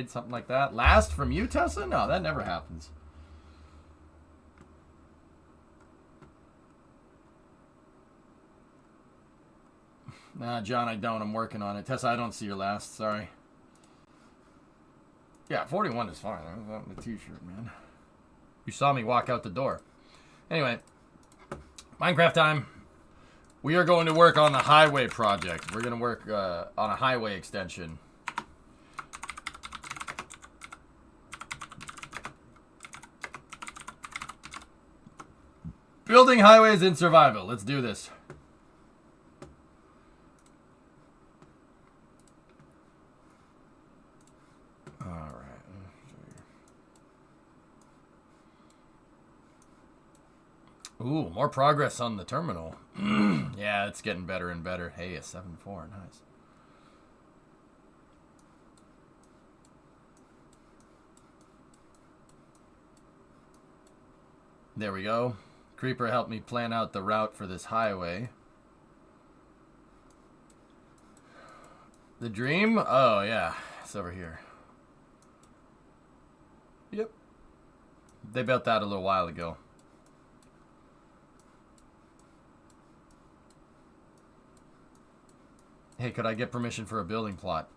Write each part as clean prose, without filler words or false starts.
Something like that. Last from you, Tessa? No, that never happens. Nah, John, I don't. I'm working on it. Tessa, I don't see your last. Sorry. Yeah, 41 is fine. I was out in the t-shirt, man. You saw me walk out the door. Anyway, Minecraft time. We are going to work on the highway project. We're going to work on a highway extension. Building highways in survival. Let's do this. Ooh, more progress on the terminal. Yeah, it's getting better and better. Hey, a 7.4, nice. There we go. Creeper helped me plan out the route for this highway. The dream? Oh, yeah. It's over here. Yep. They built that a little while ago. Hey, could I get permission for a building plot?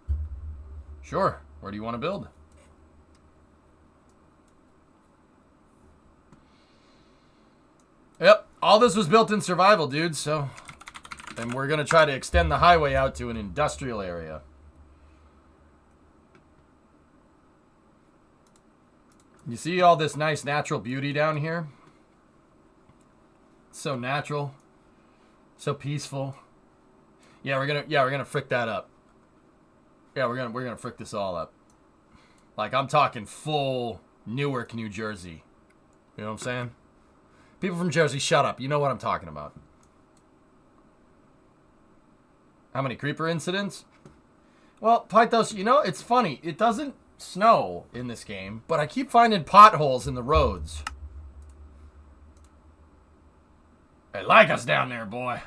Sure. Where do you want to build? Yep. All this was built in survival, dude, so... And we're going to try to extend the highway out to an industrial area. You see all this nice natural beauty down here? So natural. So peaceful. Yeah, we're gonna frick that up. Yeah, we're gonna frick this all up. Like, I'm talking full Newark, New Jersey. You know what I'm saying? People from Jersey, shut up. You know what I'm talking about. How many creeper incidents? Well, Pythos, you know, it's funny. It doesn't snow in this game, but I keep finding potholes in the roads. They like us down there, boy.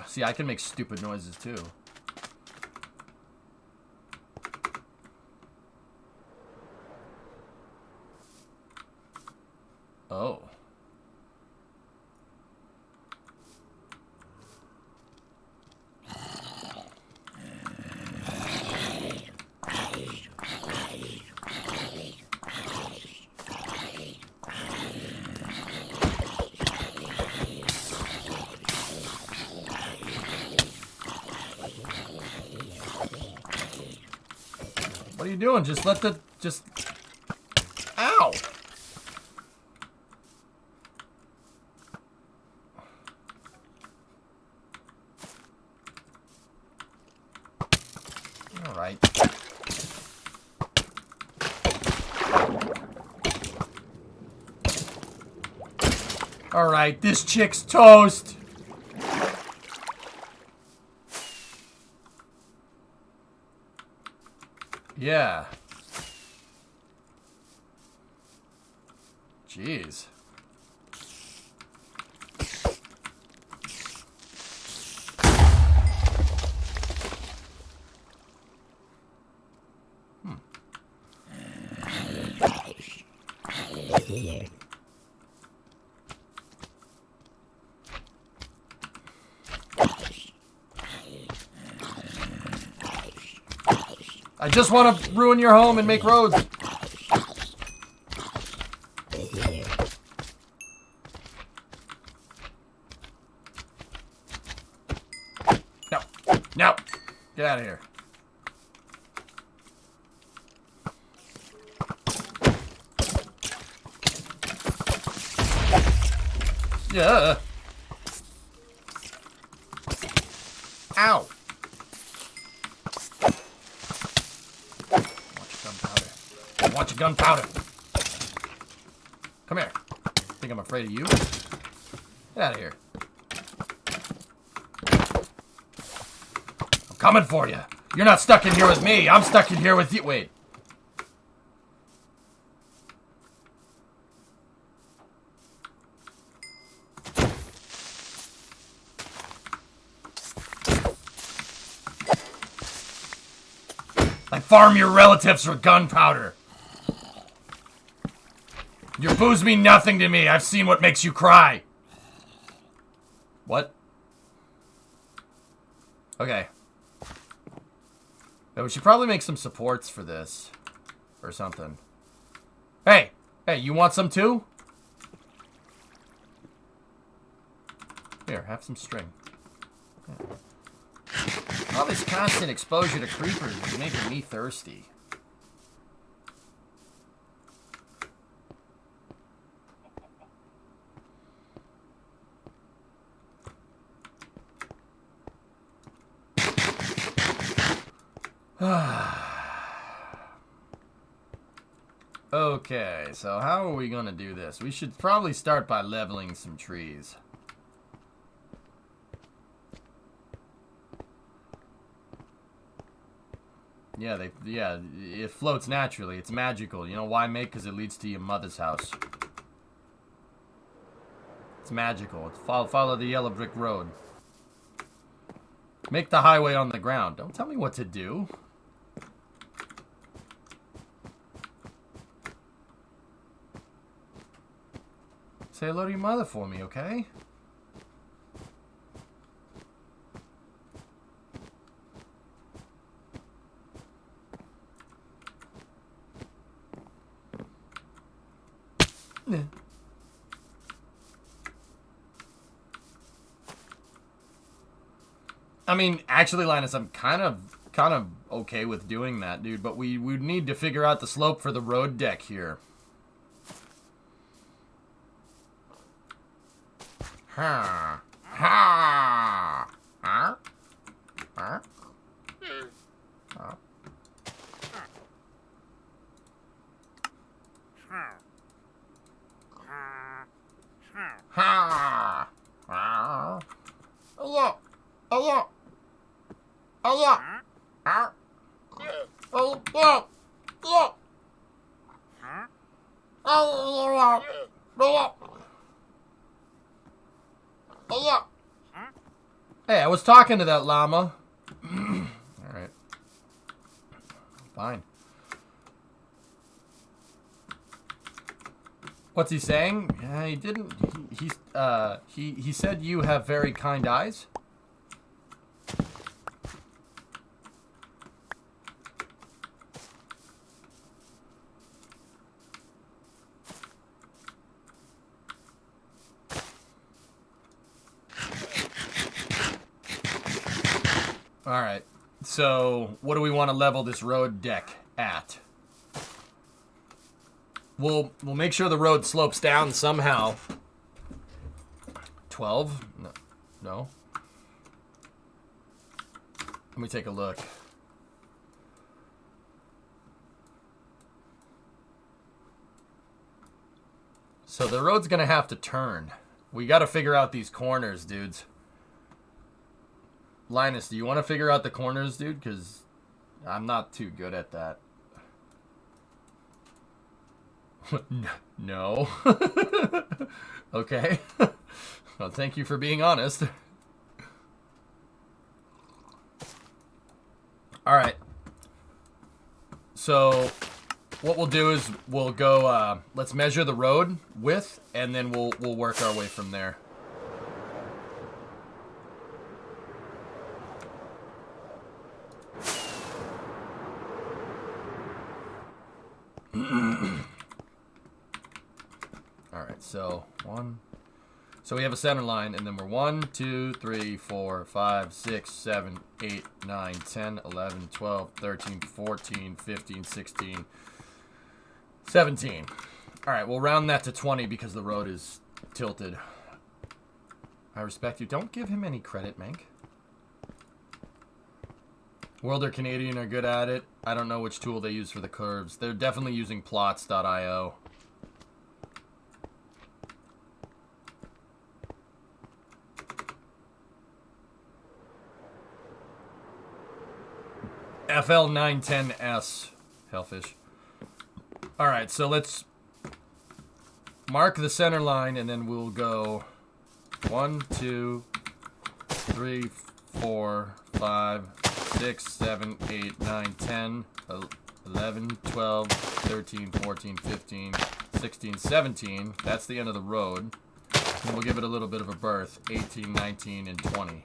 See, I can make stupid noises too. Oh. What are you doing? Just let the... Just... Ow! Alright. Alright, this chick's toast! Yeah. Jeez. I just want to ruin your home and make roads. No. No. Get out of here. Yeah. Ow. I want your gunpowder. Come here. Think I'm afraid of you? Get out of here. I'm coming for you. You're not stuck in here with me. I'm stuck in here with you. Wait. I farm your relatives for gunpowder. Your booze mean nothing to me. I've seen what makes you cry. What? Okay. Yeah, we should probably make some supports for this. Or something. Hey! Hey, you want some too? Here, have some string. Yeah. All this constant exposure to creepers is making me thirsty. Okay, so how are we gonna do this? We should probably start by leveling some trees. Yeah, it floats naturally. It's magical. You know why, mate? Because it leads to your mother's house. It's magical. It's follow the yellow brick road. Make the highway on the ground. Don't tell me what to do. Say hello to your mother for me, okay? I mean, actually, Linus, I'm kind of okay with doing that, dude. But we would need to figure out the slope for the road deck here. Ha ha ha ha. Ha! Ha! Oh yeah! Oh yeah! Oh yeah! Oh yeah! Yeah! Oh yeah! Yeah! Oh yeah! Hey, I was talking to that llama. All right. Fine. What's he saying? He didn't. He said you have very kind eyes. All right. So, what do we want to level this road deck at? We'll make sure the road slopes down somehow. 12? No. Let me take a look. So the road's gonna have to turn. We gotta figure out these corners, dudes. Linus, do you want to figure out the corners, dude? Because I'm not too good at that. No. Okay. Well, thank you for being honest. All right. So what we'll do is we'll go, let's measure the road width, and then we'll work our way from there. Alright, so so we have a center line, and then we're 1, 2, 3, 4, 5, 6, 7, 8, 9, 10, 11, 12, 13, 14, 15, 16, 17. Alright, we'll round that to 20 because the road is tilted. I respect you. Don't give him any credit, Mank. World or Canadian are good at it. I don't know which tool they use for the curves. They're definitely using plots.io. FL910S. Hellfish. Alright, so let's mark the center line, and then we'll go 1, 2, 3, 4, 5, 6, 7, 8, 9, 10, 11, 12, 13, 14, 15, 16, 17. That's the end of the road. And we'll give it a little bit of a berth. 18, 19, and 20.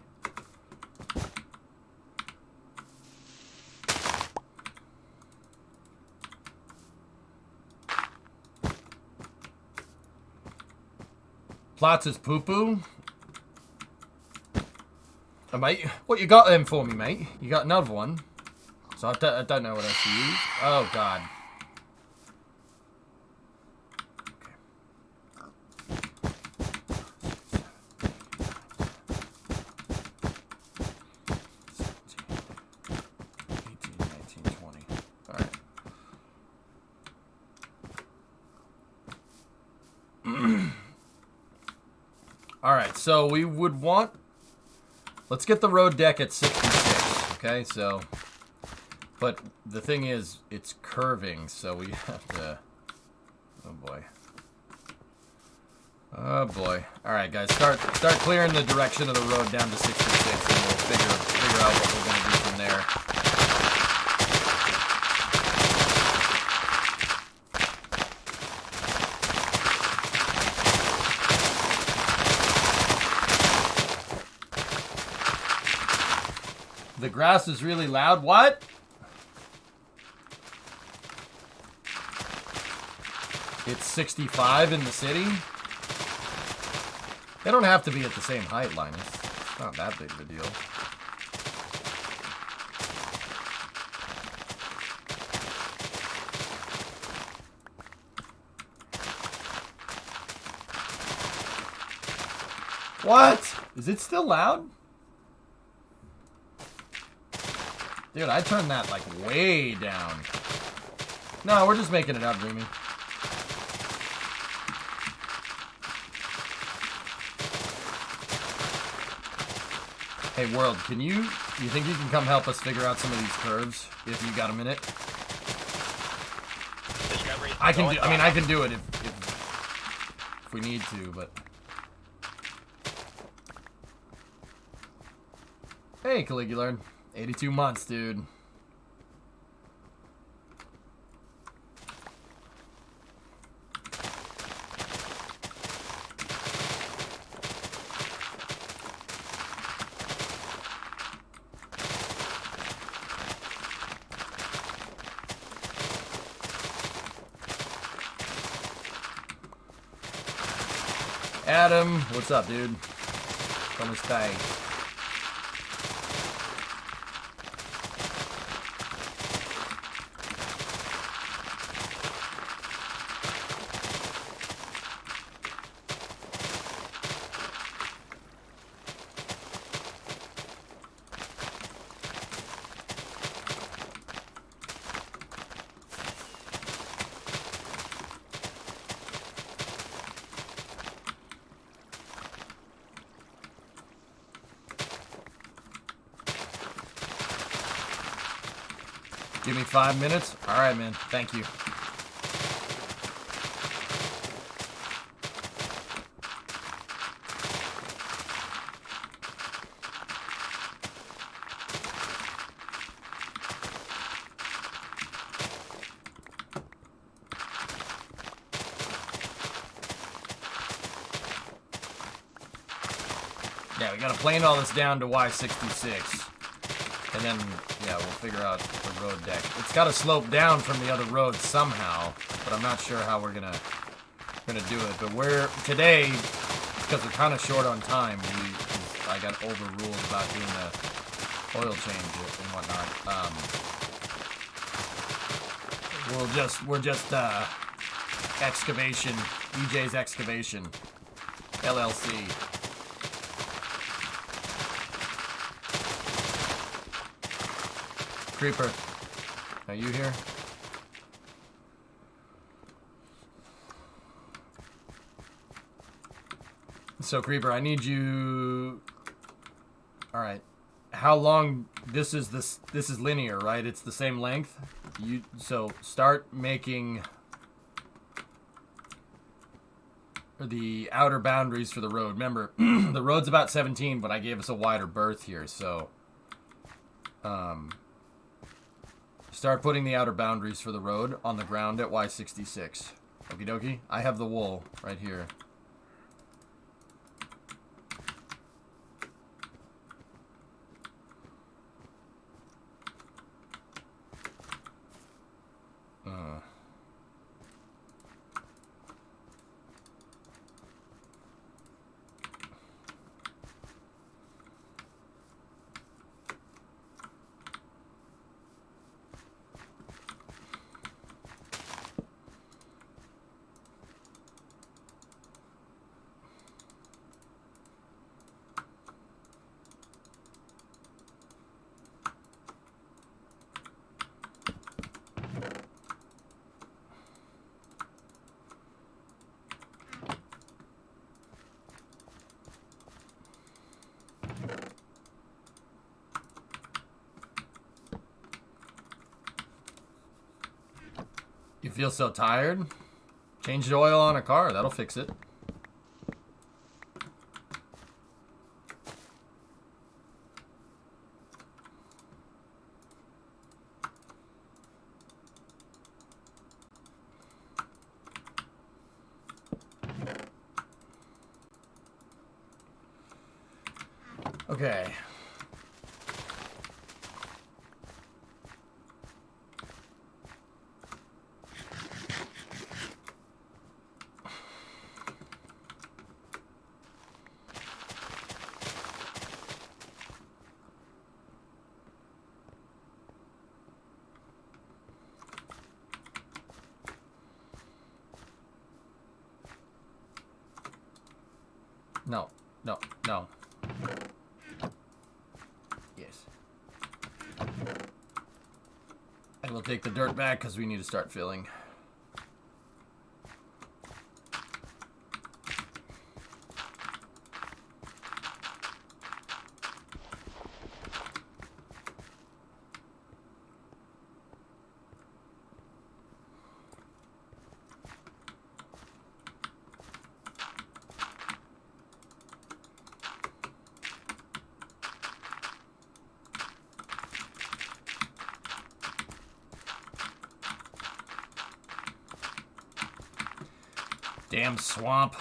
Plots is poo-poo. Mate, what you got them for me, mate? You got another one. So I don't know what else to use. Oh, God. Alright, so we would want... Let's get the road deck at 66, okay? So... But the thing is, it's curving, so we have to... Oh, boy. Oh, boy. Alright, guys, start clearing the direction of the road down to 66, and we'll figure out what we're going to do from there. The grass is really loud. What? It's 65 in the city? They don't have to be at the same height, Linus. It's not that big of a deal. What? Is it still loud? Dude, I turned that, like, way down. No, we're just making it up, Dreamy. Hey, World, you think you can come help us figure out some of these curves, if you got a minute? I can do it if we need to, but... Hey, Caligula. 82 months, dude. Adam, what's up, dude? ¿Cómo está? Give me 5 minutes? Alright, man. Thank you. Yeah, we gotta plane all this down to Y66. And then, yeah, we'll figure out the road deck. It's got to slope down from the other road somehow, but I'm not sure how we're gonna do it. But today, because we're kind of short on time, I got overruled about doing the oil change and whatnot. We're just excavation, EJ's Excavation, LLC. Creeper, are you here? So Creeper, I need you. All right. How long? This is linear, right? It's the same length. So start making the outer boundaries for the road. Remember, the road's about 17, but I gave us a wider berth here, so. Start putting the outer boundaries for the road on the ground at Y66. Okie dokie. I have the wool right here. You feel so tired? Change the oil on a car. That'll fix it. Okay. No, no, no. Yes. And we'll take the dirt back because we need to start filling. Damn swamp.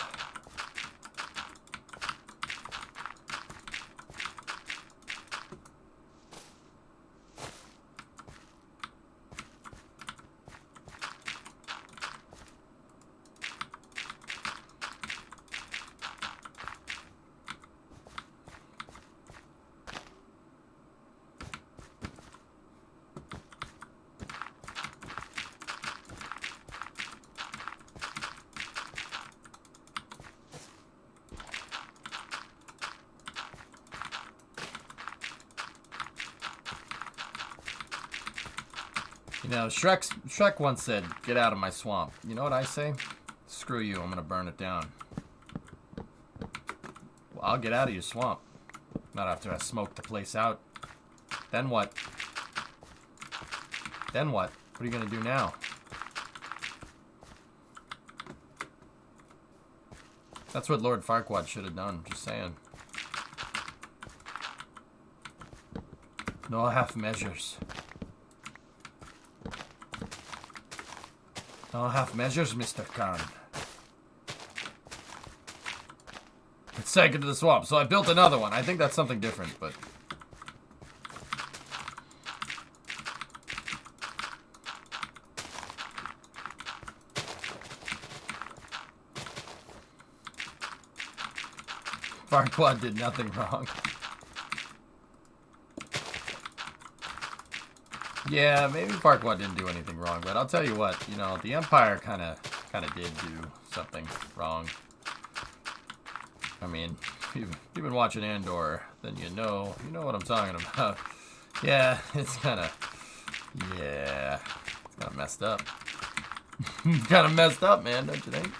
You know, Shrek once said, "Get out of my swamp." You know what I say? Screw you, I'm gonna burn it down. Well, I'll get out of your swamp. Not after I smoke the place out. Then what? Then what? What are you gonna do now? That's what Lord Farquaad should have done, just saying. No half measures. No half measures, Mr. Khan. Let's take it to the swamp. So I built another one. I think that's something different, but... Farquaad did nothing wrong. Yeah, maybe Farquaad didn't do anything wrong, but I'll tell you what, you know, the Empire kind of did do something wrong. I mean, you've been watching Andor, then you know what I'm talking about. Yeah, it's kind of messed up. Kind of messed up, man, don't you think?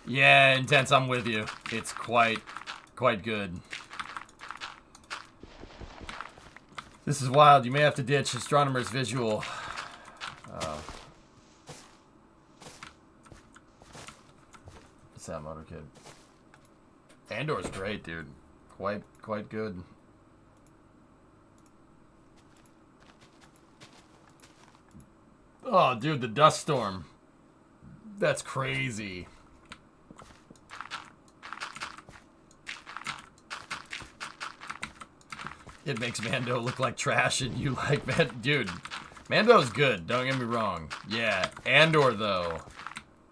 Yeah, Intense, I'm with you. It's quite good. This is wild. You may have to ditch Astronomer's Visual that motorkit. Andor's great, dude. Quite good. Oh, dude, the dust storm. That's crazy. It makes Mando look like trash and you like that. Dude, Mando's good, don't get me wrong. Yeah, Andor, though.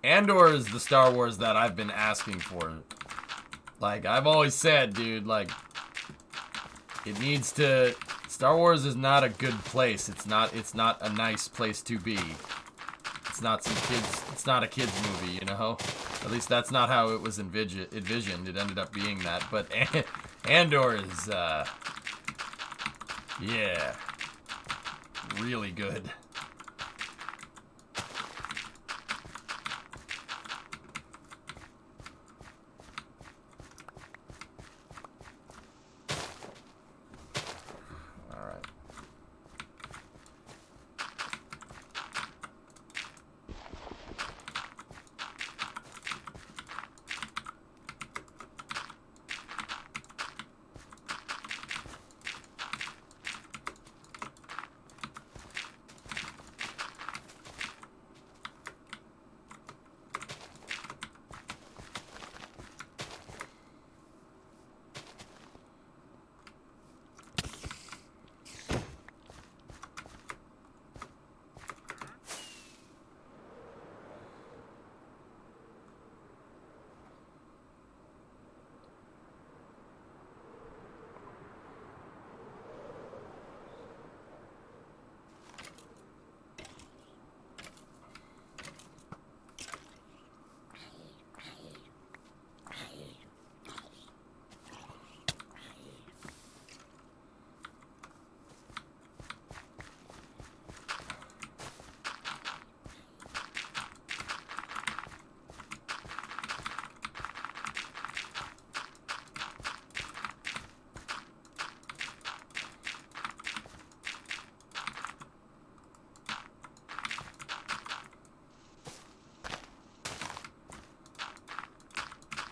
Andor is the Star Wars that I've been asking for. Like, I've always said, dude, like, it needs to... Star Wars is not a good place. It's not a nice place to be. It's not a kid's movie, you know? At least that's not how it was envisioned. It ended up being that. But Andor is, yeah, really good.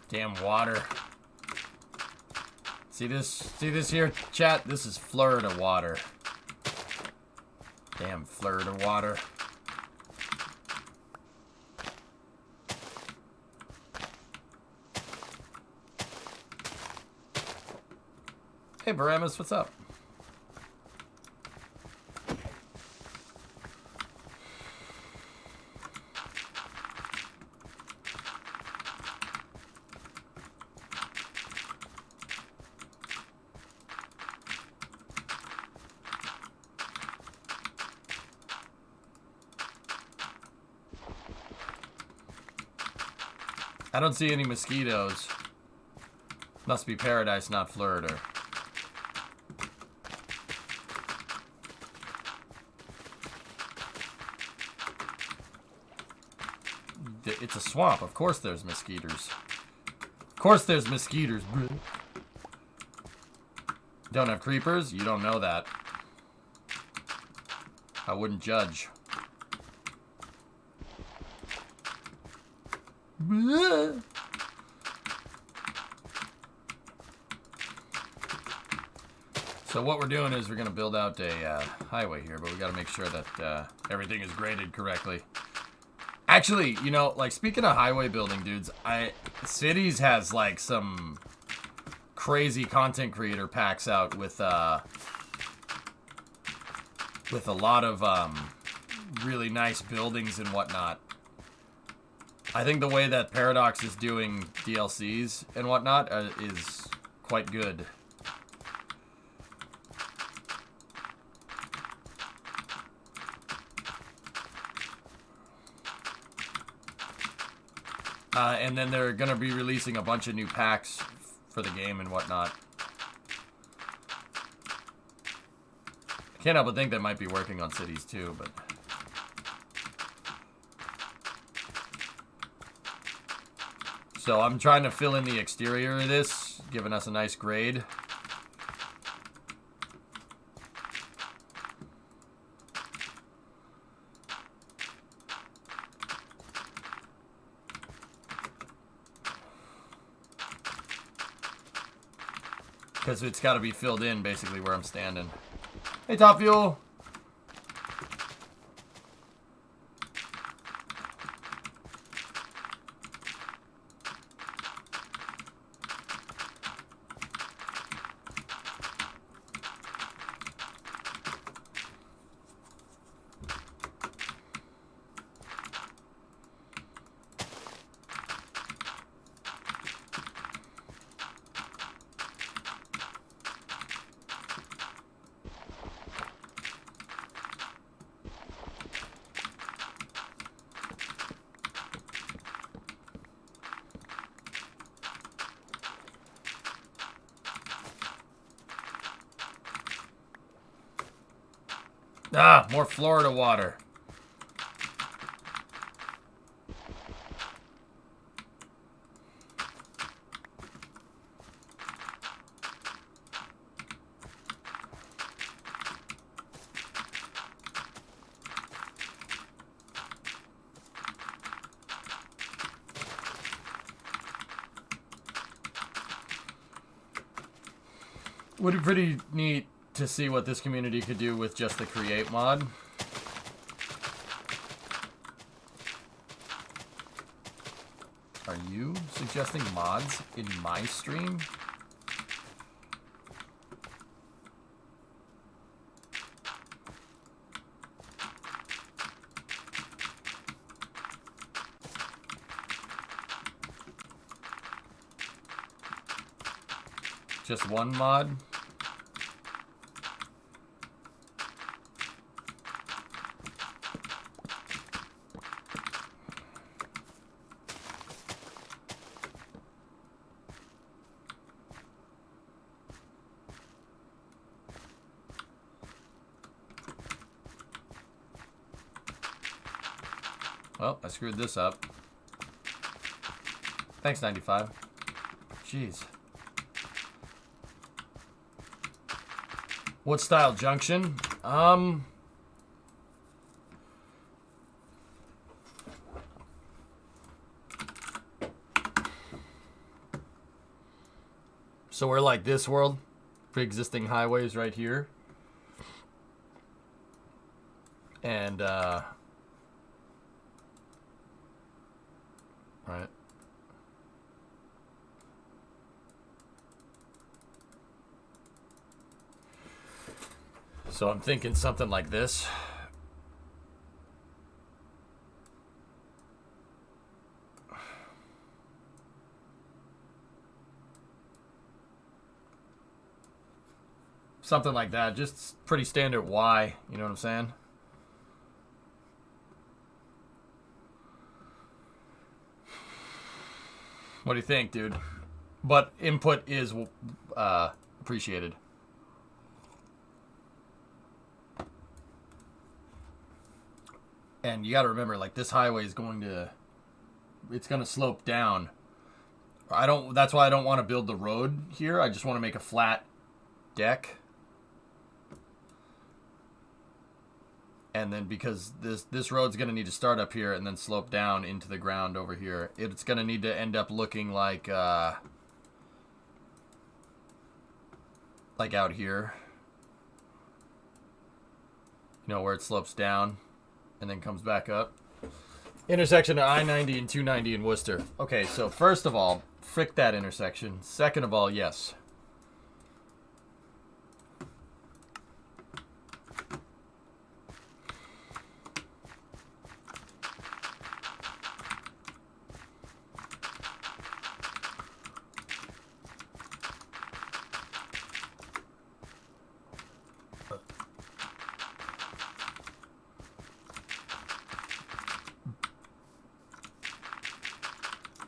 Damn water. See this here, chat? This is Florida water. Damn Florida water. Hey Baramus, what's up? I don't see any mosquitoes. Must be paradise, not Florida. It's a swamp. Of course there's mosquitoes. Of course there's mosquitoes, bro. Don't have creepers? You don't know that. I wouldn't judge. So what we're doing is we're going to build out a highway here, but we got to make sure that everything is graded correctly. Actually, you know, like speaking of highway building, dudes, Cities has like some crazy content creator packs out with a lot of really nice buildings and whatnot. I think the way that Paradox is doing DLCs and whatnot is quite good. And then they're going to be releasing a bunch of new packs for the game and whatnot. I can't help but think they might be working on Cities too, but... So I'm trying to fill in the exterior of this, giving us a nice grade. Because it's got to be filled in, basically, where I'm standing. Hey, Top Fuel! Ah, more Florida water. Would be pretty neat to see what this community could do with just the create mod. Are you suggesting mods in my stream? Just one mod? Well, I screwed this up. Thanks, 95. Jeez. What style junction? So we're like this world, pre-existing highways right here. And, right. So I'm thinking something like this. Something like that. Just pretty standard Y. You know what I'm saying? What do you think, dude? But input is appreciated. And you got to remember, like, this highway is going to, it's going to slope down. That's why I don't want to build the road here. I just want to make a flat deck. And then because this road's going to need to start up here and then slope down into the ground over here, it's going to need to end up looking like out here. You know, where it slopes down and then comes back up. Intersection of I-90 and 290 in Worcester. Okay, so first of all, frick that intersection. Second of all, yes.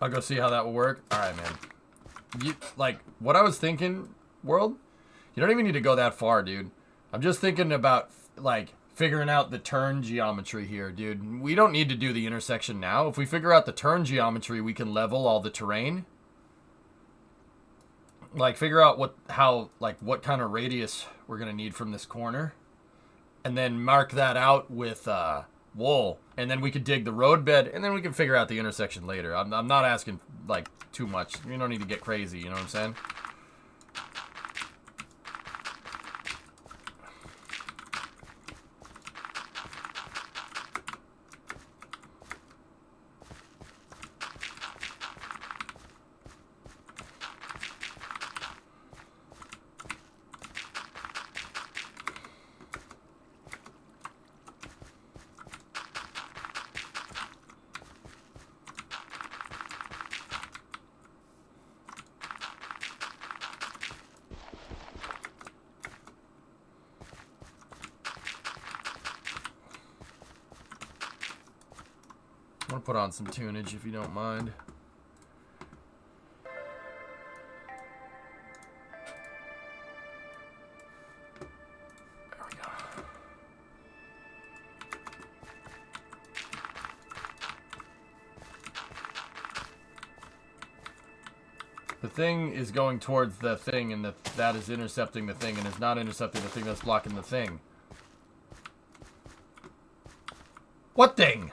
I'll go see how that will work. All right, man. Like, what I was thinking, world, you don't even need to go that far, dude. I'm just thinking about, like, figuring out the turn geometry here, dude. We don't need to do the intersection now. If we figure out the turn geometry, we can level all the terrain. Like, figure out what kind of radius we're going to need from this corner. And then mark that out with, wool, and then we could dig the road bed, and then we can figure out the intersection later. I'm not asking, like, too much. You don't need to get crazy, you know what I'm saying? I'm gonna put on some tunage if you don't mind. There we go. The thing is going towards the thing, and that is intercepting the thing, and is not intercepting the thing that's blocking the thing. What thing?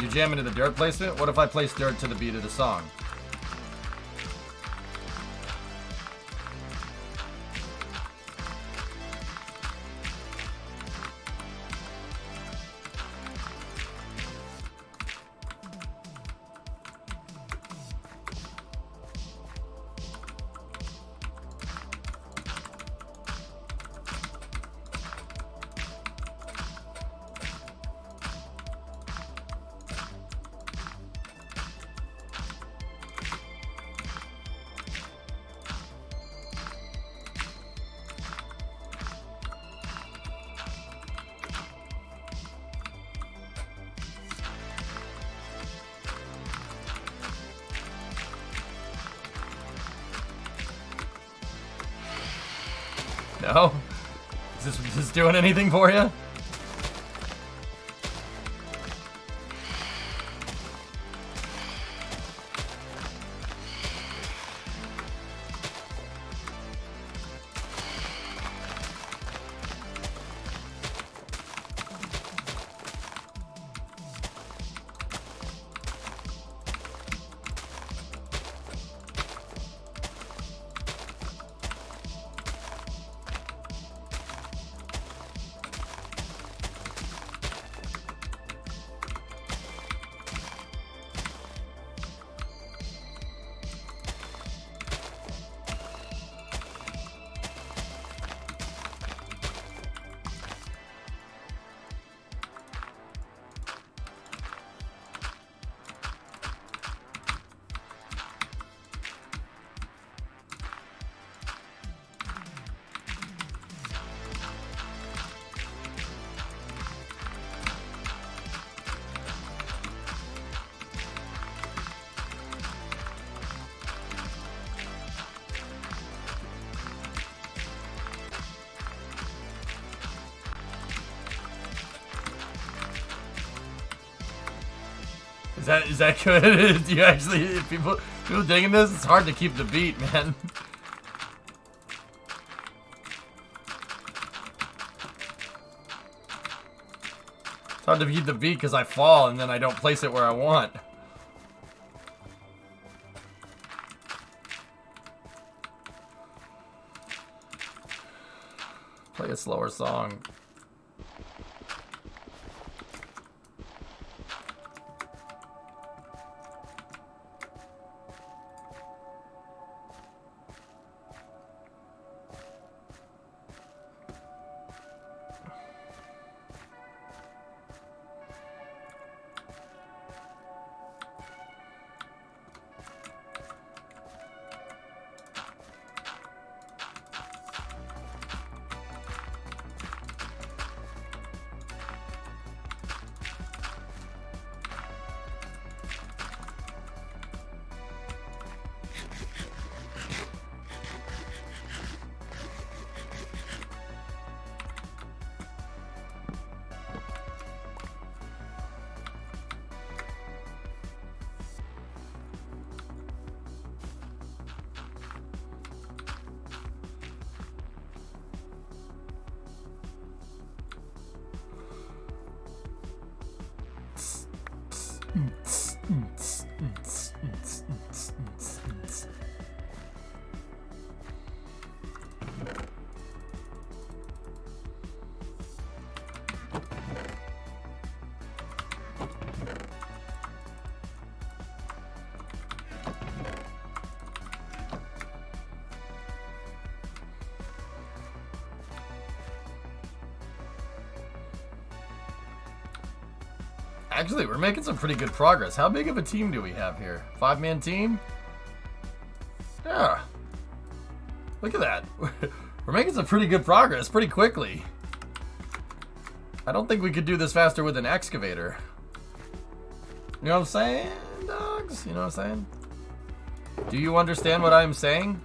You jam into the dirt placement? What if I place dirt to the beat of the song? No? Is this doing anything for you? Is that good? Do you actually people digging this? It's hard to keep the beat, man. It's hard to keep the beat because I fall and then I don't place it where I want. Play a slower song. Actually, we're making some pretty good progress. How big of a team do we have here? 5-man team? Yeah. Look at that. We're making some pretty good progress pretty quickly. I don't think we could do this faster with an excavator. You know what I'm saying, dogs? You know what I'm saying? Do you understand what I'm saying?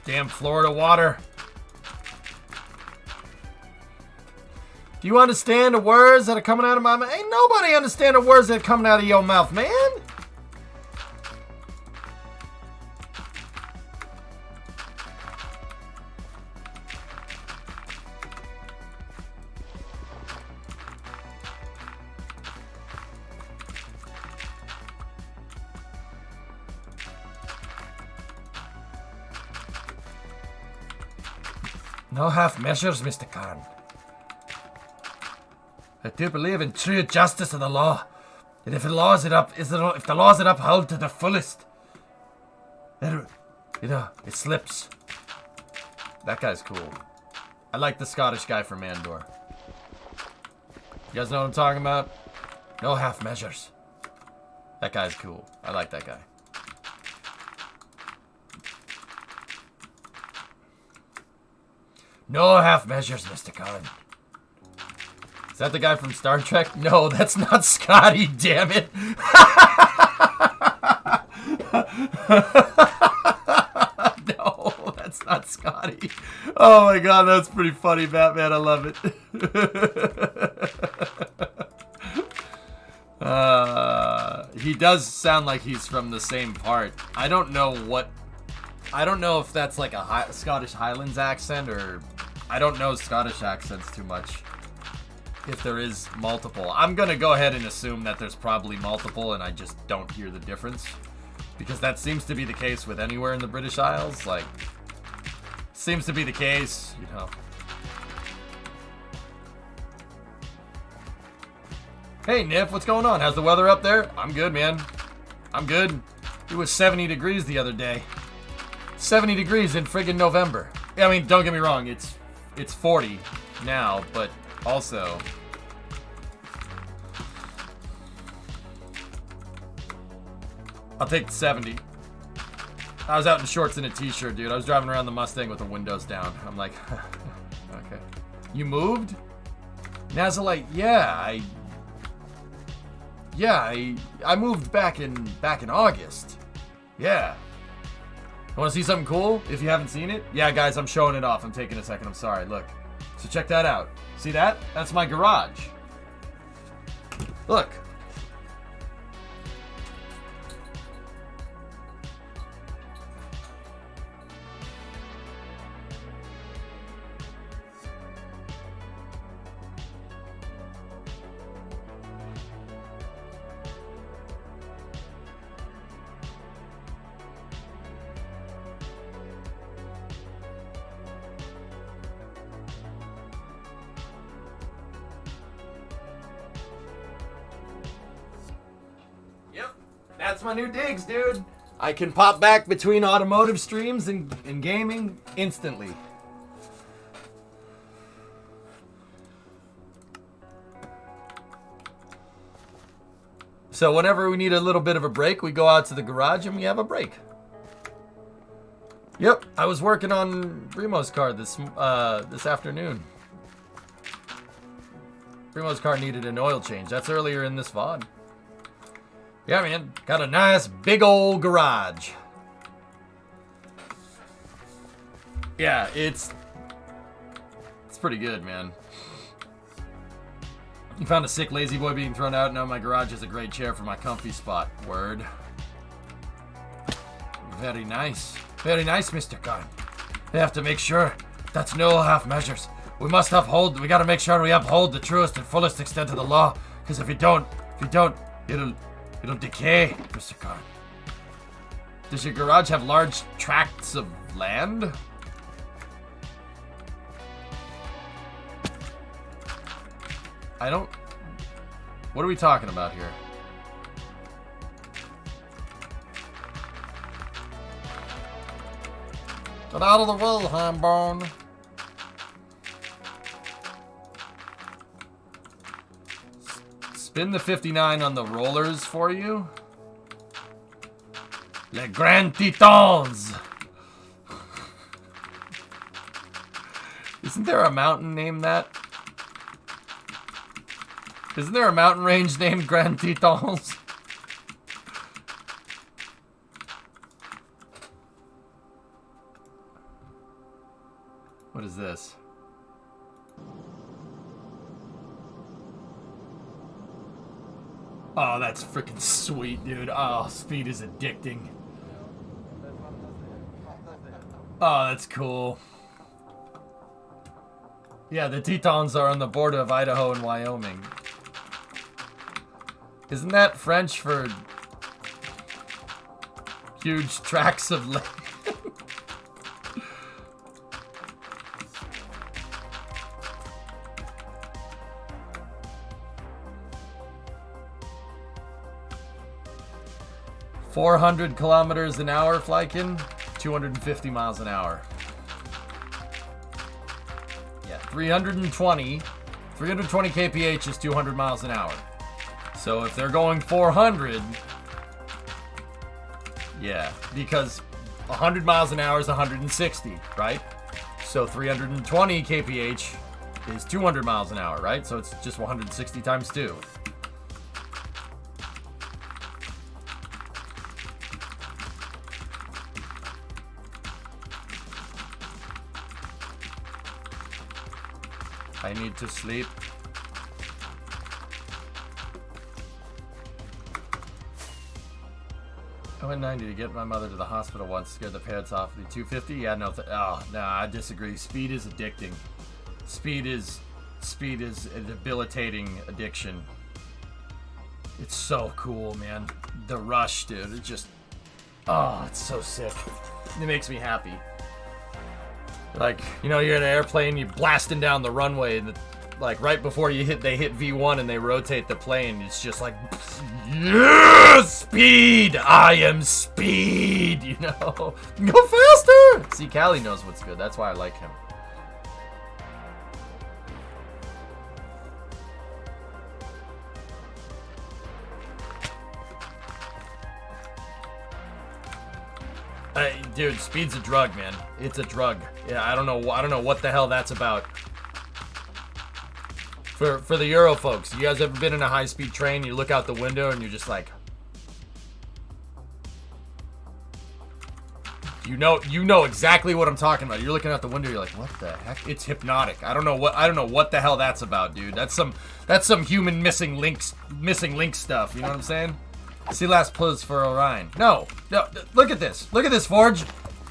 Damn Florida water. Do you understand the words that are coming out of my mouth? Ain't nobody understand the words that are coming out of your mouth, man. No half measures, Mr. Khan. I do believe in true justice of the law. And if the law is upheld to the fullest, then, it slips. That guy's cool. I like the Scottish guy from Andor. You guys know what I'm talking about? No half measures. That guy's cool. I like that guy. No half measures, Mr. Khan. Is that the guy from Star Trek? No, that's not Scotty, damn it. No, that's not Scotty. Oh my god, that's pretty funny, Batman. I love it. He does sound like he's from the same part. I don't know if that's like a Scottish Highlands accent, or I don't know Scottish accents too much. If there is multiple, I'm gonna go ahead and assume that there's probably multiple and I just don't hear the difference, because that seems to be the case with anywhere in the British Isles. Like, seems to be the case, you know. Hey Nif, what's going on? How's the weather up there? I'm good, man. I'm good. It was 70 degrees the other day. 70 degrees in friggin' November. I mean, don't get me wrong, it's 40 now, but also I'll take 70. I was out in shorts and a t-shirt, dude. I was driving around the Mustang with the windows down. I'm like, okay. You moved? Nazalite, yeah, I moved back in August. Yeah. Want to see something cool? If you haven't seen it? Yeah, guys, I'm showing it off. I'm taking a second. I'm sorry. Look. So check that out. See that? That's my garage. Look. That's my new digs, dude. I can pop back between automotive streams and gaming instantly. So whenever we need a little bit of a break, we go out to the garage and we have a break. Yep, I was working on Brimo's car this afternoon. Brimo's car needed an oil change. That's earlier in this VOD. Yeah, man. Got a nice big old garage. Yeah, it's pretty good, man. You found a sick lazy boy being thrown out. Now my garage is a great chair for my comfy spot. Word. Very nice. Very nice, Mr. Khan. We have to make sure that's no half measures. We gotta make sure we uphold the truest and fullest extent of the law. Because if you don't, it'll decay, Mr. Khan. Does your garage have large tracts of land? I don't... What are we talking about here? Get out of the way, Hambone. Spin the 59 on the rollers for you. Les Grands Titans! Isn't there a mountain named that? Isn't there a mountain range named Grand Titans? What is this? Oh, that's freaking sweet, dude. Oh, speed is addicting. Oh, that's cool. Yeah, the Tetons are on the border of Idaho and Wyoming. Isn't that French for huge tracts of land? 400 kilometers an hour, Flykin. 250 miles an hour. Yeah, 320 kph is 200 miles an hour. So if they're going 400, yeah, because 100 miles an hour is 160, right? So 320 kph is 200 miles an hour, right? So it's just 160 times 2. I need to sleep. I went 90 to get my mother to the hospital once. Scared the parents off me. 250? Yeah, no. Oh, no, I disagree. Speed is addicting. Speed is a debilitating addiction. It's so cool, man. The rush, dude. It just... Oh, it's so sick. It makes me happy. Like, you know, you're in an airplane, you're blasting down the runway, and like right before they hit V1 and they rotate the plane, it's just like, yeah, speed! I am speed! You know, go faster! See, Callie knows what's good. That's why I like him. Dude, speed's a drug, man. It's a drug. Yeah, I don't know what the hell that's about. For the Euro folks, you guys ever been in a high-speed train? You look out the window and you're just like, you know exactly what I'm talking about. You're looking out the window, you're like, what the heck? It's hypnotic. I don't know what the hell that's about, dude. That's some human missing link stuff. You know what I'm saying? See last plus for Orion. No, look at this. Look at this, Forge.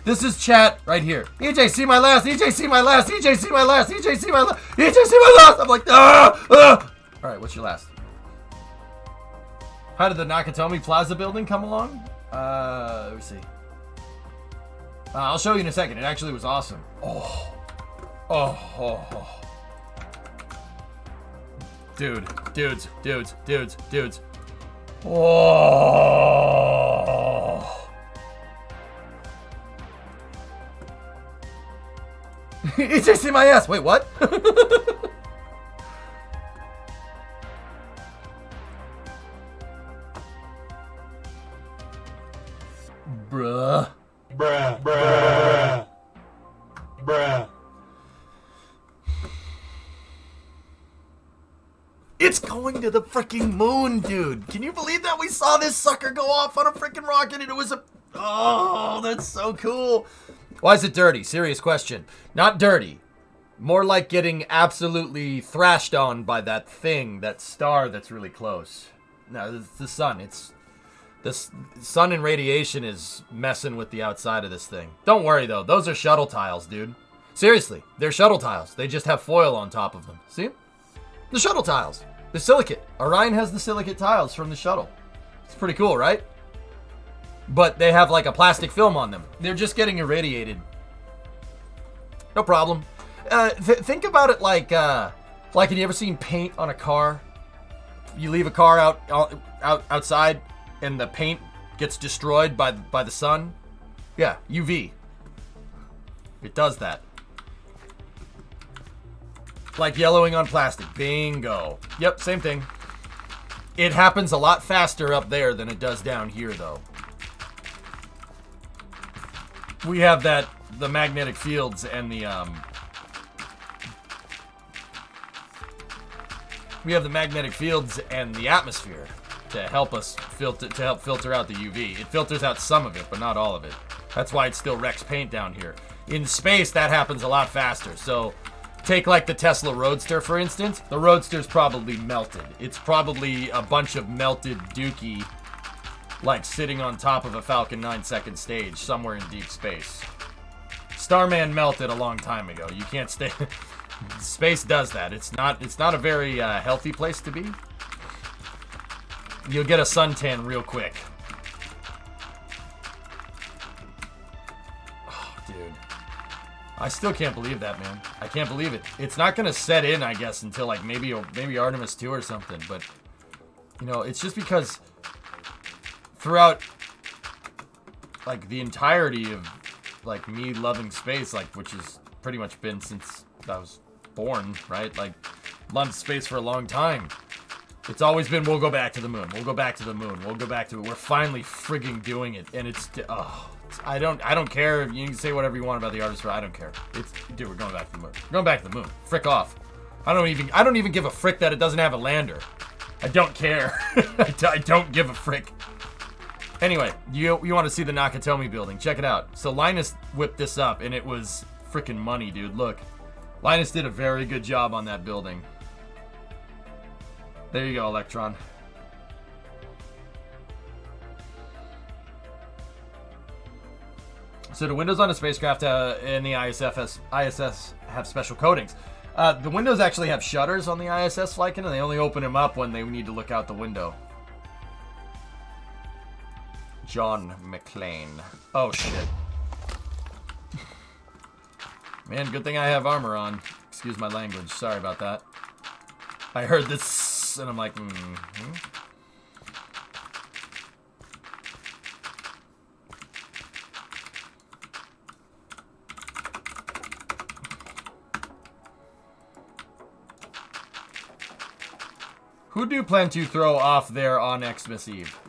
This is chat right here. EJ, see my last. EJ, see my last. EJ, see my last. EJ, see my last. EJ, see my last. I'm like, ah. All right, what's your last? How did the Nakatomi Plaza building come along? Let me see. I'll show you in a second. It actually was awesome. Oh. Dudes. Oh. It's just in my ass. Wait, what? Bruh. It's going to the freaking moon, dude. Can you believe that? We saw this sucker go off on a freaking rocket and it was a... Oh, that's so cool. Why is it dirty? Serious question. Not dirty. More like getting absolutely thrashed on by that thing, that star that's really close. No, it's the sun. It's this sun and radiation is messing with the outside of this thing. Don't worry though, those are shuttle tiles, dude. Seriously, they're shuttle tiles. They just have foil on top of them. See? The shuttle tiles. The silicate. Orion has the silicate tiles from the shuttle. It's pretty cool, right? But they have like a plastic film on them. They're just getting irradiated. No problem. Think about it like have you ever seen paint on a car? You leave a car outside and the paint gets destroyed by the sun? Yeah, UV. It does that. Like yellowing on plastic. Bingo. Yep, same thing. It happens a lot faster up there than it does down here, though. We have the magnetic fields and the atmosphere to help us filter out the UV. It filters out some of it, but not all of it. That's why it still wrecks paint down here. In space, that happens a lot faster. So take like the Tesla Roadster, for instance. The Roadster's probably melted. It's probably a bunch of melted dookie like sitting on top of a Falcon 9 second stage somewhere in deep space. Starman melted a long time ago. You can't stay... Space does that. It's not a very healthy place to be. You'll get a suntan real quick. Oh, dude. I still can't believe that, man. I can't believe it. It's not gonna set in, I guess, until like maybe Artemis 2 or something. But you know, it's just because throughout like the entirety of like me loving space, like which has pretty much been since I was born, right? Like loved space for a long time. It's always been, we'll go back to the moon. We'll go back to the moon. We'll go back to it. We're finally frigging doing it, and it's I don't care. You can say whatever you want about the artist, but I don't care. Dude, we're going back to the moon. We're going back to the moon. Frick off. I don't even give a frick that it doesn't have a lander. I don't care. I don't give a frick. Anyway, you want to see the Nakatomi building? Check it out. So Linus whipped this up, and it was freaking money, dude. Look, Linus did a very good job on that building. There you go, Electron. So the windows on a spacecraft in the ISS have special coatings. The windows actually have shutters on the ISS Flykin, and they only open them up when they need to look out the window. John McClane. Oh, shit. Man, good thing I have armor on. Excuse my language. Sorry about that. I heard this, and I'm like, Who do you plan to throw off there on Xmas Eve?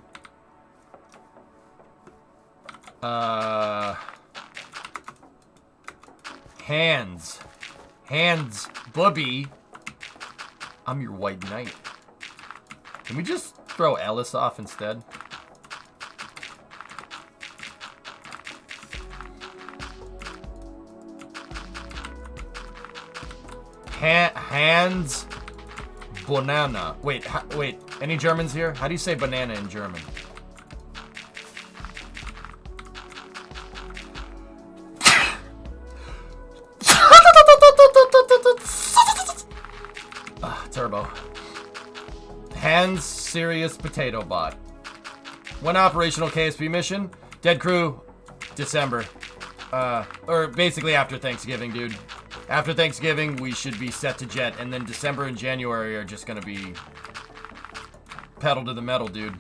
Hands, Bubby. I'm your white knight. Can we just throw Ellis off instead? Hands, banana. Wait, any Germans here? How do you say banana in German? Turbo. Hands Serious Potato Bot. One operational KSP mission. Dead crew, December. Or basically after Thanksgiving, dude. After Thanksgiving, we should be set to jet, and then December and January are just gonna be pedal to the metal, dude.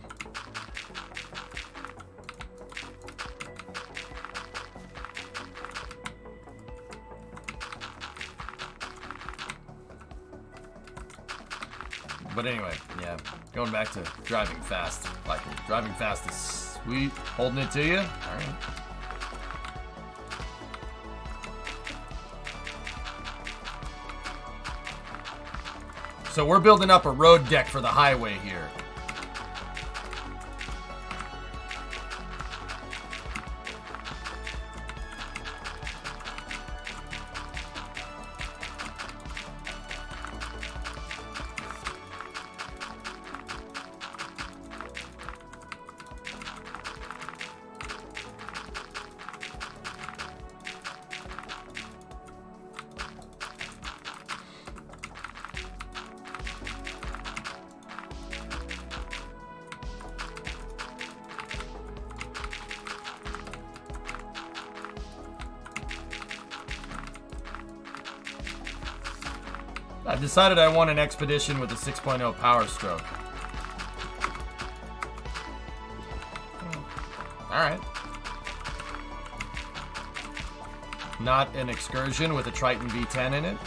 But anyway, yeah, going back to driving fast. Like, driving fast is sweet. Holding it to you? Alright. So we're building up a road deck for the highway here. I've decided I want an expedition with a 6.0 power stroke. Alright. Not an excursion with a Triton V10 in it.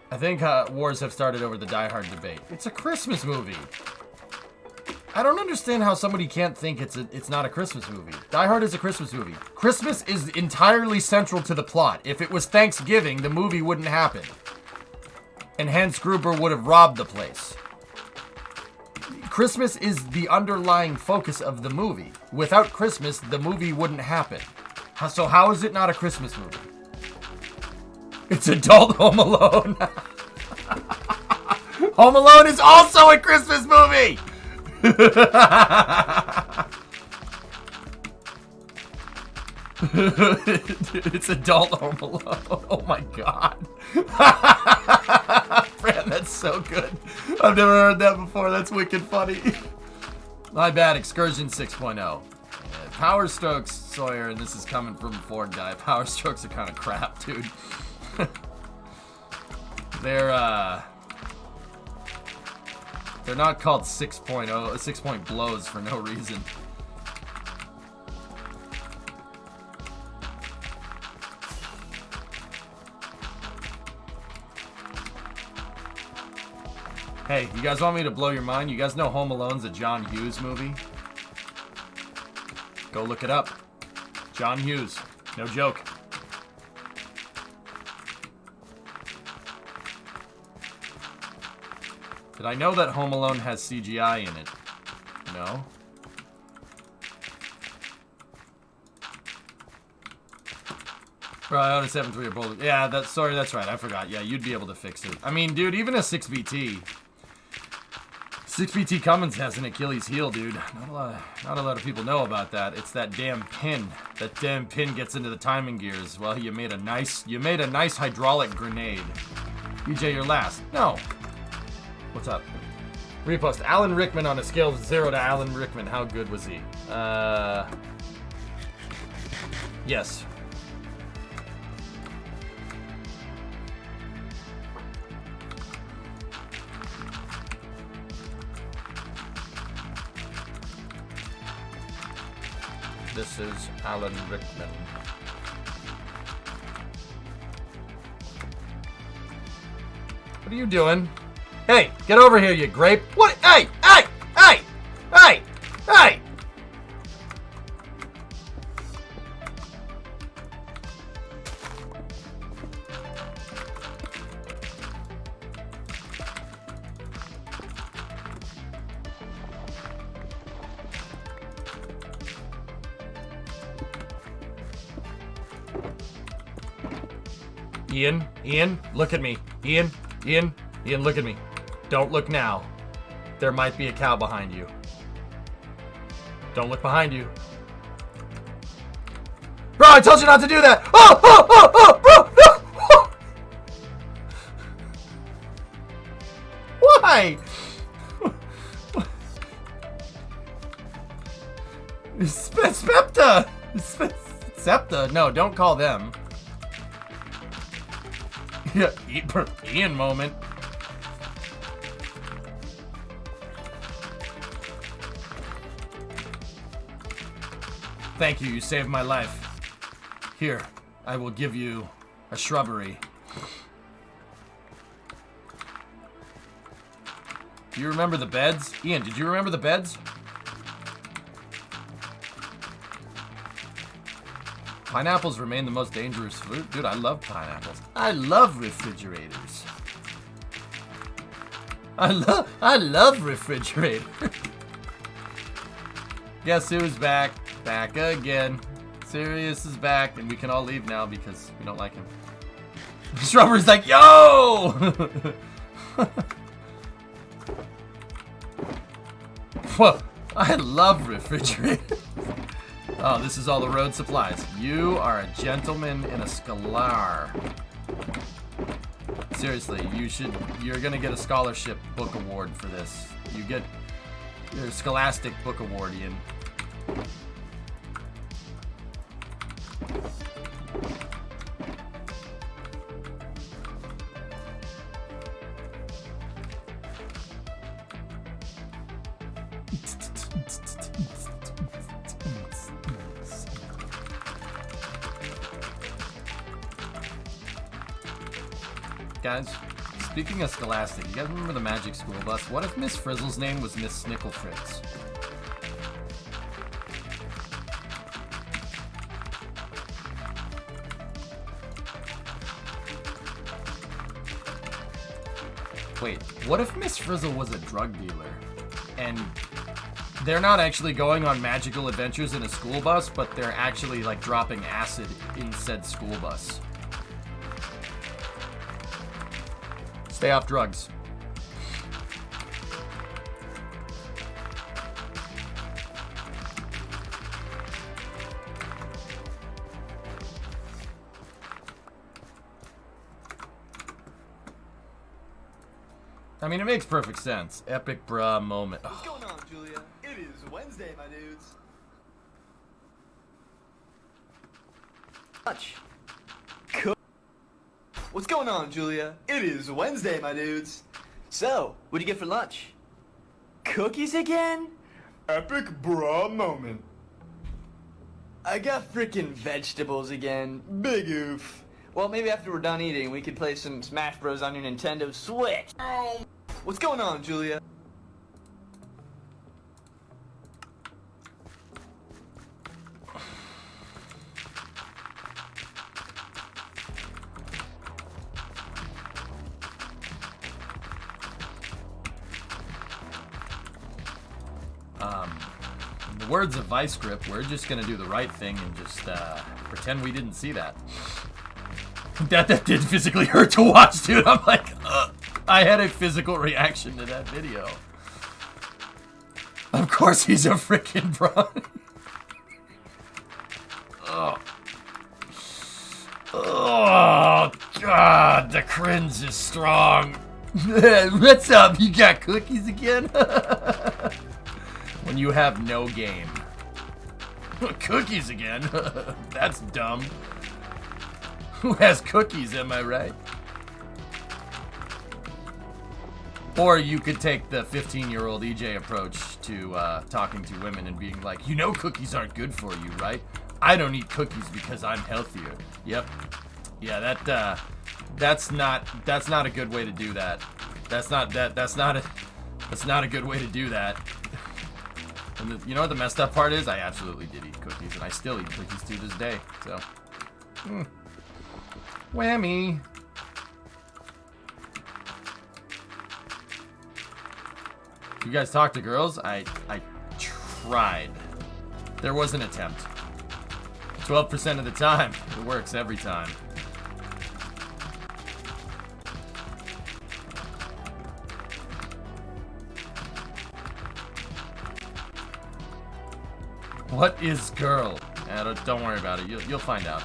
I think wars have started over the Die Hard debate. It's a Christmas movie. I don't understand how somebody can't think it's not a Christmas movie. Die Hard is a Christmas movie. Christmas is entirely central to the plot. If it was Thanksgiving, the movie wouldn't happen. And Hans Gruber would have robbed the place. Christmas is the underlying focus of the movie. Without Christmas, the movie wouldn't happen. So how is it not a Christmas movie? It's adult Home Alone. Home Alone is also a Christmas movie. It's adult Home Alone. Oh my god. Fran, that's so good. I've never heard that before. That's wicked funny. My bad. Excursion 6.0. Power Strokes, Sawyer, and this is coming from a Ford guy. Power Strokes are kind of crap, dude. They're not called 6.0, 6-point blows for no reason. Hey, you guys want me to blow your mind? You guys know Home Alone's a John Hughes movie? Go look it up. John Hughes. No joke. Did I know that Home Alone has CGI in it? No. Bro, I own a 7.3 bullet. Yeah, that's right. I forgot. Yeah, you'd be able to fix it. I mean, dude, even a 6BT. 6BT Cummins has an Achilles heel, dude. Not a lot of people know about that. It's that damn pin. That damn pin gets into the timing gears. Well, you made a nice hydraulic grenade. EJ, you're last. No. What's up? Repost. Alan Rickman on a scale of 0 to Alan Rickman. How good was he? Yes. This is Alan Rickman. What are you doing? Hey, get over here, you grape. What? Hey! Hey! Hey! Hey! Hey! Ian, look at me. Ian, look at me. Don't look now. There might be a cow behind you. Don't look behind you. Bro, I told you not to do that! Bro! No! Why? Spepta! Septa? No, don't call them. Yeah, Ian moment. Thank you, you saved my life. Here, I will give you a shrubbery. Do you remember the beds? Ian, did you remember the beds? Pineapples remain the most dangerous fruit? Dude, I love pineapples. I love refrigerators. I love refrigerators. Guess who's back? Back again. Sirius is back, and we can all leave now because we don't like him. Shrubbery's like, yo! Whoa, I love refrigerators. Oh, this is all the road supplies. You are a gentleman and a scholar. seriously, you're gonna get a scholarship book award for this. You get your Scholastic Book Award, Ian. Guys, speaking of Scholastic, you guys remember the Magic School Bus? What if Miss Frizzle's name was Miss Snicklefritz? Wait, what if Miss Frizzle was a drug dealer? And they're not actually going on magical adventures in a school bus, but they're actually like dropping acid in said school bus. Stay off drugs. I mean, it makes perfect sense. Epic bra moment. What's going on, Julia? It is Wednesday, my dudes. Lunch. What's going on, Julia? It is Wednesday, my dudes. So, what'd you get for lunch? Cookies again? Epic bra moment. I got frickin' vegetables again. Big oof. Well, maybe after we're done eating, we could play some Smash Bros on your Nintendo Switch. What's going on, Julia? In the words of Vice Grip, we're just gonna do the right thing and just pretend we didn't see that. That did physically hurt to watch, dude. I'm like, ugh. I had a physical reaction to that video. Of course he's a freaking brownie. Oh. Oh, God, the cringe is strong. What's up? You got cookies again? When you have no game. Cookies again? That's dumb. Who has cookies, am I right? Or you could take the 15-year-old EJ approach to talking to women and being like, you know cookies aren't good for you, right? I don't eat cookies because I'm healthier. Yep. Yeah, that's not a good way to do that. That's not a good way to do that. And you know what the messed up part is? I absolutely did eat cookies, and I still eat cookies to this day. So, whammy. You guys talk to girls? I tried. There was an attempt. 12% of the time. It works every time. What is girl? Don't worry about it. You'll find out.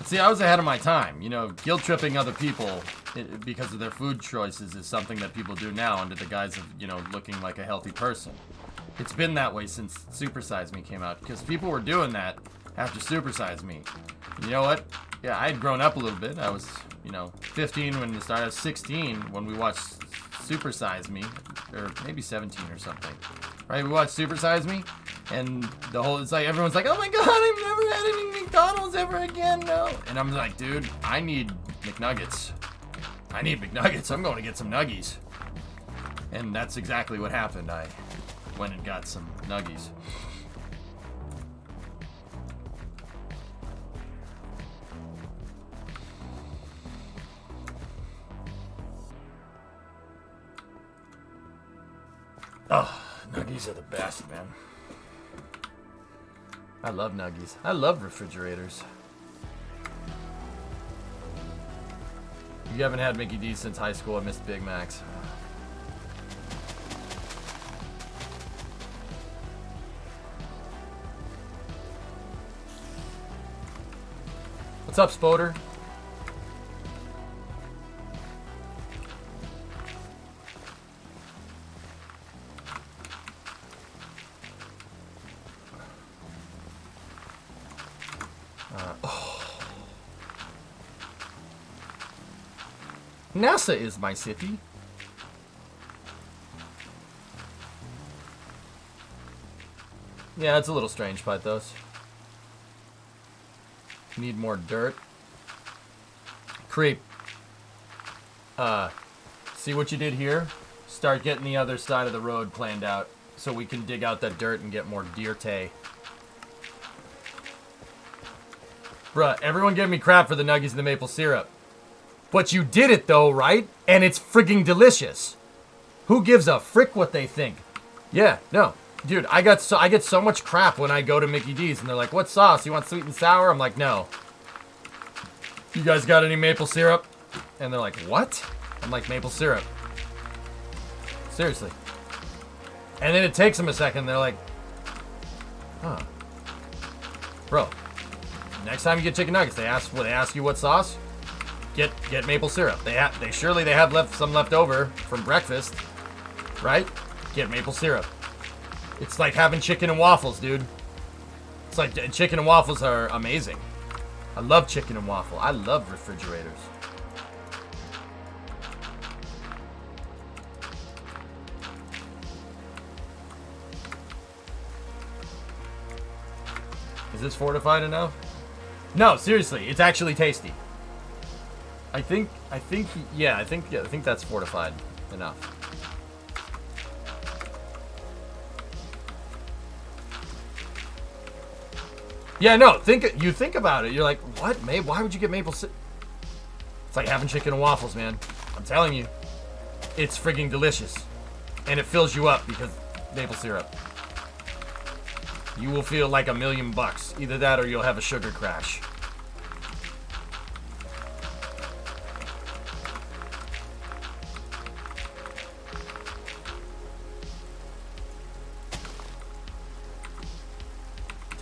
See, I was ahead of my time. You know, guilt tripping other people because of their food choices is something that people do now under the guise of, you know, looking like a healthy person. It's been that way since Super Size Me came out, because people were doing that after Super Size Me. And you know what? Yeah, I had grown up a little bit. I was, you know, 15 when it started. I was 16 when we watched Super Size Me, or maybe 17 or something. Right? We watched Super Size Me, and it's like everyone's like, oh my god, I've never had any McDonald's ever again, no. And I'm like, dude, I need McNuggets. I need McNuggets. I'm going to get some nuggies. And that's exactly what happened. I went and got some nuggies. Oh, nuggies are the best, man. I love nuggies. I love refrigerators. You haven't had Mickey D's since high school. I missed Big Macs. What's up, Spoder? NASA is my city. Yeah, it's a little strange, Pythos. Need more dirt. Creep. See what you did here? Start getting the other side of the road planned out so we can dig out that dirt and get more deer tay. Bruh, everyone gave me crap for the nuggies and the maple syrup. But you did it though, right? And it's frigging delicious. Who gives a frick what they think? Yeah, no. Dude, I get so much crap when I go to Mickey D's and they're like, what sauce? You want sweet and sour? I'm like, no. You guys got any maple syrup? And they're like, what? I'm like, maple syrup. Seriously. And then it takes them a second. They're like, huh. Bro, next time you get chicken nuggets, they ask you what sauce? Get maple syrup. They surely have some left over from breakfast, right? Get maple syrup. It's like having chicken and waffles, dude. It's like chicken and waffles are amazing. I love chicken and waffle. I love refrigerators. Is this fortified enough? No, seriously, it's actually tasty. I think that's fortified enough. Yeah, no, you think about it. You're like, what? Why would you get maple syrup? It's like having chicken and waffles, man. I'm telling you. It's frigging delicious. And it fills you up because maple syrup. You will feel like $1,000,000. Either that or you'll have a sugar crash.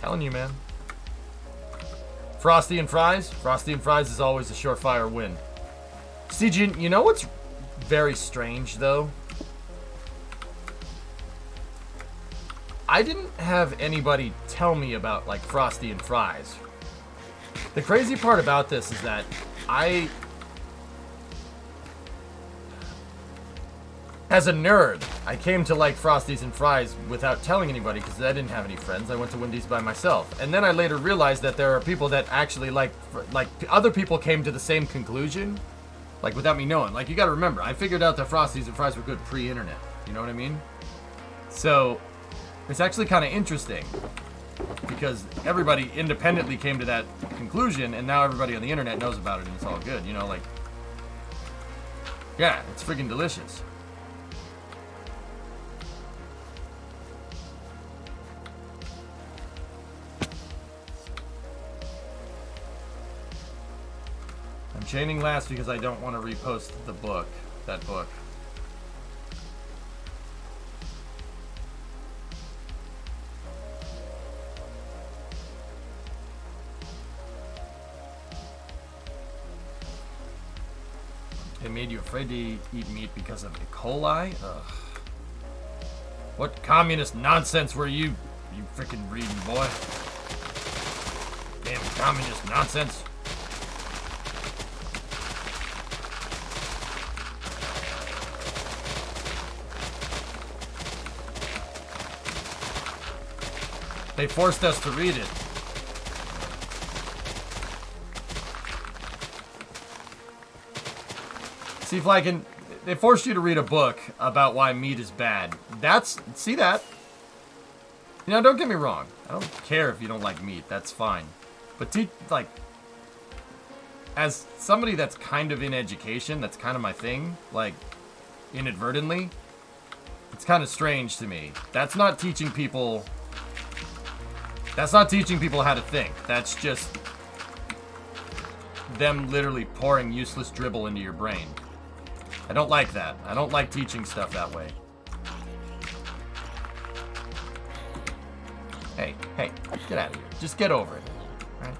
Telling you, man. Frosty and fries? Frosty and fries is always a surefire win. CG, you know what's very strange, though? I didn't have anybody tell me about, like, Frosty and fries. The crazy part about this is that as a nerd, I came to like Frosties and fries without telling anybody because I didn't have any friends. I went to Wendy's by myself. And then I later realized that there are people that actually like other people came to the same conclusion, like without me knowing. Like, you gotta remember, I figured out that Frosties and fries were good pre-internet. You know what I mean? So, it's actually kind of interesting because everybody independently came to that conclusion and now everybody on the internet knows about it and it's all good. You know, like, yeah, it's freaking delicious. I'm chaining last because I don't want to repost that book. It made you afraid to eat meat because of E. coli? Ugh. What communist nonsense were you freaking reading, boy? Damn communist nonsense. They forced us to read it. See, Flykin, they forced you to read a book about why meat is bad. See that? You know, don't get me wrong. I don't care if you don't like meat. That's fine. But, like, as somebody that's kind of in education, that's kind of my thing, like, inadvertently, it's kind of strange to me. That's not teaching people how to think. That's just them literally pouring useless dribble into your brain. I don't like that. I don't like teaching stuff that way. Hey, get out of here. Just get over it. Right?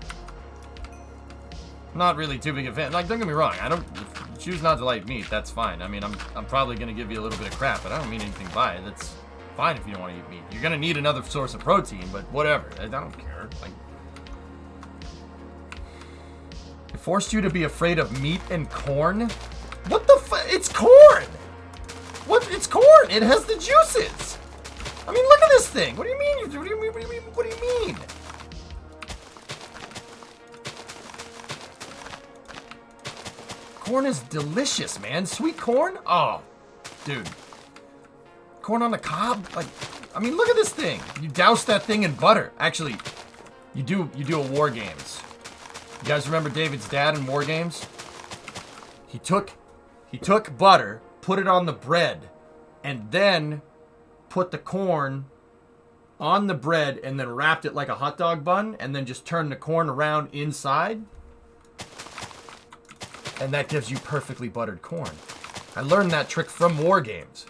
Not really too big a fan. Like, don't get me wrong. I don't if you choose not to like meat. That's fine. I mean, I'm probably gonna give you a little bit of crap, but I don't mean anything by it. That's fine if you don't want to eat meat. You're gonna need another source of protein, but whatever. I don't care. Like, it forced you to be afraid of meat and corn. What the It's corn. What? It's corn. It has the juices. I mean, look at this thing. What do you mean? What do you mean? What do you mean? Corn is delicious, man. Sweet corn? Oh, dude. Corn on the cob? Like, I mean, look at this thing. You douse that thing in butter. Actually, you do a War Games. You guys remember David's dad in War Games? He took butter, put it on the bread, and then put the corn on the bread and then wrapped it like a hot dog bun and then just turned the corn around inside. And that gives you perfectly buttered corn. I learned that trick from War Games.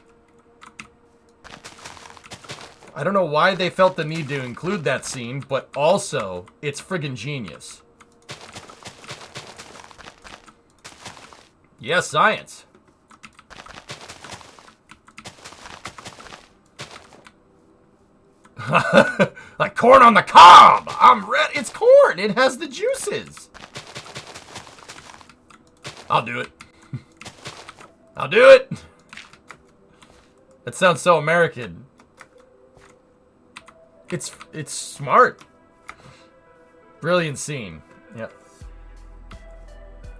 I don't know why they felt the need to include that scene, but also, it's friggin' genius. Yes, science. Like corn on the cob! I'm ready. It's corn! It has the juices! I'll do it. I'll do it! That sounds so American. It's smart. Brilliant scene. Yep.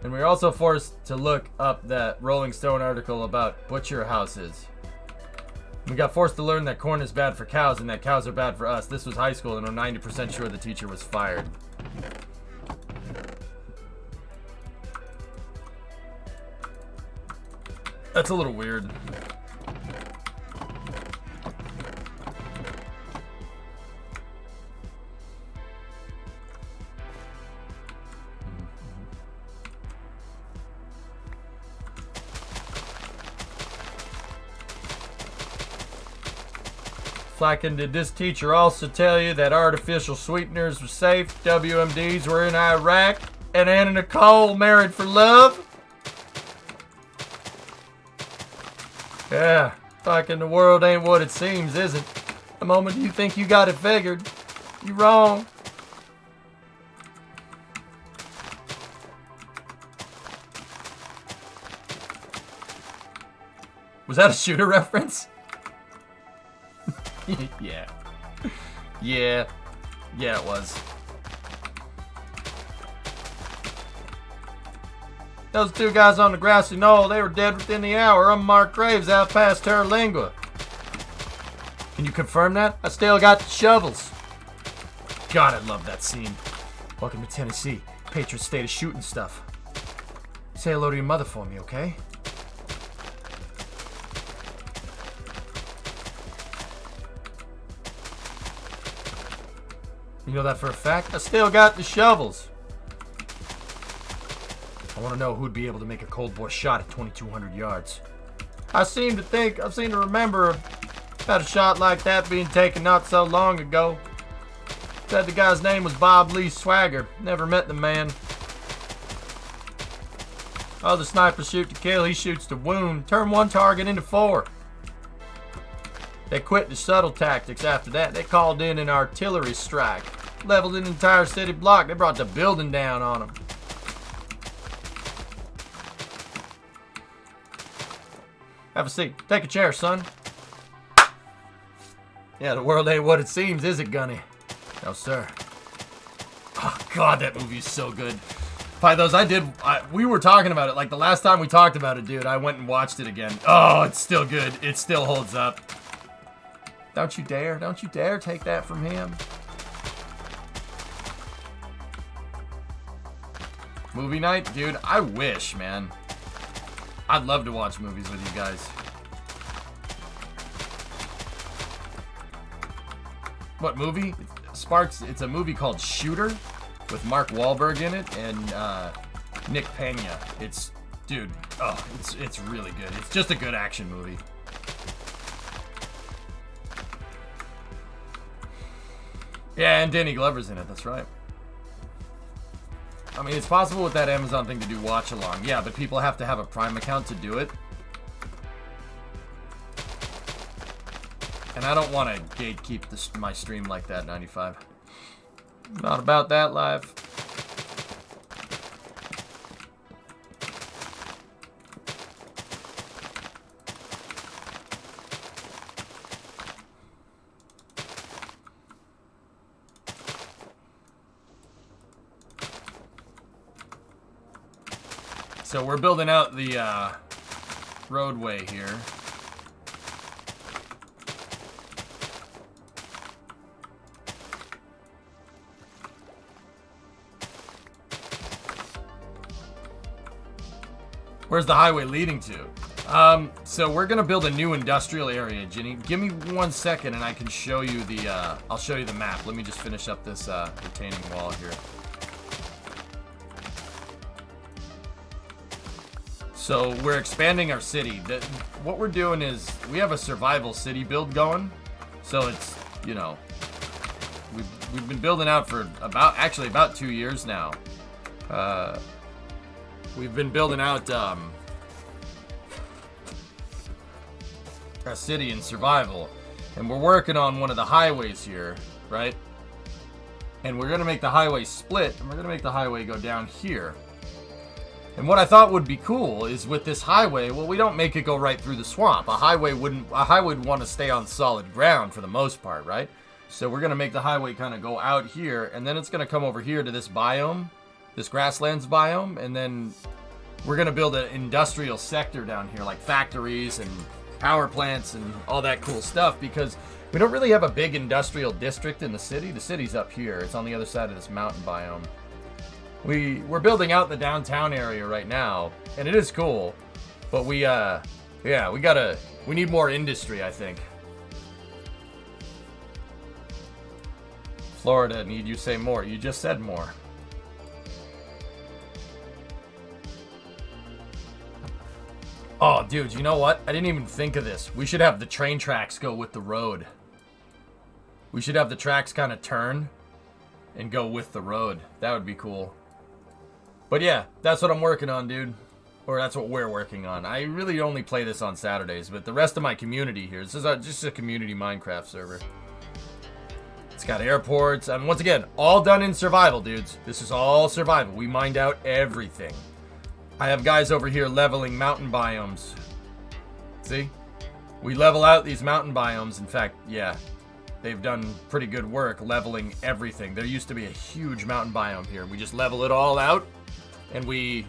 And we were also forced to look up that Rolling Stone article about butcher houses. We got forced to learn that corn is bad for cows and that cows are bad for us. This was high school and I'm 90% sure the teacher was fired. That's a little weird. Flacken, did this teacher also tell you that artificial sweeteners were safe, WMDs were in Iraq, and Anna Nicole married for love? Yeah, fucking the world ain't what it seems, is it? The moment you think you got it figured, you're wrong. Was that a Shooter reference? Yeah. Yeah. Yeah, it was. Those two guys on the grassy knoll, they were dead within the hour. Unmarked graves out past Terlingua. Can you confirm that? I still got the shovels. God, I love that scene. Welcome to Tennessee. Patriot state of shooting stuff. Say hello to your mother for me, okay? You know that for a fact? I still got the shovels. I want to know who'd be able to make a cold bore shot at 2,200 yards. I seem to remember about a shot like that being taken not so long ago. Said the guy's name was Bob Lee Swagger. Never met the man. Other snipers shoot to kill, he shoots to wound. Turn one target into 4. They quit the subtle tactics after that. They called in an artillery strike. Leveled an entire city block. They brought the building down on them. Have a seat. Take a chair, son. Yeah, the world ain't what it seems, is it, Gunny? No, sir. Oh, God, that movie is so good. By those, we were talking about it. Like, the last time we talked about it, dude, I went and watched it again. Oh, it's still good. It still holds up. Don't you dare. Don't you dare take that from him. Movie night? Dude, I wish, man. I'd love to watch movies with you guys. What movie? Sparks, it's a movie called Shooter with Mark Wahlberg in it and Nick Pena. It's, dude, oh, it's really good. It's just a good action movie. Yeah, and Danny Glover's in it, that's right. I mean, it's possible with that Amazon thing to do watch along. Yeah, but people have to have a Prime account to do it. And I don't want to gatekeep my stream like that, 95. Not about that live. So we're building out the roadway here. Where's the highway leading to? So we're gonna build a new industrial area, Ginny. Give me 1 second and I can show you the, I'll show you the map. Let me just finish up this retaining wall here. So we're expanding our city. What we're doing is we have a survival city build going. So it's, you know, we've been building out for about 2 years now. We've been building out a city in survival, and we're working on one of the highways here, right? And we're gonna make the highway split, and we're gonna make the highway go down here. And what I thought would be cool is with this highway, well, we don't make it go right through the swamp. A highway would want to stay on solid ground for the most part, right? So we're gonna make the highway kind of go out here, and then it's gonna come over here to this biome, this grasslands biome, and then we're gonna build an industrial sector down here, like factories and power plants and all that cool stuff, because we don't really have a big industrial district in the city. The city's up here. It's on the other side of this mountain biome. We're building out the downtown area right now, and it is cool, but we need more industry, I think. Florida, need you say more? You just said more. Oh, dude, you know what? I didn't even think of this. We should have the train tracks go with the road. We should have the tracks kind of turn and go with the road. That would be cool. But yeah, that's what I'm working on, dude. Or that's what we're working on. I really only play this on Saturdays, but the rest of my community here, this is just a community Minecraft server. It's got airports, and once again, all done in survival, dudes. This is all survival. We mined out everything. I have guys over here leveling mountain biomes. See? We level out these mountain biomes. In fact, yeah, they've done pretty good work leveling everything. There used to be a huge mountain biome here. We just level it all out, and we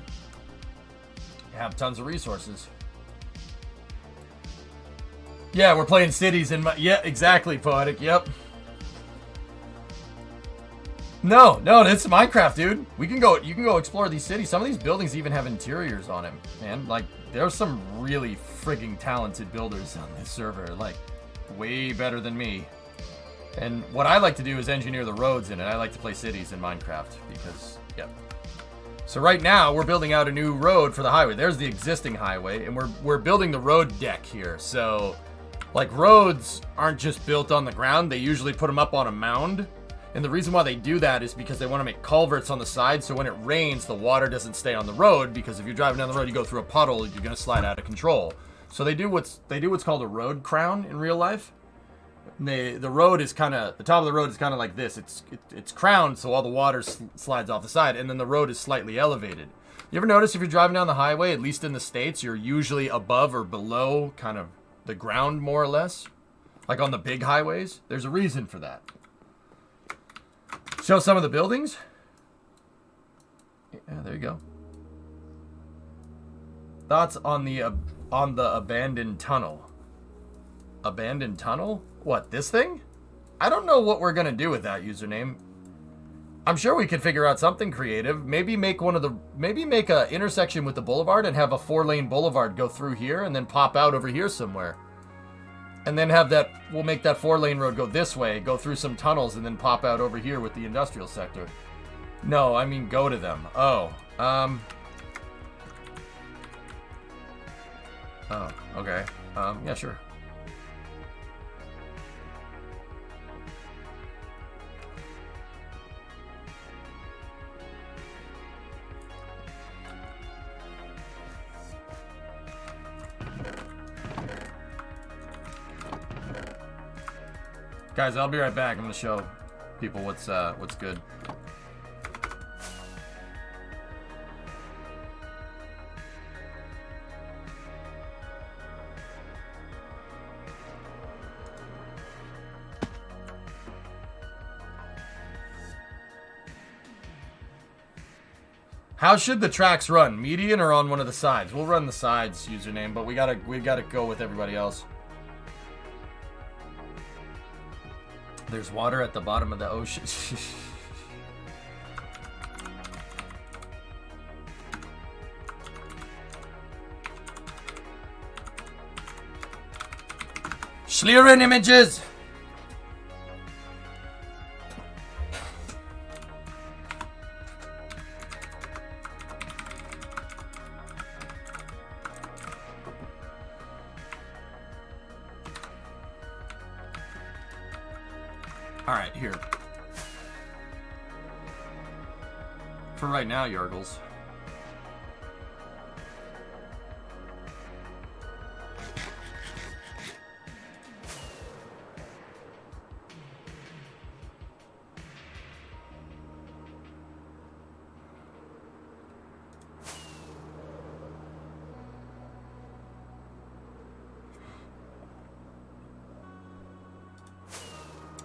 have tons of resources. Yeah, we're playing cities in my... Yeah, exactly, Poetic. Yep. No, it's Minecraft, dude. You can go explore these cities. Some of these buildings even have interiors on them, man. Like, there's some really frigging talented builders on this server. Like, way better than me. And what I like to do is engineer the roads in it. I like to play cities in Minecraft because, yeah. So right now, we're building out a new road for the highway. There's the existing highway, and we're building the road deck here. So, like, roads aren't just built on the ground. They usually put them up on a mound. And the reason why they do that is because they want to make culverts on the side, so when it rains, the water doesn't stay on the road, because if you're driving down the road, you go through a puddle, you're going to slide out of control. So they do what's called a road crown in real life. The road is kind of, the top of the road is kind of like this. It's crowned, so all the water slides off the side, and then the road is slightly elevated. You ever notice if you're driving down the highway, at least in the States, you're usually above or below kind of the ground, more or less? Like on the big highways? There's a reason for that. Show some of the buildings. Yeah, there you go. Thoughts on the abandoned tunnel. Abandoned tunnel? What, this thing? I don't know what we're gonna do with that username. I'm sure we could figure out something creative. Maybe make a intersection with the boulevard and have a 4-lane boulevard go through here and then pop out over here somewhere. And then we'll make that 4-lane road go this way, go through some tunnels, and then pop out over here with the industrial sector. No, I mean go to them. Oh, okay. Yeah, sure. Guys, I'll be right back. I'm gonna show people what's good. How should the tracks run? Median or on one of the sides? We'll run the sides username, but we gotta go with everybody else. There's water at the bottom of the ocean. Schlieren images! Alright, here. For right now, Yorgles.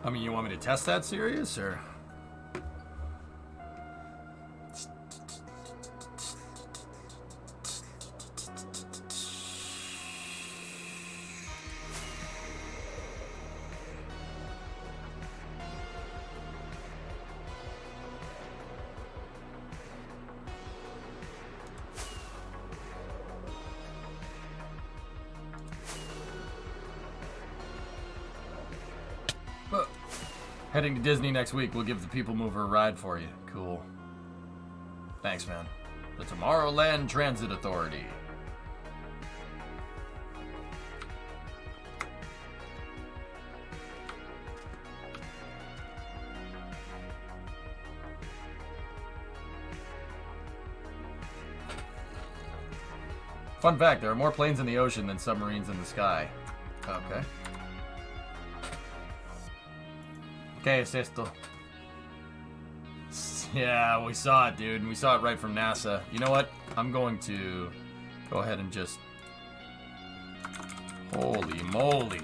I mean, you want me to test that serious, or? Heading to Disney next week. We'll give the People Mover a ride for you. Cool. Thanks, man. The Tomorrowland Transit Authority. Fun fact, there are more planes in the ocean than submarines in the sky. Okay. ¿Qué es esto? Yeah, we saw it, dude. And we saw it right from NASA. You know what? I'm going to go ahead and just... Holy moly.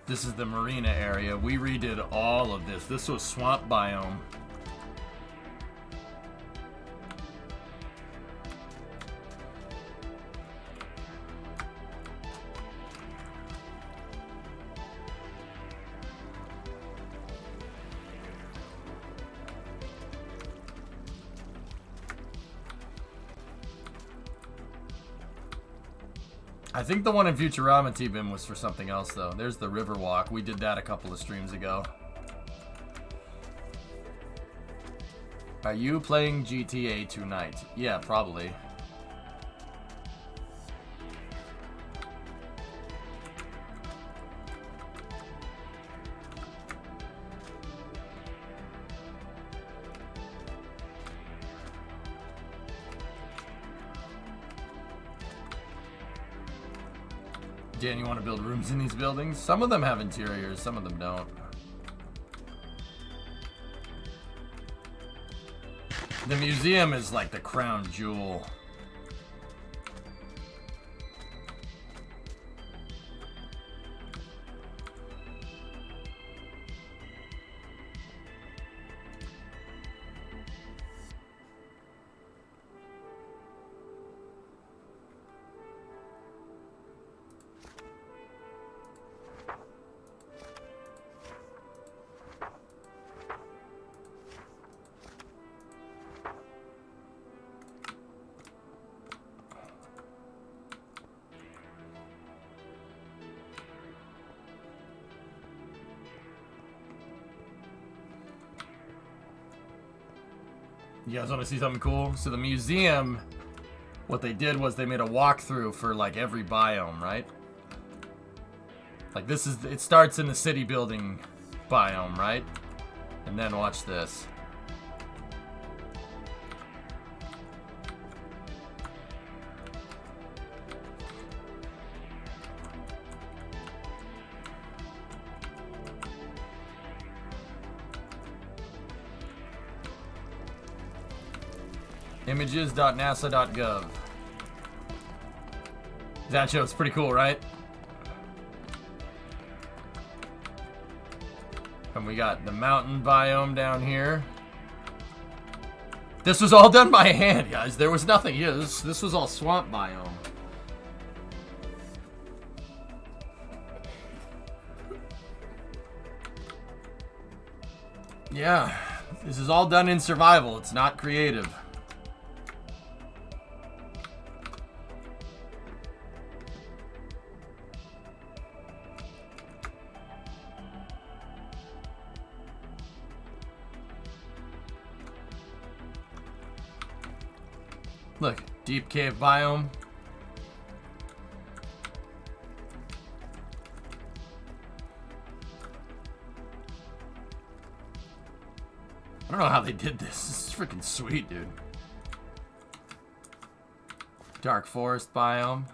This is the marina area. We redid all of this. This was swamp biome. I think the one in Futurama T-Bim was for something else, though. There's the Riverwalk. We did that a couple of streams ago. Are you playing GTA tonight? Yeah, probably. Dan, you want to build rooms in these buildings? Some of them have interiors, some of them don't. The museum is like the crown jewel. You guys want to see something cool? So the museum, what they did was they made a walkthrough for like every biome, right? Like this is, it starts in the city building biome, right? And then watch this. Images.nasa.gov. That show's pretty cool, right? And we got the mountain biome down here. This was all done by hand, guys. There was nothing. Yeah, this was all swamp biome. Yeah, this is all done in survival. It's not creative. Look, deep cave biome. I don't know how they did this. This is freaking sweet, dude. Dark forest biome.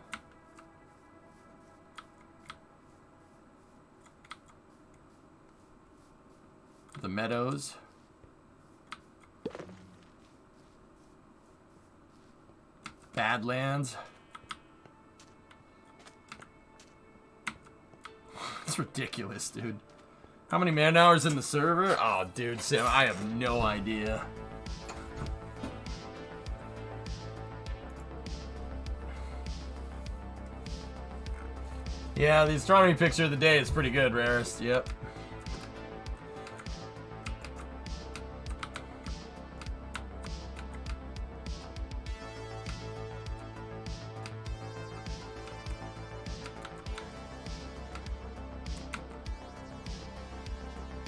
The meadows. Badlands. It's ridiculous, dude. How many man hours in the server? Oh, dude, Sam, I have no idea. Yeah, the astronomy picture of the day is pretty good, Rarest. Yep.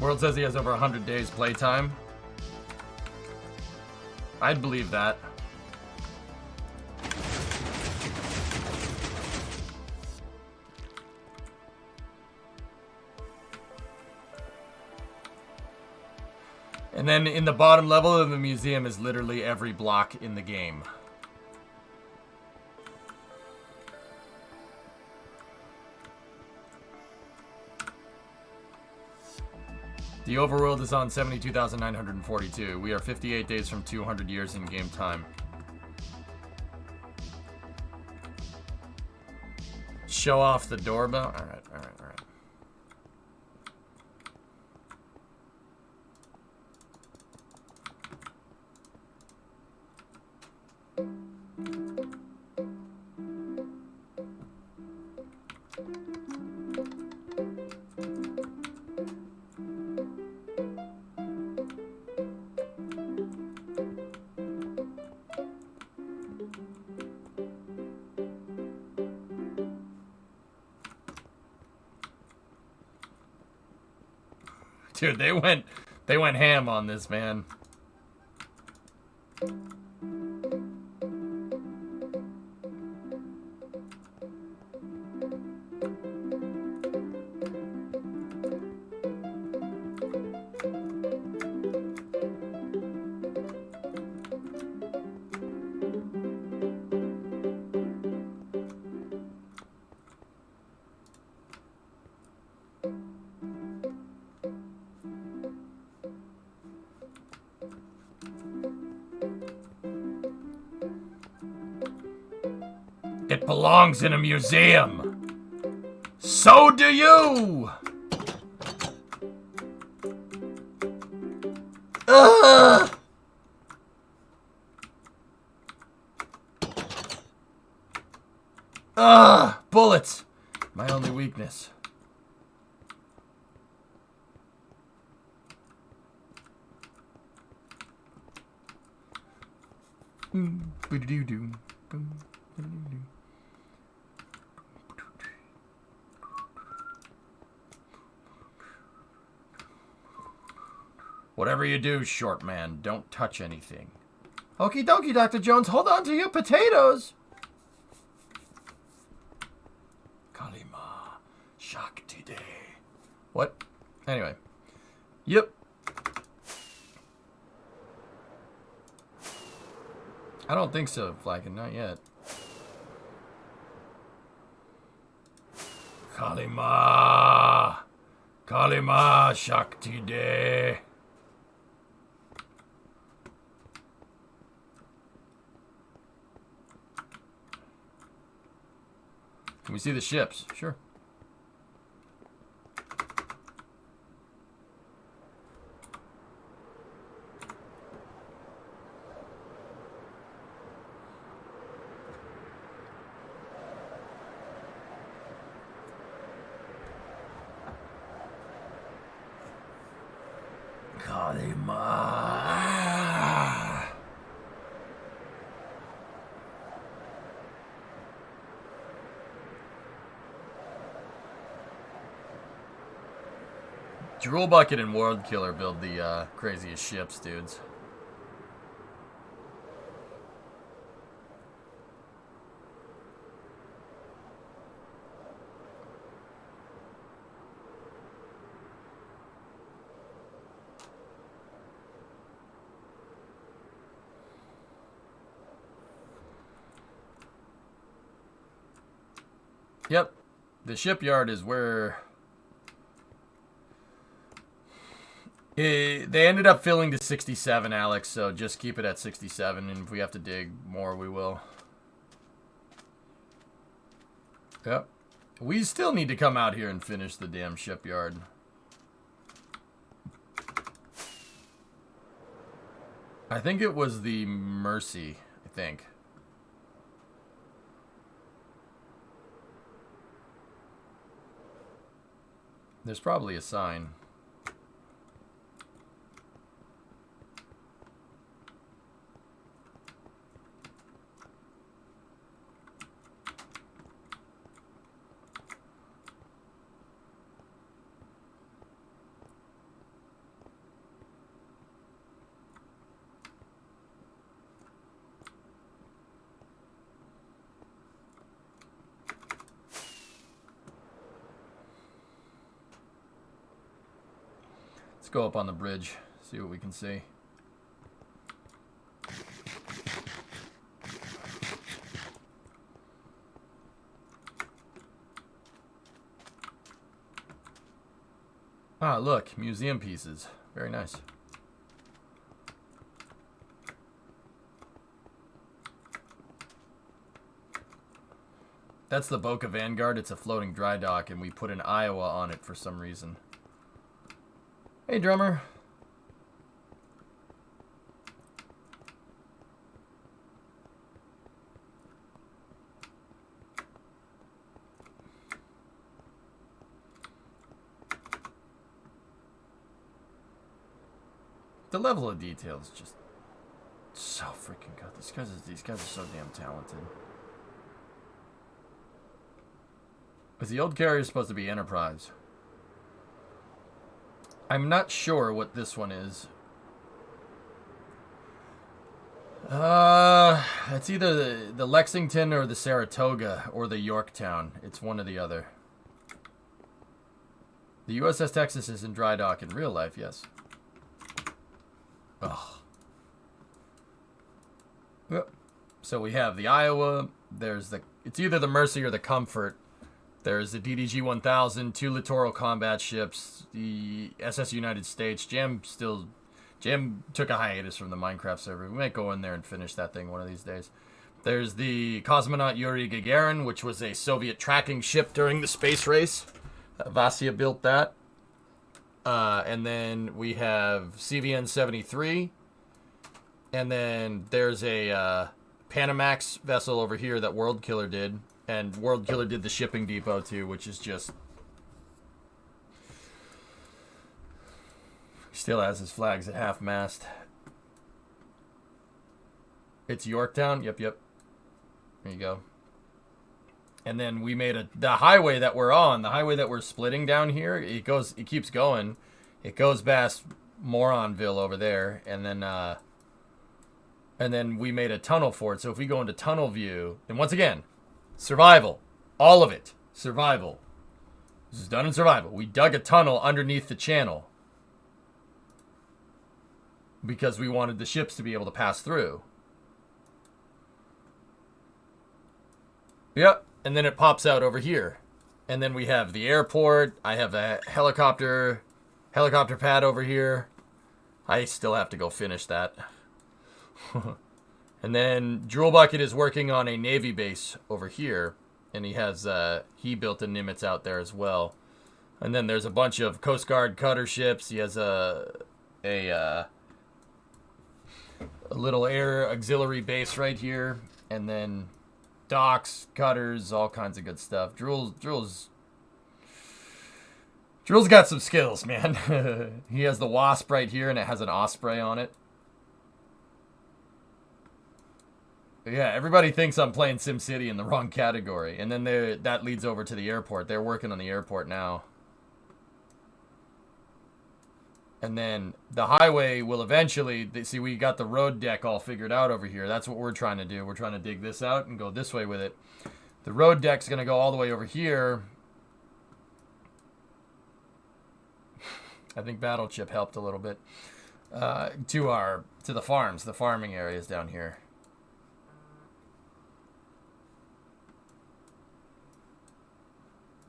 World says he has over 100 days playtime. I'd believe that. And then in the bottom level of the museum is literally every block in the game. The overworld is on 72,942. We are 58 days from 200 years in game time. Show off the doorbell. Alright, alright, alright. Dude, they went ham on this, man. It belongs in a museum. So do you! Ugh! Ugh! Bullets! My only weakness. Whatever you do, short man, don't touch anything. Okie dokie, Dr. Jones. Hold on to your potatoes. Kalima. Shakti Day. What? Anyway. Yep. I don't think so, Flacken. Not yet. Kalima. Kalima Shakti Day. Can we see the ships? Sure. Kalima. Drool Bucket and World Killer build the craziest ships, dudes. Yep, the shipyard is where they ended up filling to 67, Alex, so just keep it at 67, and if we have to dig more, we will. Yep. We still need to come out here and finish the damn shipyard. I think it was the Mercy, I think. There's probably a sign. Let's go up on the bridge, see what we can see. Ah, look, museum pieces. Very nice. That's the Boca Vanguard. It's a floating dry dock, and we put an Iowa on it for some reason. Hey, drummer. The level of detail is just so freaking good. These guys are so damn talented. Was the old carrier supposed to be Enterprise? I'm not sure what this one is. It's either the Lexington or the Saratoga or the Yorktown. It's one or the other. The USS Texas is in dry dock in real life, yes. Ugh. Yep. So we have the Iowa. It's either the Mercy or the Comfort. There's the DDG-1000, 2 littoral combat ships, the SS United States. Jam took a hiatus from the Minecraft server. We might go in there and finish that thing one of these days. There's the cosmonaut Yuri Gagarin, which was a Soviet tracking ship during the space race. Vasya built that. And then we have CVN-73. And then there's a Panamax vessel over here that World Killer did. And World Killer did the shipping depot too, which is just... Still has his flags at half-mast. It's Yorktown? Yep. There you go. And then we made the highway that we're on, the highway that we're splitting down here, it keeps going. It goes past Moronville over there, and then And then we made a tunnel for it. So if we go into tunnel view, and once again, survival. All of it. Survival. This is done in survival. We dug a tunnel underneath the channel because we wanted the ships to be able to pass through. Yep. And then it pops out over here. And then we have the airport. I have a helicopter pad over here. I still have to go finish that. And then Drool Bucket is working on a Navy base over here. And he has, he built a Nimitz out there as well. And then there's a bunch of Coast Guard cutter ships. He has a little air auxiliary base right here. And then docks, cutters, all kinds of good stuff. Drool's got some skills, man. He has the Wasp right here, and it has an Osprey on it. Yeah, everybody thinks I'm playing SimCity in the wrong category. And then that leads over to the airport. They're working on the airport now. And then the highway will eventually... See, we got the road deck all figured out over here. That's what we're trying to do. We're trying to dig this out and go this way with it. The road deck's going to go all the way over here. I think Battle Chip helped a little bit. To the farms, the farming areas down here.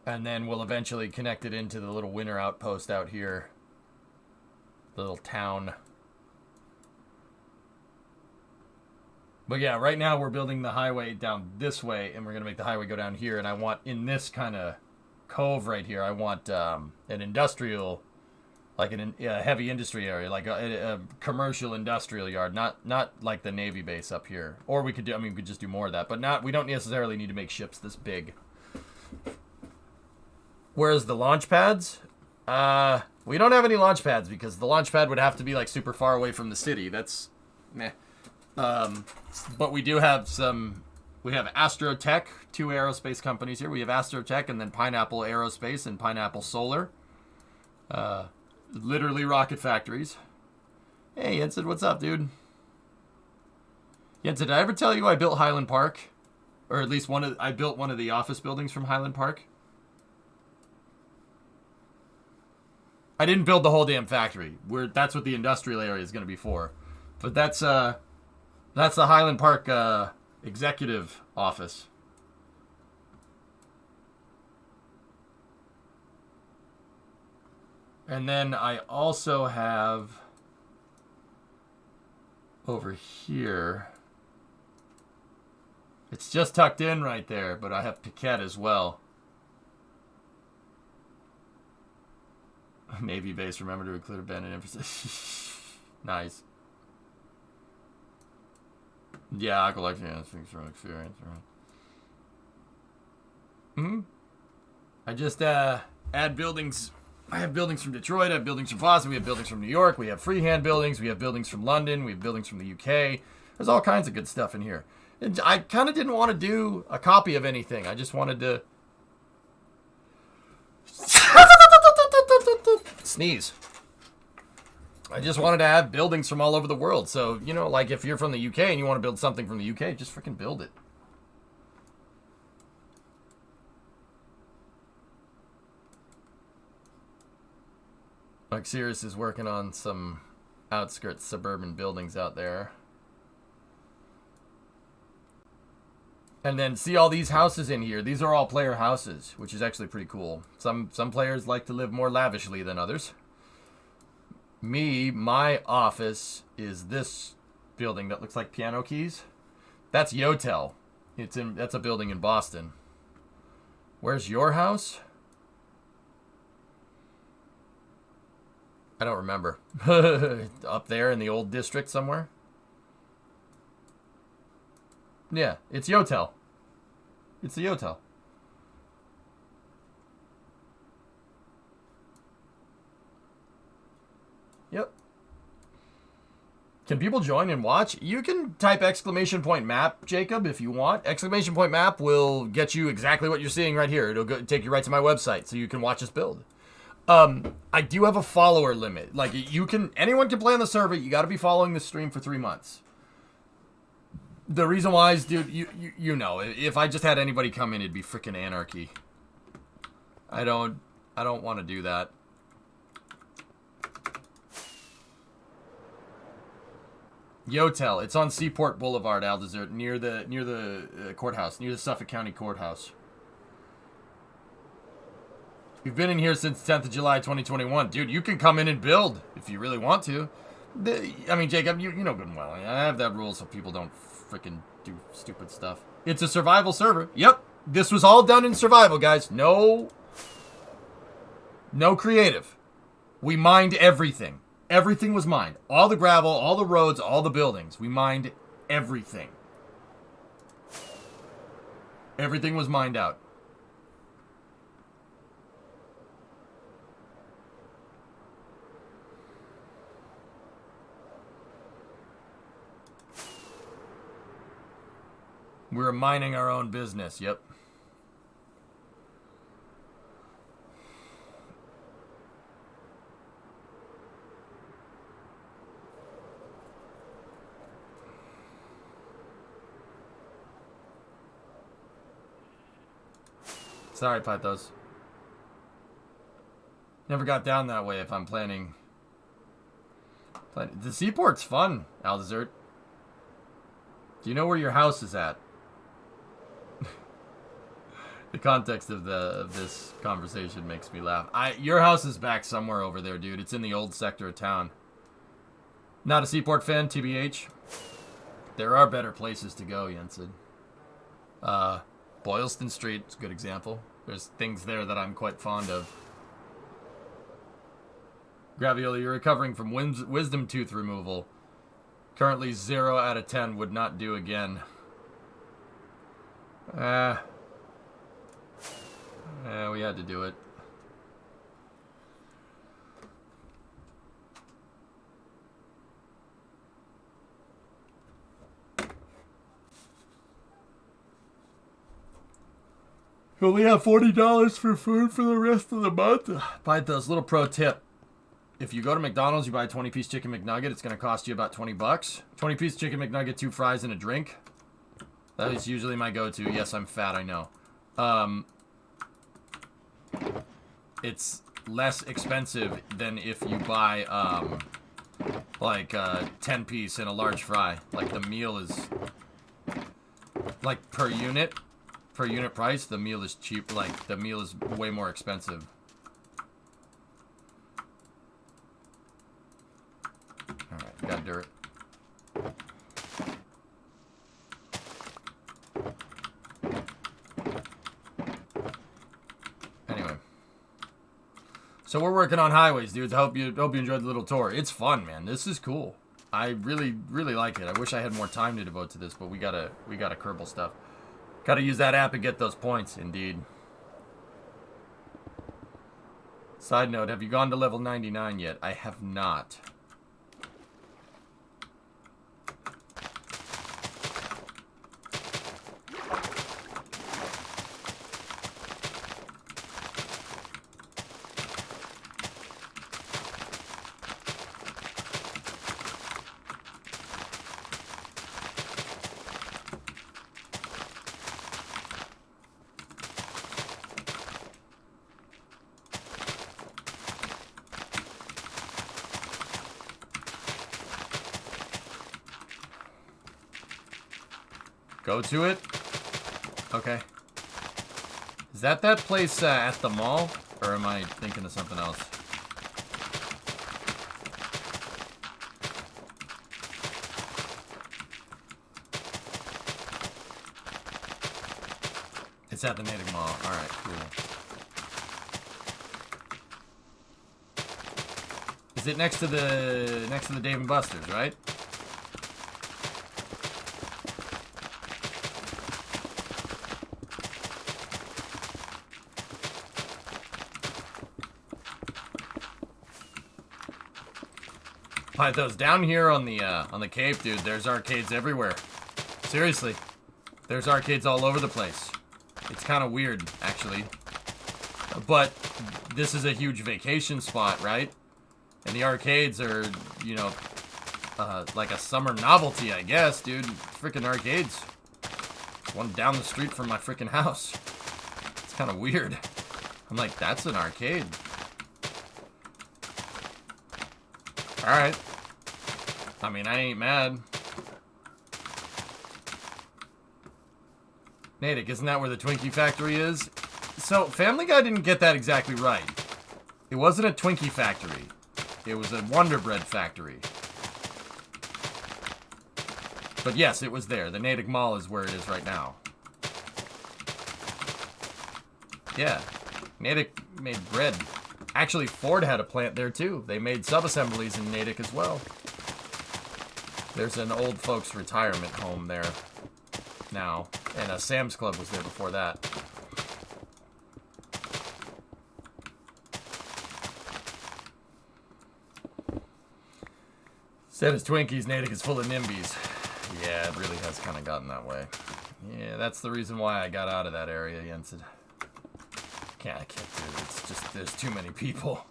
And then we'll eventually connect it into the little winter outpost out here. The little town. But yeah, right now we're building the highway down this way, and we're going to make the highway go down here. And I want, in this kind of cove right here, I want an industrial, like a heavy industry area, like a commercial industrial yard, not like the Navy base up here. Or we could do, we could just do more of that, but we don't necessarily need to make ships this big. Whereas the launch pads, we don't have any launch pads because the launch pad would have to be like super far away from the city. That's meh. But we do have we have Astrotech, 2 aerospace companies here. We have Astrotech and then Pineapple Aerospace and Pineapple Solar. Literally rocket factories. Hey, Jensen, what's up, dude? Jensen, did I ever tell you I built Highland Park? Or at least I built one of the office buildings from Highland Park? I didn't build the whole damn factory. That's what the industrial area is going to be for. But that's the Highland Park executive office. And then I also have over here. It's just tucked in right there, but I have Piquette as well. Navy base, remember to include abandoned emphasis. Nice. Yeah, collection things from experience. Right? I just add buildings. I have buildings from Detroit. I have buildings from Boston. We have buildings from New York. We have freehand buildings. We have buildings from London. We have buildings from the UK. There's all kinds of good stuff in here. And I kind of didn't want to do a copy of anything. I just wanted to sneeze. I just wanted to have buildings from all over the world. So, like if you're from the UK and you want to build something from the UK, just freaking build it. Like Sirius is working on some outskirts suburban buildings out there. And then see all these houses in here. These are all player houses, which is actually pretty cool. Some players like to live more lavishly than others. My office is this building that looks like piano keys. That's Yotel. That's a building in Boston. Where's your house? I don't remember. Up there in the old district somewhere? Yeah, it's Yotel. It's the Yotel. Yep. Can people join and watch? You can type !map, Jacob, if you want. !map will get you exactly what you're seeing right here. It'll take you right to my website so you can watch us build. I do have a follower limit. Like, anyone can play on the server. You got to be following the stream for 3 months. The reason why is, dude, you know, if I just had anybody come in, it'd be freaking anarchy. I don't want to do that. Yotel, it's on Seaport Boulevard, Aldezert, near the courthouse, near the Suffolk County Courthouse. We've been in here since 10th of July, 2021. Dude, you can come in and build if you really want to. I mean, Jacob, you know good and well. I have that rule so people don't freaking do stupid stuff. It's a survival server. Yep, this was all done in survival, guys. No creative. We mined everything. Everything was mined. All the gravel, all the roads, all the buildings. We mined everything. Everything was mined out. We're mining our own business. Yep. Sorry, Pythos. Never got down that way if I'm planning. The seaport's fun, Aldezert. Do you know where your house is at? The context of this conversation makes me laugh. Your house is back somewhere over there, dude. It's in the old sector of town. Not a seaport fan, TBH. There are better places to go, Jensen. Boylston Street is a good example. There's things there that I'm quite fond of. Graviola, you're recovering from wisdom tooth removal. Currently 0 out of 10 would not do again. Yeah, we had to do it. We only have $40 for food for the rest of the month. Buy those. Little pro tip. If you go to McDonald's, you buy a 20-piece chicken McNugget, it's going to cost you about $20. 20-piece chicken McNugget, 2 fries, and a drink. That is usually my go-to. Yes, I'm fat, I know. It's less expensive than if you buy, like a 10-piece and a large fry. Like, the meal is, like, per unit price, the meal is cheap. Like, the meal is way more expensive. Alright, got dirt. Anyway. So we're working on highways, dudes. I hope you enjoyed the little tour. It's fun, man. This is cool. I really like it. I wish I had more time to devote to this, but we gotta Kerbal stuff. Gotta use that app and get those points, indeed. Side note, have you gone to level 99 yet? I have not. Go to it? Okay. Is that place at the mall? Or am I thinking of something else? It's at the Natick Mall. Alright, cool. Is it next to the Dave & Buster's, right? Those down here on the Cape, dude, there's arcades everywhere. Seriously. There's arcades all over the place. It's kind of weird, actually. But this is a huge vacation spot, right? And the arcades are, you know, like a summer novelty, I guess, dude. freaking arcades. One down the street from my freaking house. It's kind of weird. I'm like, that's an arcade. Alright. I mean, I ain't mad. Natick, isn't that where the Twinkie factory is? So, Family Guy didn't get that exactly right. It wasn't a Twinkie factory. It was a Wonder Bread factory. But yes, it was there. The Natick Mall is where it is right now. Yeah. Natick made bread. Actually, Ford had a plant there too. They made sub-assemblies in Natick as well. There's an old folks retirement home there now. And a Sam's Club was there before that. Instead of Twinkies, Natick is full of NIMBYs. Yeah, it really has kind of gotten that way. Yeah, that's the reason why I got out of that area, Jensen. I can't do it. It's just, there's too many people.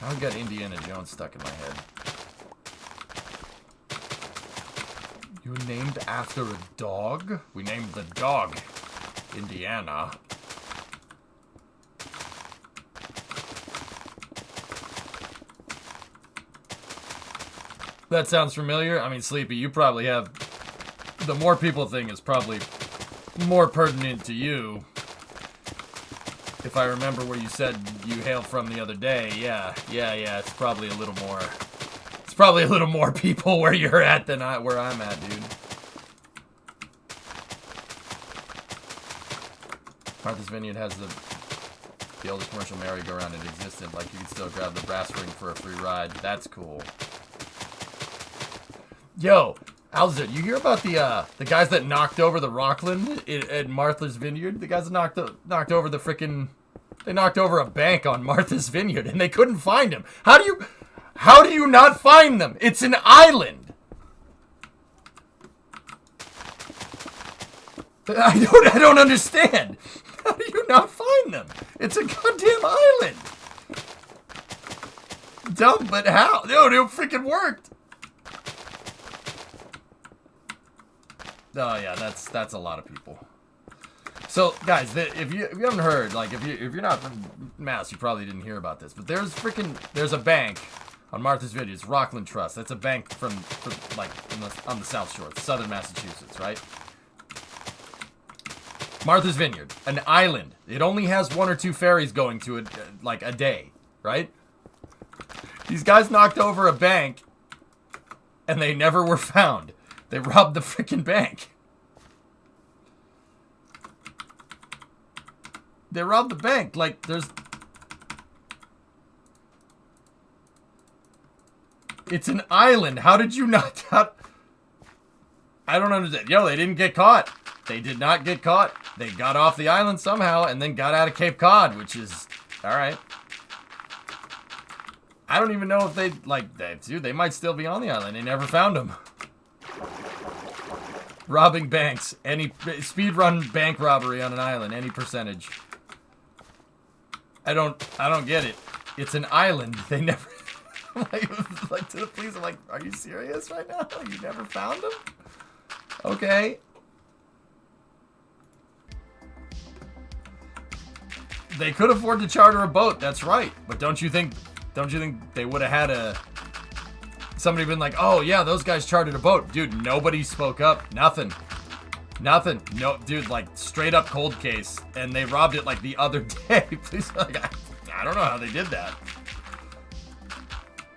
I got Indiana Jones stuck in my head. You were named after a dog? We named the dog Indiana. That sounds familiar. I mean, Sleepy, you probably have... The more people thing is probably more pertinent to you. If I remember where you said you hail from the other day, yeah, it's probably a little more... It's probably a little more people where you're at than where I'm at, dude. Martha's Vineyard has the oldest commercial merry-go-round in existence. Like, you can still grab the brass ring for a free ride. That's cool. Yo, Alza, you hear about the guys that knocked over the Rockland at Martha's Vineyard? The guys that knocked over the frickin'... They knocked over a bank on Martha's Vineyard, and they couldn't find him. How do you not find them? It's an island. I don't understand. How do you not find them? It's a goddamn island. Dumb, but how? No, it freaking worked. Oh yeah, that's a lot of people. So guys, if you haven't heard, like if you're not from Mass, you probably didn't hear about this. But there's a bank on Martha's Vineyard. It's Rockland Trust. That's a bank from like on the South Shore, southern Massachusetts, right? Martha's Vineyard, an island. It only has 1 or 2 ferries going to it like a day, right? These guys knocked over a bank, and they never were found. They robbed the freaking bank. They robbed the bank. Like, there's... It's an island. How did you not... I don't understand. Yo, they didn't get caught. They did not get caught. They got off the island somehow and then got out of Cape Cod, which is... Alright. I don't even know if they... Like, they might still be on the island. They never found them. Robbing banks. Any speedrun bank robbery on an island. Any percentage. I don't get it. It's an island. They never... like to the police, I'm like, are you serious right now? You never found them? Okay. They could afford to charter a boat. That's right. But don't you think they would have had somebody been like, oh yeah, those guys chartered a boat. Dude, nobody spoke up. Nothing. No, dude, like straight up cold case. And they robbed it like the other day. Please, like, I don't know how they did that.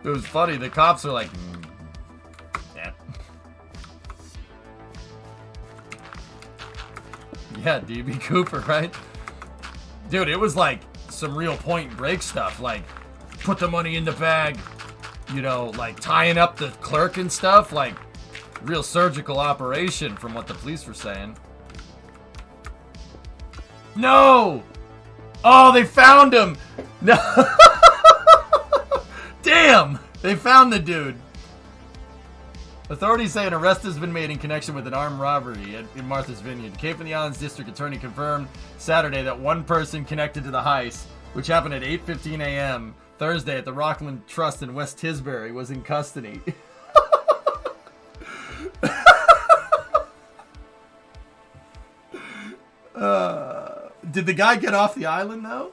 It was funny. The cops are like, yeah. Yeah, DB Cooper, right? Dude, it was like some real point and break stuff. Like, put the money in the bag. You know, like tying up the clerk and stuff. Like, real surgical operation from what the police were saying. No! Oh, they found him! No! Damn! They found the dude. Authorities say an arrest has been made in connection with an armed robbery in Martha's Vineyard. Cape and the Islands District Attorney confirmed Saturday that one person connected to the heist, which happened at 8:15 a.m., Thursday at the Rockland Trust in West Tisbury was in custody. Did the guy get off the island, though?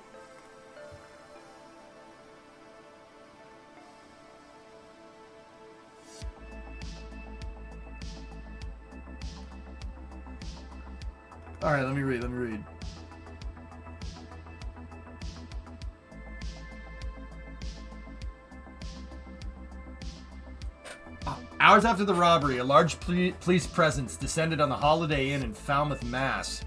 All right, let me read. Hours after the robbery, a large police presence descended on the Holiday Inn in Falmouth, Mass.,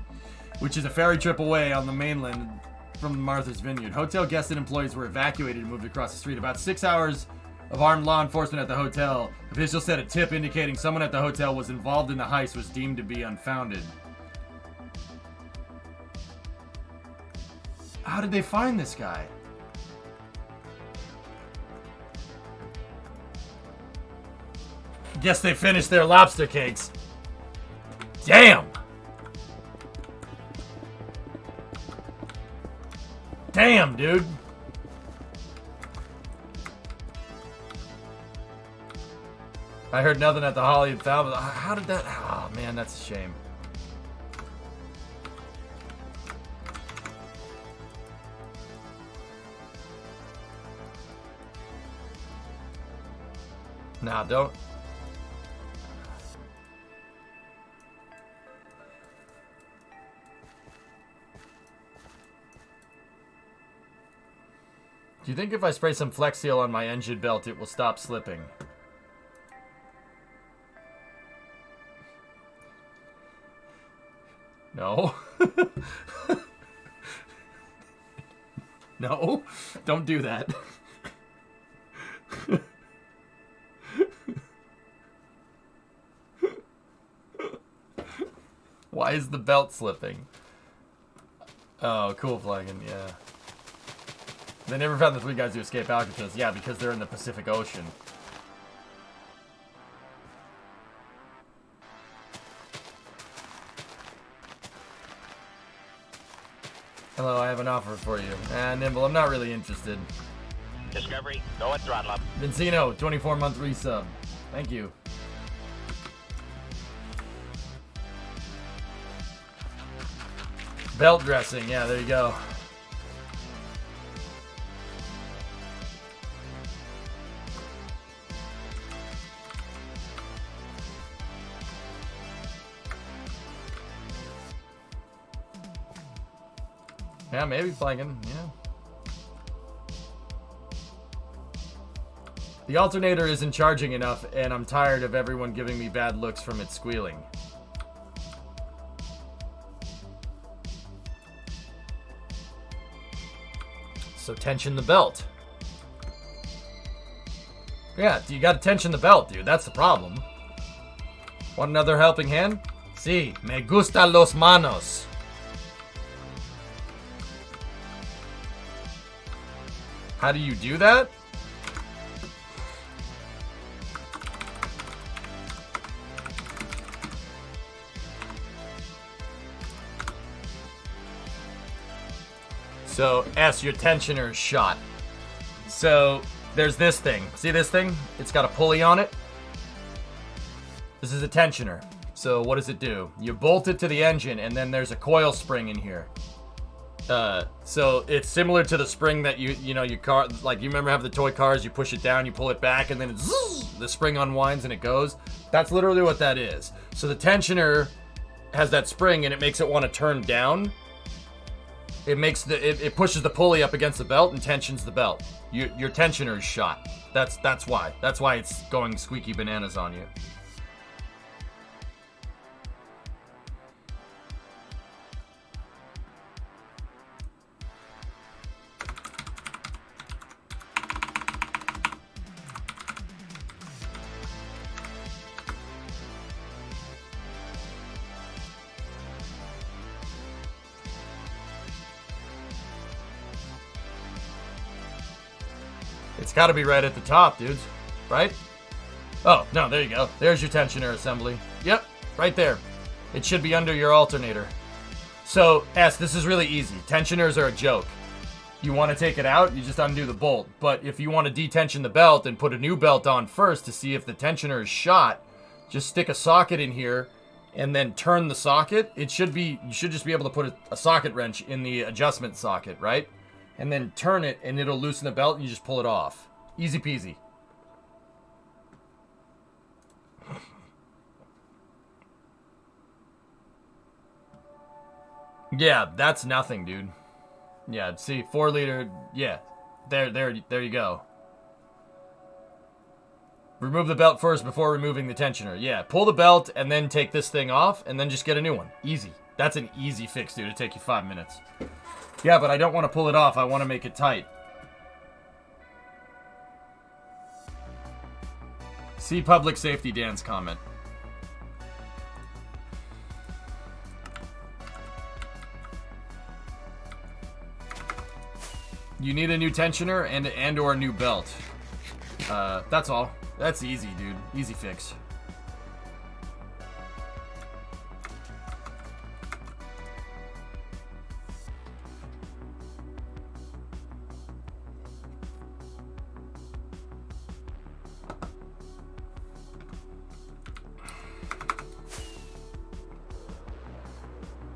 which is a ferry trip away on the mainland from Martha's Vineyard. Hotel guests and employees were evacuated and moved across the street. About 6 hours of armed law enforcement at the hotel. Officials said a tip indicating someone at the hotel was involved in the heist was deemed to be unfounded. How did they find this guy? Guess they finished their lobster cakes. Damn! Damn, dude. I heard nothing at the Holly and Falmouth. How did that... Oh, man, that's a shame. Nah, don't... Do you think if I spray some Flex Seal on my engine belt, it will stop slipping? No. No. Don't do that. Why is the belt slipping? Oh, cool flagging, yeah. They never found the 3 guys who escaped Alcatraz. Yeah, because they're in the Pacific Ocean. Hello, I have an offer for you. Nimble, I'm not really interested. Discovery, go at throttle up. Vincino, 24-month resub. Thank you. Belt dressing, yeah, there you go. Yeah, maybe flagging, yeah. The alternator isn't charging enough, and I'm tired of everyone giving me bad looks from it squealing. So tension the belt. Yeah, you gotta tension the belt, dude. That's the problem. Want another helping hand? Sí, me gustan los manos. How do you do that? So, S, your tensioner is shot. So, there's this thing. See this thing? It's got a pulley on it. This is a tensioner. So, what does it do? You bolt it to the engine, and then there's a coil spring in here. So it's similar to the spring that you know, your car, like you remember have the toy cars, you push it down, you pull it back, and then the spring unwinds and it goes. That's literally what that is. So the tensioner has that spring and it makes it want to turn down. It makes it pushes the pulley up against the belt and tensions the belt. Your tensioner is shot. That's why. That's why it's going squeaky bananas on you. It's got to be right at the top, dudes. Right? Oh, no, there you go. There's your tensioner assembly. Yep, right there. It should be under your alternator. So, S, this is really easy. Tensioners are a joke. you want to take it out, you just undo the bolt. But if you want to detension the belt and put a new belt on first to see if the tensioner is shot, just stick a socket in here and then turn the socket. You should just be able to put a socket wrench in the adjustment socket, right? And then turn it and it'll loosen the belt and you just pull it off. Easy peasy. Yeah, that's nothing, dude. Yeah, see, 4 liter, yeah. There you go. Remove the belt first before removing the tensioner. Yeah, pull the belt and then take this thing off and then just get a new one. Easy. That's an easy fix, dude. It'll take you 5 minutes. Yeah, but I don't want to pull it off. I want to make it tight. See Public Safety Dan's comment. You need a new tensioner and or a new belt. That's all. That's easy, dude. Easy fix.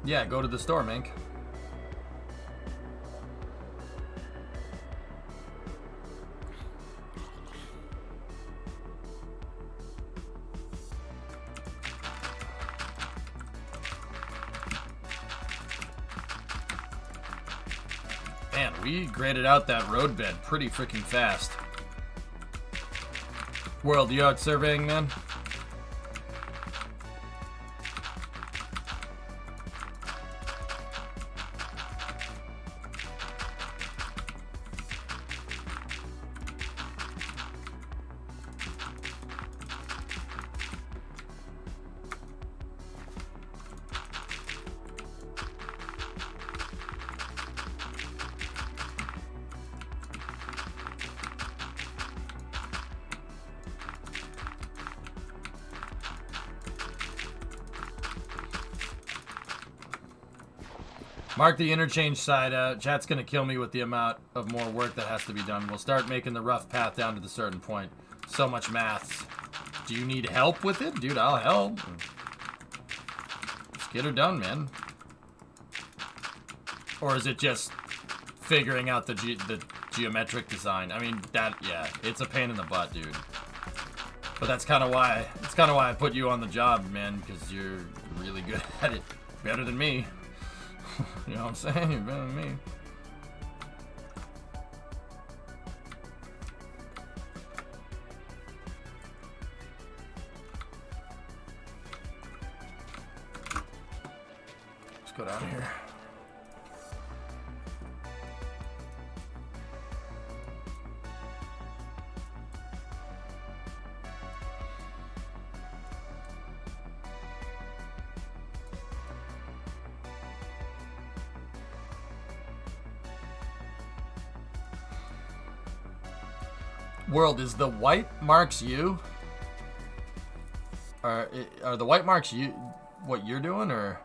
Yeah, go to the store, Mink. Man, we graded out that road bed pretty freaking fast. World, you out surveying, man? Mark the interchange side out. Chat's gonna kill me with the amount of more work that has to be done. We'll start making the rough path down to the certain point. So much maths. Do you need help with it? Dude, I'll help. Just get her done, man. Or is it just figuring out the geometric design? I mean, yeah, it's a pain in the butt, dude. But that's kind of why I put you on the job, man, because you're really good at it. Better than me. You know what I'm saying? You're better than me. Let's go down here. World, is the white marks you? Are the white marks you what you're doing, or?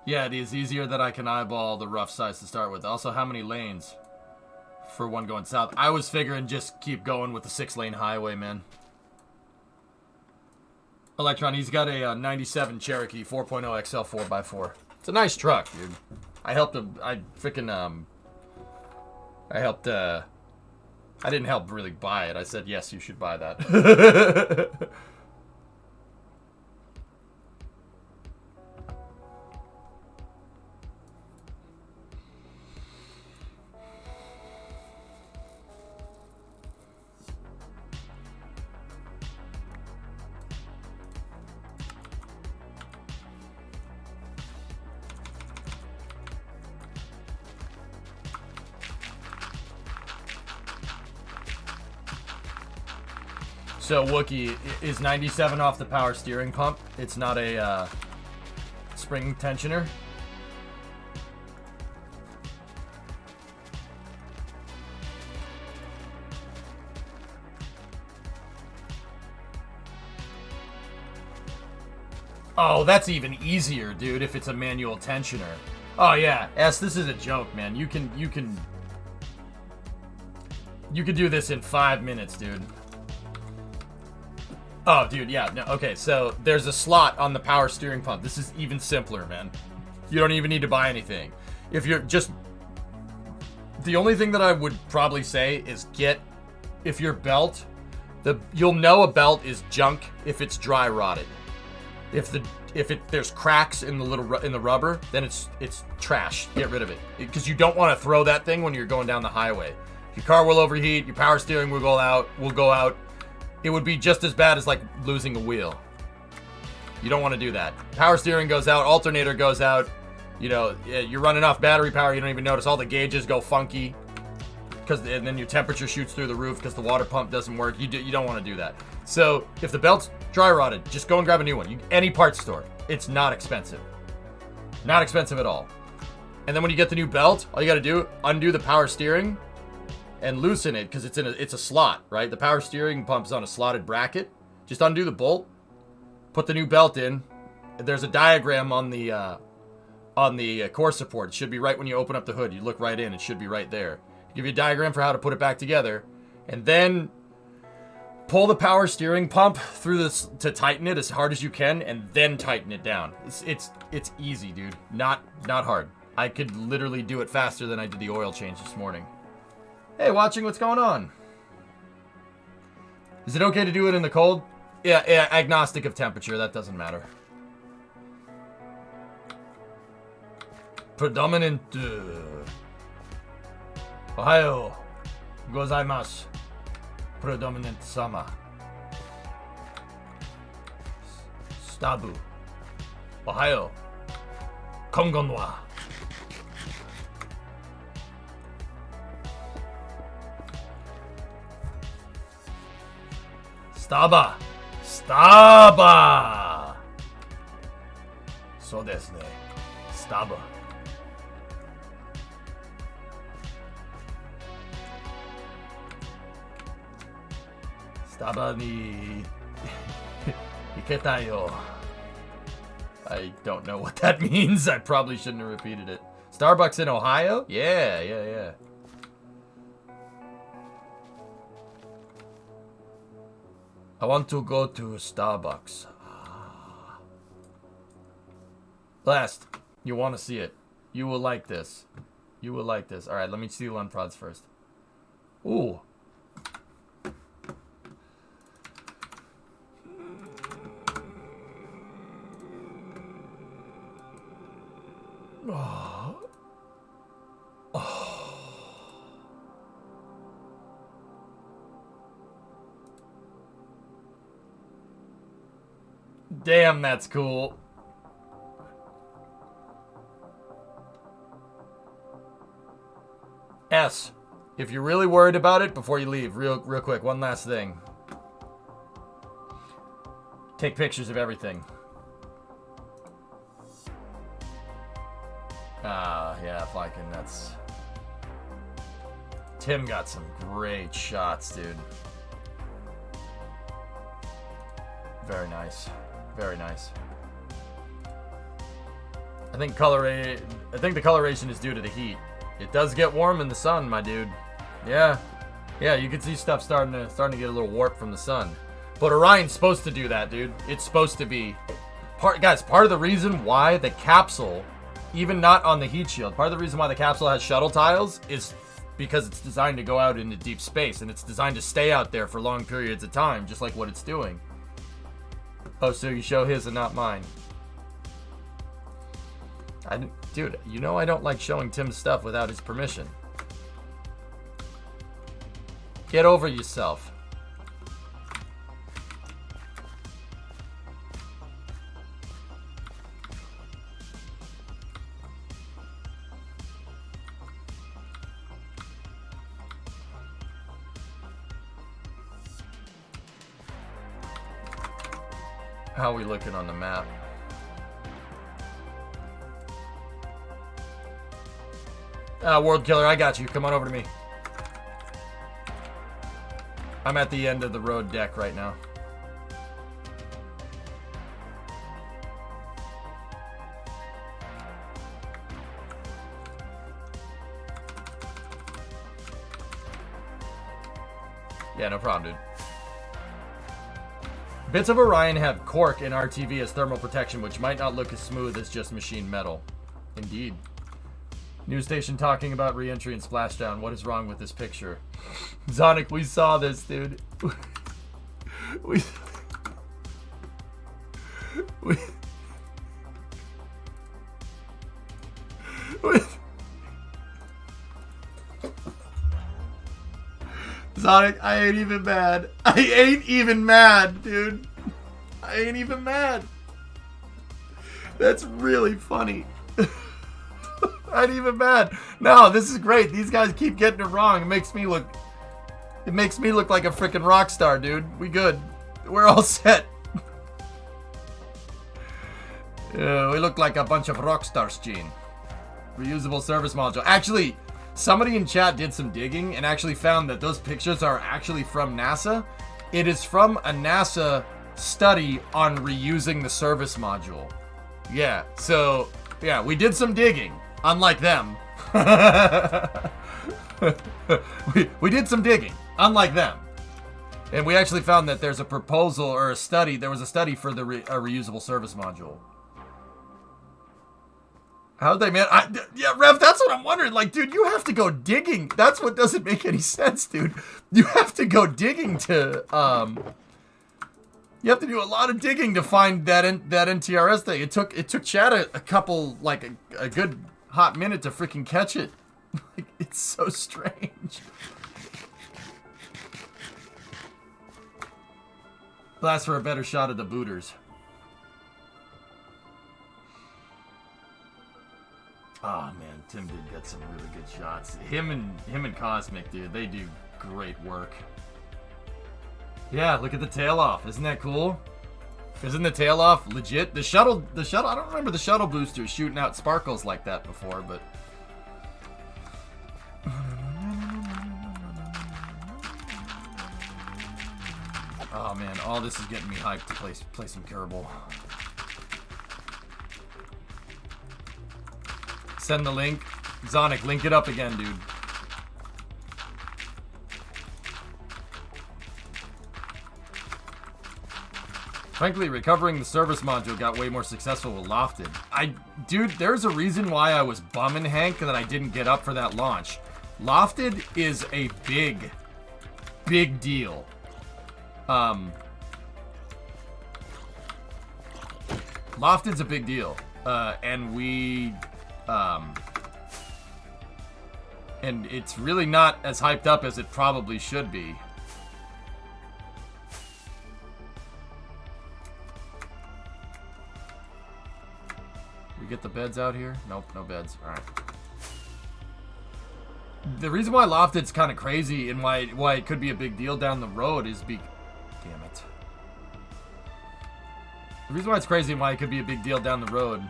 Yeah, it is easier that I can eyeball the rough size to start with. Also, how many lanes for one going south? I was figuring just keep going with the 6-lane highway, man. Electron, he's got a 97 Cherokee 4.0 XL 4x4. It's a nice truck, dude. I helped him. I didn't help really buy it. I said, yes, you should buy that. So, Wookie, is 97 off the power steering pump? It's not a spring tensioner? Oh, that's even easier, dude, if it's a manual tensioner. Oh, yeah. S, this is a joke, man. You can do this in 5 minutes, dude. Oh, dude, yeah. No, okay, so there's a slot on the power steering pump. This is even simpler, man. You don't even need to buy anything. If you're just... The only thing that I would probably say is if your belt... You'll know a belt is junk if it's dry rotted. If there's cracks in the rubber, then it's trash. Get rid of it. Because you don't want to throw that thing when you're going down the highway. Your car will overheat, your power steering will go out. It would be just as bad as like losing a wheel. You don't want to do that. Power steering goes out, alternator goes out. You know, you're running off battery power, you don't even notice. All the gauges go funky. And then your temperature shoots through the roof because the water pump doesn't work. You don't want to do that. So if the belt's dry rotted, just go and grab a new one. Any parts store. It's not expensive. Not expensive at all. And then when you get the new belt, all you got to do, undo the power steering and loosen it because it's a slot, right? The power steering pump's on a slotted bracket. Just undo the bolt, put the new belt in. There's a diagram on the core support. It should be right when you open up the hood. You look right in. It should be right there. Give you a diagram for how to put it back together, and then pull the power steering pump through this to tighten it as hard as you can, and then tighten it down. It's easy, dude. Not hard. I could literally do it faster than I did the oil change this morning. Hey, watching, what's going on? Is it okay to do it in the cold? Yeah, agnostic of temperature. That doesn't matter. Predominant. Ohio gozaimasu. Predominant sama. Stabu. Ohio. Kongonwa. Staba. Staba. So desu ne. Staba. Staba ni iketai yo. I don't know what that means. I probably shouldn't have repeated it. Starbucks in Ohio? Yeah. I want to go to Starbucks. Last, you want to see it. You will like this. You will like this. Alright, let me see the Lund prods first. Ooh. Damn, that's cool. S, if you're really worried about it, before you leave, real quick, one last thing. Take pictures of everything. Yeah, Flykin, that's... Tim got some great shots, dude. Very nice. Very nice. I think the coloration is due to the heat. It does get warm in the sun, my dude. Yeah, you can see stuff starting to get a little warped from the sun. But Orion's supposed to do that, dude. It's supposed to be part of the reason why the capsule, even not on the heat shield, part of the reason why the capsule has shuttle tiles is because it's designed to go out into deep space, and it's designed to stay out there for long periods of time, just like what it's doing. Oh, so you show his and not mine. Dude, you know I don't like showing Tim's stuff without his permission. Get over yourself. How are we looking on the map? World Killer, I got you. Come on over to me. I'm at the end of the road deck right now. Yeah, no problem, dude. Bits of Orion have cork in RTV as thermal protection, which might not look as smooth as just machined metal. Indeed. News station talking about re-entry and splashdown. What is wrong with this picture? Zonic, we saw this, dude. we Sonic, I ain't even mad. I ain't even mad, dude. I ain't even mad. That's really funny. I ain't even mad. No, this is great. These guys keep getting it wrong. It makes me look like a freaking rock star, dude. We good. We're all set. Yeah, we look like a bunch of rock stars, Gene. Reusable service module. Actually, somebody in chat did some digging and actually found that those pictures are actually from NASA. It is from a NASA study on reusing the service module. Yeah, so, yeah, we did some digging, unlike them. we did some digging, unlike them. And we actually found that there's a proposal or a study, there was a study for the reusable service module. How'd they, man? Yeah, Rev, that's what I'm wondering. Like, dude, you have to go digging. That's what doesn't make any sense, dude. You have to go digging to, you have to do a lot of digging to find that NTRS thing. It took Chad a couple, like, a good hot minute to freaking catch it. Like, it's so strange. Blast for a better shot of the booters. Oh man, Tim did get some really good shots. Him and Cosmic, dude, they do great work. Yeah, look at the tail off. Isn't that cool? Isn't the tail off legit? The shuttle, I don't remember the shuttle boosters shooting out sparkles like that before, but... Oh man, all this is getting me hyped to play some Kerbal. Send the link. Zonic, link it up again, dude. Frankly, recovering the service module got way more successful with Lofted. Dude, there's a reason why I was bumming, Hank, that I didn't get up for that launch. Lofted is a big deal. Lofted's a big deal. And and it's really not as hyped up as it probably should be. We get the beds out here? Nope, no beds. Alright. The reason why Lofted's kind of crazy and why it could be a big deal down the road is damn it. The reason why it's crazy and why it could be a big deal down the road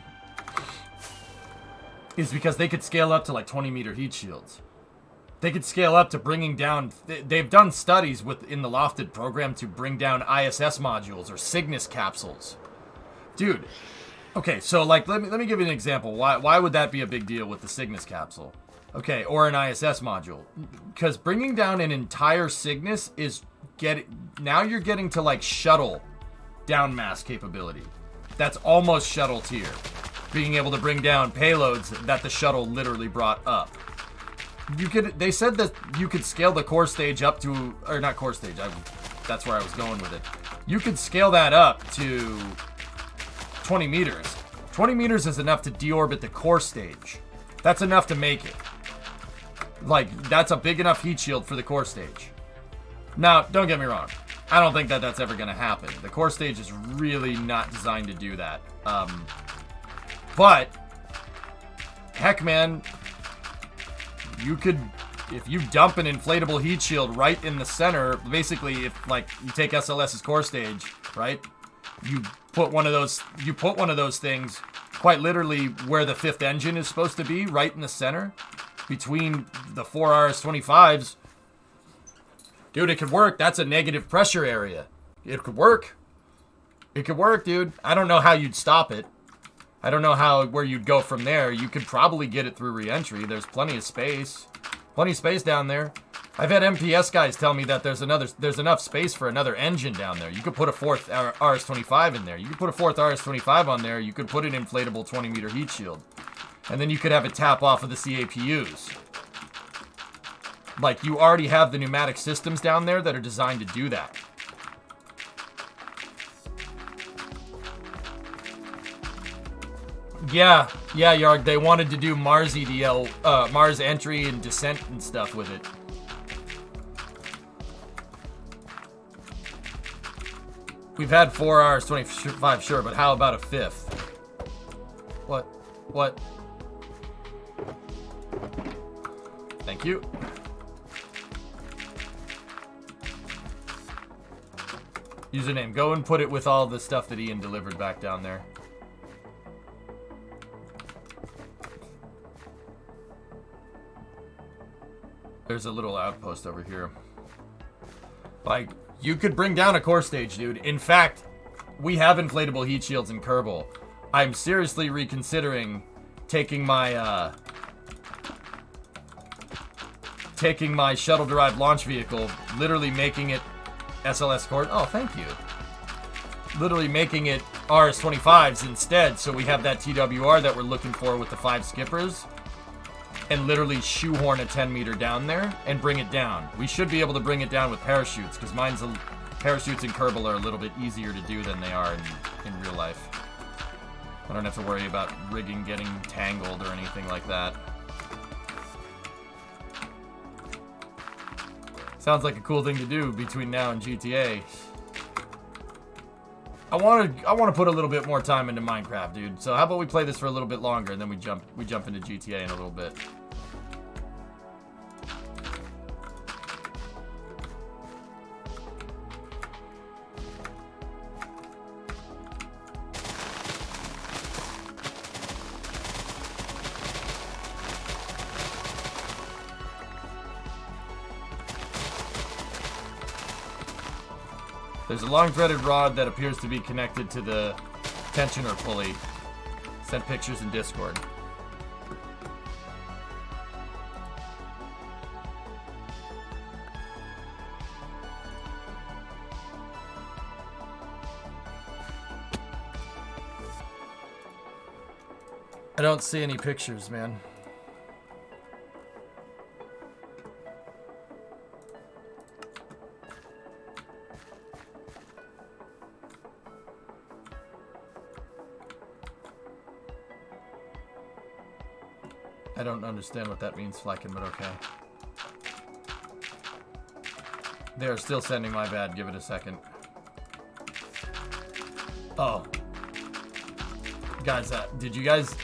is because they could scale up to like 20-meter heat shields. They could scale up to bringing down... They've done studies within the Lofted program to bring down ISS modules or Cygnus capsules. Dude. Okay, so like, let me give you an example. Why would that be a big deal with the Cygnus capsule? Okay, or an ISS module. Because bringing down an entire Cygnus is... Now you're getting to like shuttle down mass capability. That's almost shuttle tier. Being able to bring down payloads that the shuttle literally brought up. They said that you could scale the core stage up to, or not core stage, that's where I was going with it. You could scale that up to 20 meters. 20 meters is enough to deorbit the core stage. That's enough to make it. Like, that's a big enough heat shield for the core stage. Now, don't get me wrong. I don't think that that's ever going to happen. The core stage is really not designed to do that. But, heck man, you could, if you dump an inflatable heat shield right in the center, basically if like you take SLS's core stage, right? You put one of those things quite literally where the fifth engine is supposed to be, right in the center, between the 4 RS-25s. Dude, it could work. That's a negative pressure area. It could work. It could work, dude. I don't know how you'd stop it. I don't know where you'd go from there. You could probably get it through re-entry. There's plenty of space. Plenty of space down there. I've had MPS guys tell me that there's enough space for another engine down there. You could put a fourth RS-25 in there. You could put a fourth RS-25 on there. You could put an inflatable 20-meter heat shield. And then you could have it tap off of the CAPUs. Like, you already have the pneumatic systems down there that are designed to do that. Yeah, Yarg, they wanted to do Mars EDL, Mars entry and descent and stuff with it. We've had 4 RS-25, sure, but how about a 5th? What? Thank you. Username, go and put it with all the stuff that Ian delivered back down there. There's a little outpost over here. Like, you could bring down a core stage, dude. In fact, we have inflatable heat shields in Kerbal. I'm seriously reconsidering taking my shuttle-derived launch vehicle, literally making it SLS core. Oh, thank you. Literally making it RS-25s instead, so we have that TWR that we're looking for with the 5 skippers. And literally shoehorn a 10-meter down there and bring it down. We should be able to bring it down with parachutes, because parachutes in Kerbal are a little bit easier to do than they are in real life. I don't have to worry about rigging getting tangled or anything like that. Sounds like a cool thing to do between now and GTA. I want to put a little bit more time into Minecraft, dude. So how about we play this for a little bit longer, and then we jump into GTA in a little bit. There's a long threaded rod that appears to be connected to the tensioner pulley. Sent pictures in Discord. I don't see any pictures, man. I don't understand what that means, Flecken, but okay. They're still sending my bad. Give it a second. Oh. Guys, did you guys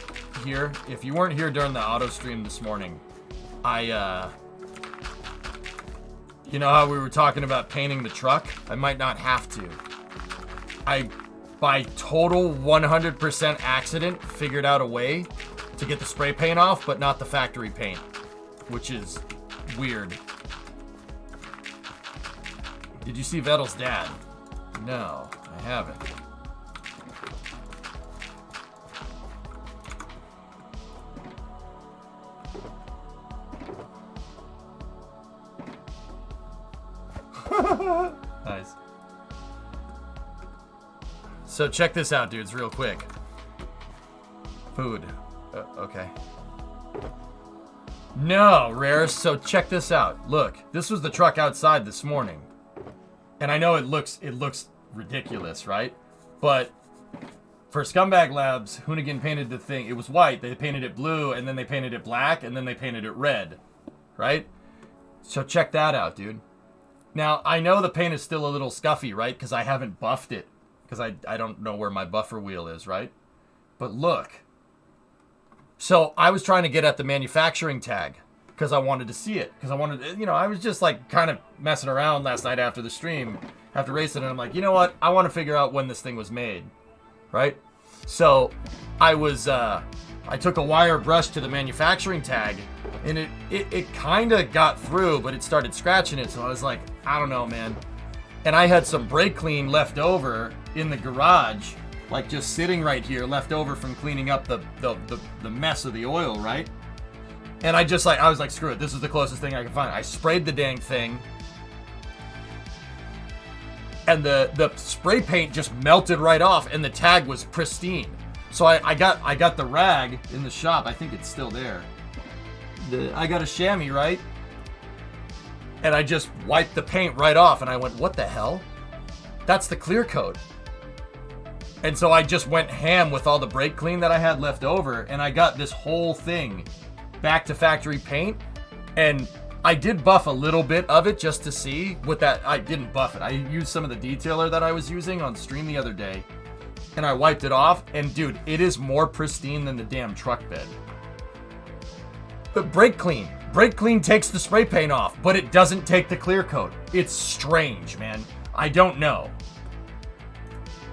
hear? If you weren't here during the auto stream this morning, you know how we were talking about painting the truck? I might not have to. I, by total 100% accident, figured out a way to get the spray paint off, but not the factory paint, which is weird. Did you see Vettel's dad? No, I haven't. Nice. So check this out, dudes, real quick. Food. Okay. No, Rarest. So check this out. Look, this was the truck outside this morning. And I know it looks ridiculous, right? But for Scumbag Labs, Hoonigan painted the thing. It was white. They painted it blue, and then they painted it black, and then they painted it red. Right? So check that out, dude. Now, I know the paint is still a little scuffy, right? Because I haven't buffed it. Because I don't know where my buffer wheel is, right? But look. So I was trying to get at the manufacturing tag because I wanted to see it. Because I wanted, you know, I was just like kind of messing around last night after the stream, after racing, and I'm like, you know what? I want to figure out when this thing was made, right? So I took a wire brush to the manufacturing tag, and it kind of got through, but it started scratching it. So I was like, I don't know, man. And I had some brake clean left over in the garage, like just sitting right here, left over from cleaning up the mess of the oil, right? And I was like, screw it. This is the closest thing I can find. I sprayed the dang thing. And the spray paint just melted right off, and the tag was pristine. So I got the rag in the shop. I think it's still there. I got a chamois, right? And I just wiped the paint right off, and I went, what the hell? That's the clear coat. And so I just went ham with all the brake clean that I had left over, and I got this whole thing back to factory paint. And I did buff a little bit of it just to see with that. I didn't buff it. I used some of the detailer that I was using on stream the other day, and I wiped it off, and dude, it is more pristine than the damn truck bed. But brake clean takes the spray paint off, but it doesn't take the clear coat. It's strange, man. I don't know.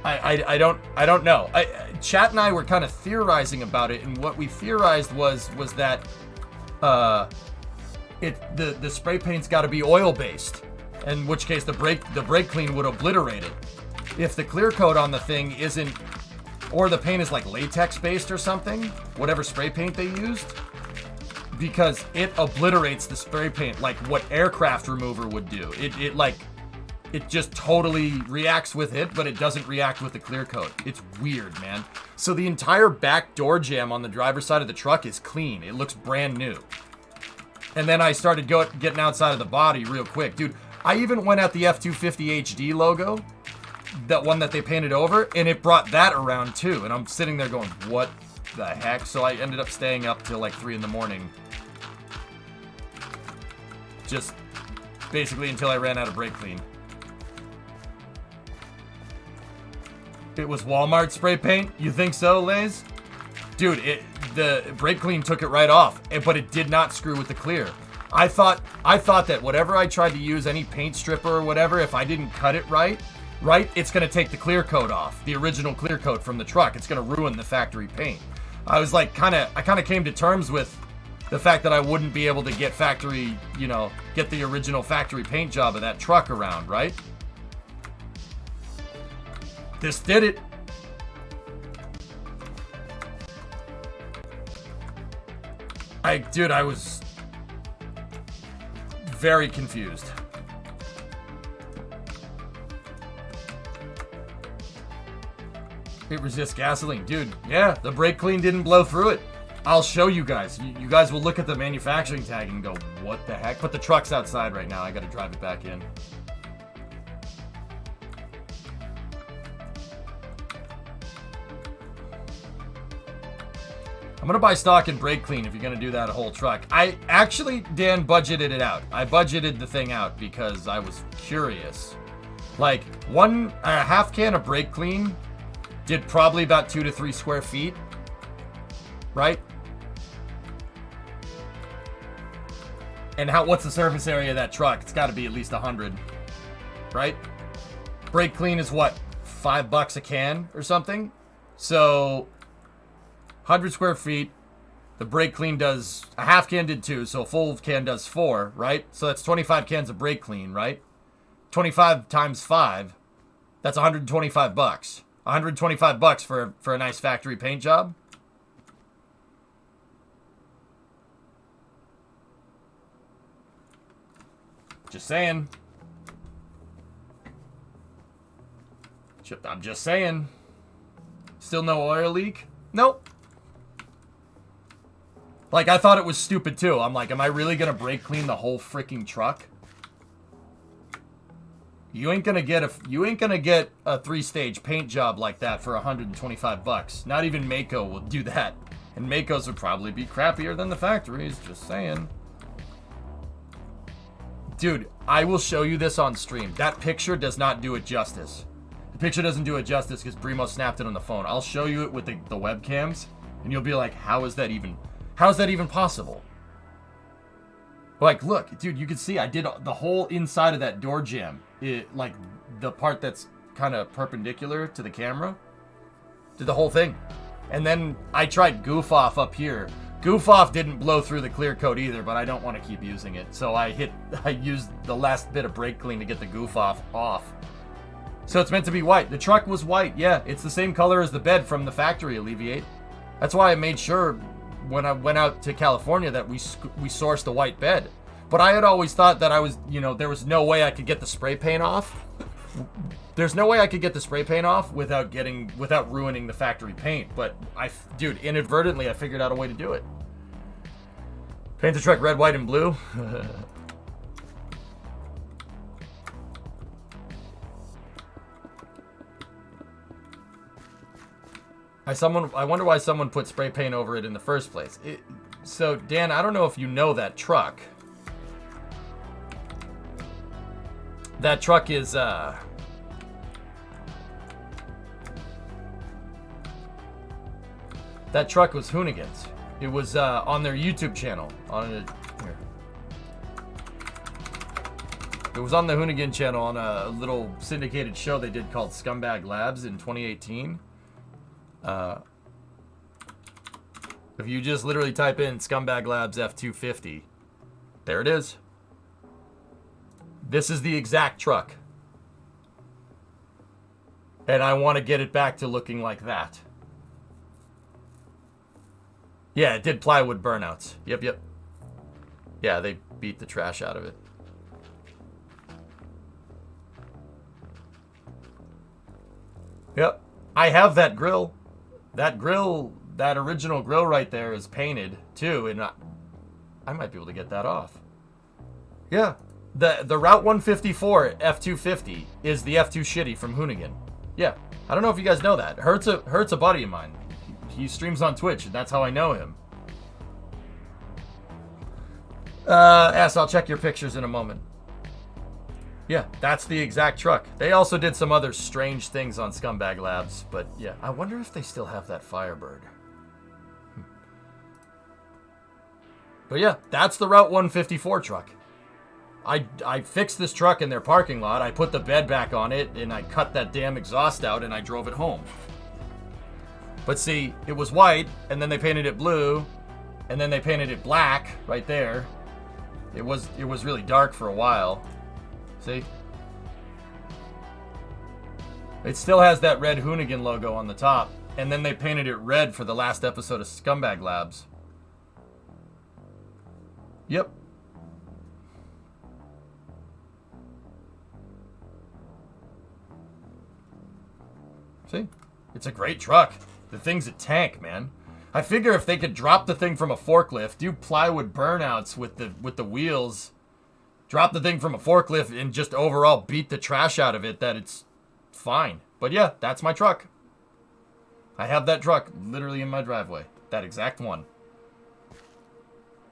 I don't know. Chat and I were kind of theorizing about it, and what we theorized was that the spray paint's got to be oil based, in which case the brake clean would obliterate it. If the clear coat on the thing isn't, or the paint is like latex based or something, whatever spray paint they used, because it obliterates the spray paint like what aircraft remover would do. It just totally reacts with it, but it doesn't react with the clear coat. It's weird, man. So the entire back door jamb on the driver's side of the truck is clean. It looks brand new. And then I started getting outside of the body real quick. Dude, I even went at the F250 HD logo, that one that they painted over, and it brought that around too. And I'm sitting there going, what the heck? So I ended up staying up till like 3 in the morning. Just basically until I ran out of brake clean. It was Walmart spray paint? You think so, Lays? Dude, the brake clean took it right off, but it did not screw with the clear. I thought that whatever I tried to use, any paint stripper or whatever, if I didn't cut it right, it's gonna take the clear coat off, the original clear coat from the truck. It's gonna ruin the factory paint. I was like, I kind of came to terms with the fact that I wouldn't be able to get get the original factory paint job of that truck around, right? This did it. Dude, I was very confused. It resists gasoline. Dude, yeah, the brake clean didn't blow through it. I'll show you guys. You guys will look at the manufacturing tag and go, what the heck? But the truck's outside right now. I gotta drive it back in. I'm gonna buy stock and brake clean if you're gonna do that whole truck. I actually, Dan, budgeted it out. I budgeted the thing out because I was curious. Like, a half can of brake clean did probably about 2 to 3 square feet, right? And what's the surface area of that truck? It's gotta be at least 100, right? Brake clean is what, $5 a can or something? So 100 square feet, the brake clean does, a half can did 2, so a full can does 4, right? So that's 25 cans of brake clean, right? 25 times 5, that's $125. $125 for a nice factory paint job. Just saying. I'm just saying. Still no oil leak? Nope. Like, I thought it was stupid too. I'm like, am I really gonna brake clean the whole freaking truck? You ain't gonna get a 3-stage paint job like that for $125. Not even Mako will do that. And Mako's would probably be crappier than the factories, just saying. Dude, I will show you this on stream. That picture does not do it justice. The picture doesn't do it justice because Brimo snapped it on the phone. I'll show you it with the webcams, and you'll be like, how is that even possible? Like, look, dude, you can see I did the whole inside of that door jamb. Like, the part that's kind of perpendicular to the camera. Did the whole thing. And then I tried Goof Off up here. Goof Off didn't blow through the clear coat either, but I don't want to keep using it. So I used the last bit of brake clean to get the Goof Off. So it's meant to be white. The truck was white. Yeah, it's the same color as the bed from the factory Alleviate. That's why I made sure when I went out to California that we sourced a white bed. But I had always thought that I was, there was no way I could get the spray paint off. There's no way I could get the spray paint off without ruining the factory paint. But dude, inadvertently I figured out a way to do it. Paint the truck red, white, and blue. I wonder why someone put spray paint over it in the first place. So Dan, I don't know if you know that truck. That truck is, that truck was Hoonigan's. It was on their YouTube channel. Here. It was on the Hoonigan channel on a little syndicated show they did called Scumbag Labs in 2018. If you just literally type in Scumbag Labs F250, there it is. This is the exact truck. And I want to get it back to looking like that. Yeah, it did plywood burnouts. Yep. Yeah, they beat the trash out of it. Yep. I have that grill. That original grill right there is painted too, and I might be able to get that off. Yeah. The Route 154 F250 is the F2 Shitty from Hoonigan. Yeah. I don't know if you guys know that. Hurt's a buddy of mine. He streams on Twitch, and that's how I know him. I'll check your pictures in a moment. Yeah, that's the exact truck. They also did some other strange things on Scumbag Labs, but yeah, I wonder if they still have that Firebird. But yeah, that's the Route 154 truck. I fixed this truck in their parking lot. I put the bed back on it, and I cut that damn exhaust out, and I drove it home. But see, it was white, and then they painted it blue, and then they painted it black right there. It was really dark for a while. See? It still has that red Hoonigan logo on the top, and then they painted it red for the last episode of Scumbag Labs. Yep. See? It's a great truck. The thing's a tank, man. I figure if they could drop the thing from a forklift, do plywood burnouts with the wheels, drop the thing from a forklift and just overall beat the trash out of it, that it's fine. But yeah, that's my truck. I have that truck literally in my driveway. That exact one.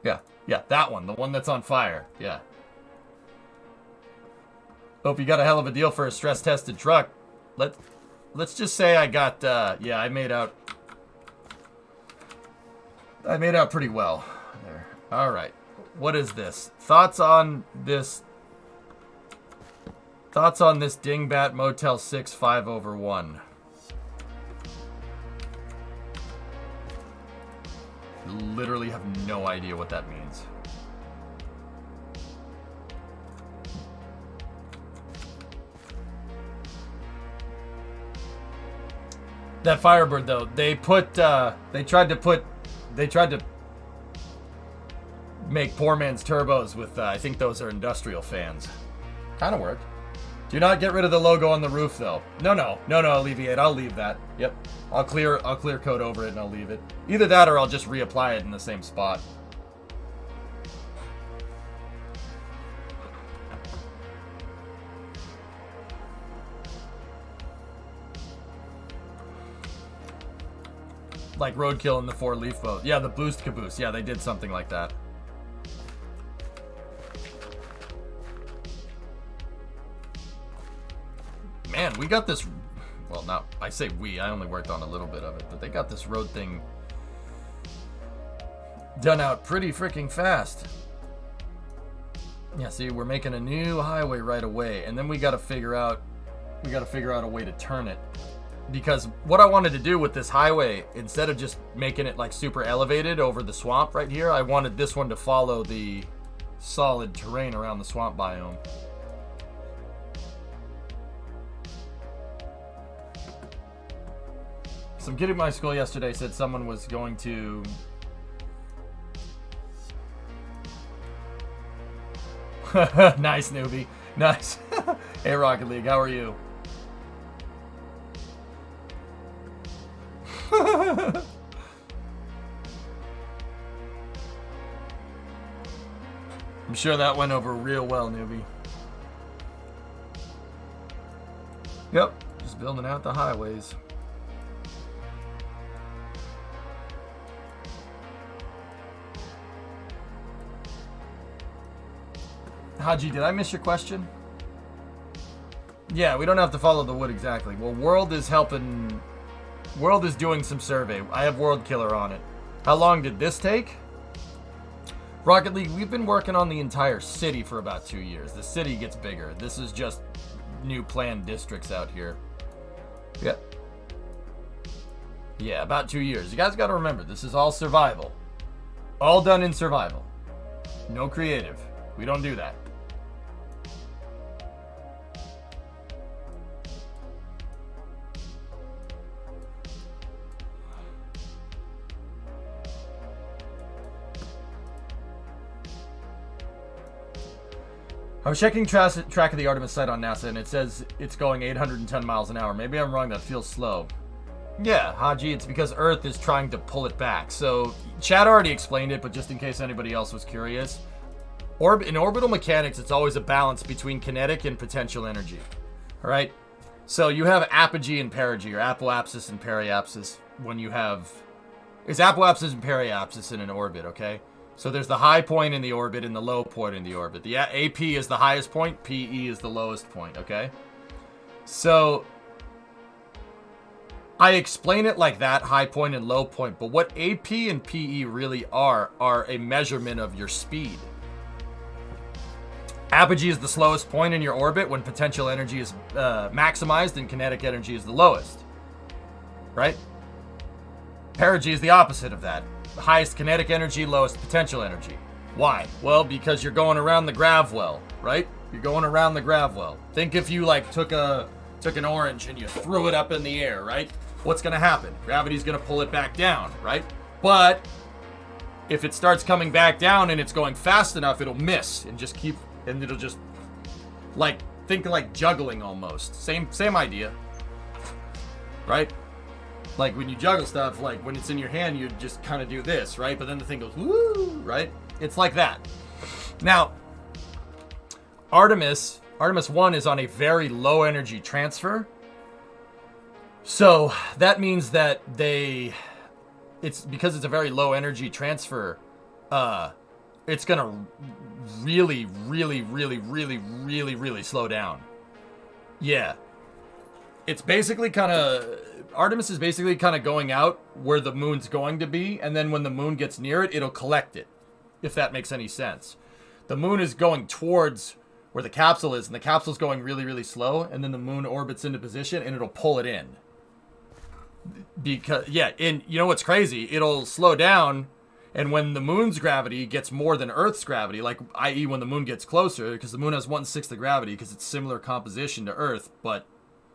Yeah, that one. The one that's on fire. Yeah. Hope you got a hell of a deal for a stress-tested truck. Let's just say I got, yeah, I made out pretty well there. All right. What is this? Thoughts on this Dingbat Motel 6 5/1? Literally have no idea what that means. That Firebird though, they tried to make poor man's turbos with I think those are industrial fans. Kind of worked. Do not get rid of the logo on the roof though. No, Alleviate. I'll leave that. Yep. I'll clear coat over it and I'll leave it. Either that or I'll just reapply it in the same spot. Like Roadkill in the 4-leaf boat. Yeah, the boost caboose. Yeah, they did something like that. Man, we got this... Well, now, I say we. I only worked on a little bit of it. But they got this road thing done out pretty freaking fast. Yeah, see, we're making a new highway right away. And then we got to figure out a way to turn it. Because what I wanted to do with this highway, instead of just making it like super elevated over the swamp right here, I wanted this one to follow the solid terrain around the swamp biome. Some kid at my school yesterday said someone was going to Nice, newbie. Nice. Hey, Rocket League, how are you? I'm sure that went over real well, newbie. Yep, just building out the highways. Haji, did I miss your question? Yeah, we don't have to follow the wood exactly. Well, World is helping. World is doing some survey. I have World Killer on it. How long did this take? Rocket League, we've been working on the entire city for about 2 years. The city gets bigger. This is just new planned districts out here. Yep. Yeah, about 2 years. You guys got to remember, this is all survival. All done in survival. No creative. We don't do that. I was checking track of the Artemis site on NASA, and it says it's going 810 miles an hour. Maybe I'm wrong. That feels slow. Yeah, Haji, it's because Earth is trying to pull it back. So, Chad already explained it, but just in case anybody else was curious. In orbital mechanics, it's always a balance between kinetic and potential energy. All right? So, you have apogee and perigee, or apoapsis and periapsis, when you have... It's apoapsis and periapsis in an orbit, okay? So there's the high point in the orbit and the low point in the orbit. The AP is the highest point, PE is the lowest point, okay? So I explain it like that, high point and low point, but what AP and PE really are a measurement of your speed. Apogee is the slowest point in your orbit when potential energy is maximized and kinetic energy is the lowest, right? Perigee is the opposite of that. Highest kinetic energy, lowest potential energy. Why? Well, because you're going around the grav well, right? You're going around the grav well. Think if you like took an orange and you threw it up in the air, right? What's gonna happen? Gravity's gonna pull it back down, right? But if it starts coming back down and it's going fast enough, it'll miss and just keep, and it'll just like think like juggling almost. Same idea, right? Like when you juggle stuff, like when it's in your hand, you just kind of do this, right? But then the thing goes, woo, right? It's like that. Now, Artemis 1 is on a very low energy transfer. So that means that it's because it's a very low energy transfer, it's gonna really slow down. Yeah. It's basically Artemis is basically kind of going out where the moon's going to be, and then when the moon gets near it, it'll collect it, if that makes any sense. The moon is going towards where the capsule is, and the capsule's going really slow, and then the moon orbits into position, and it'll pull it in. Because, yeah, and you know what's crazy? It'll slow down, and when the moon's gravity gets more than Earth's gravity, like, i.e. when the moon gets closer, because the moon has 1/6 the gravity, because it's similar composition to Earth, but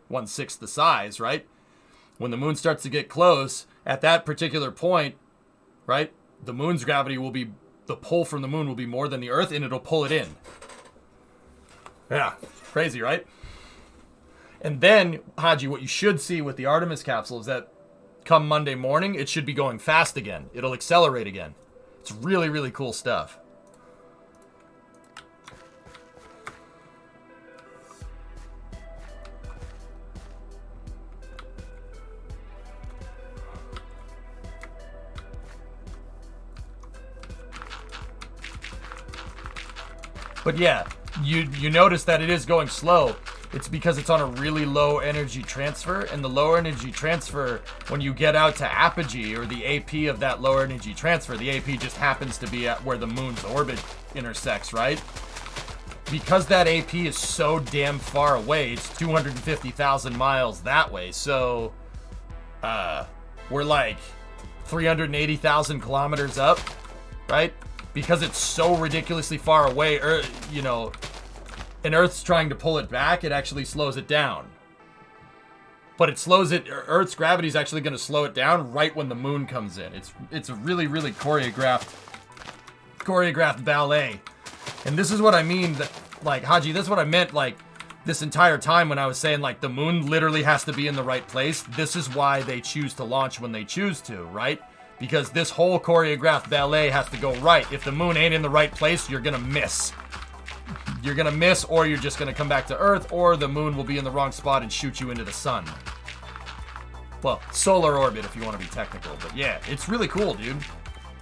1/6 the size, right? When the moon starts to get close, at that particular point, right, the moon's gravity will be, the pull from the moon will be more than the Earth, and it'll pull it in. Yeah, crazy, right? And then, Haji, what you should see with the Artemis capsule is that come Monday morning, it should be going fast again. It'll accelerate again. It's really cool stuff. But yeah, you notice that it is going slow. It's because it's on a really low energy transfer, and the lower energy transfer, when you get out to apogee, or the AP of that lower energy transfer, the AP just happens to be at where the moon's orbit intersects, right? Because that AP is so damn far away, it's 250,000 miles that way, so we're like 380,000 kilometers up, right? Because it's so ridiculously far away, you know, and Earth's trying to pull it back, it actually slows it down. But it slows it, Earth's gravity is actually going to slow it down right when the moon comes in. It's a really choreographed ballet. And this is what I mean, that, like, Haji, this is what I meant, like, this entire time when I was saying, like, the moon literally has to be in the right place. This is why they choose to launch when they choose to, right? Because this whole choreographed ballet has to go right. If the moon ain't in the right place, you're gonna miss. You're gonna miss, or you're just gonna come back to Earth, or the moon will be in the wrong spot and shoot you into the sun. Well, solar orbit if you want to be technical. But yeah, it's really cool, dude.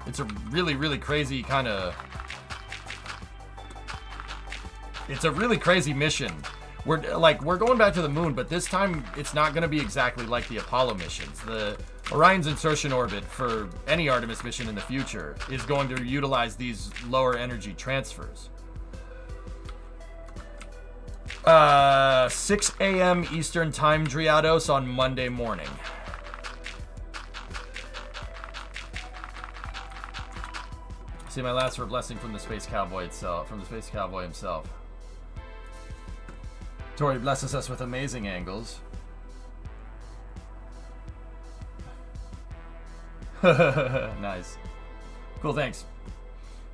It's a really, really crazy kind of... It's a really crazy mission. We're going back to the moon, but this time it's not going to be exactly like the Apollo missions. The Orion's insertion orbit for any Artemis mission in the future is going to utilize these lower energy transfers. 6 a.m. Eastern Time, Driados, on Monday morning. See my last for a blessing from the Space Cowboy itself, from the Space Cowboy himself. Tori blesses us with amazing angles. Nice. Cool, thanks.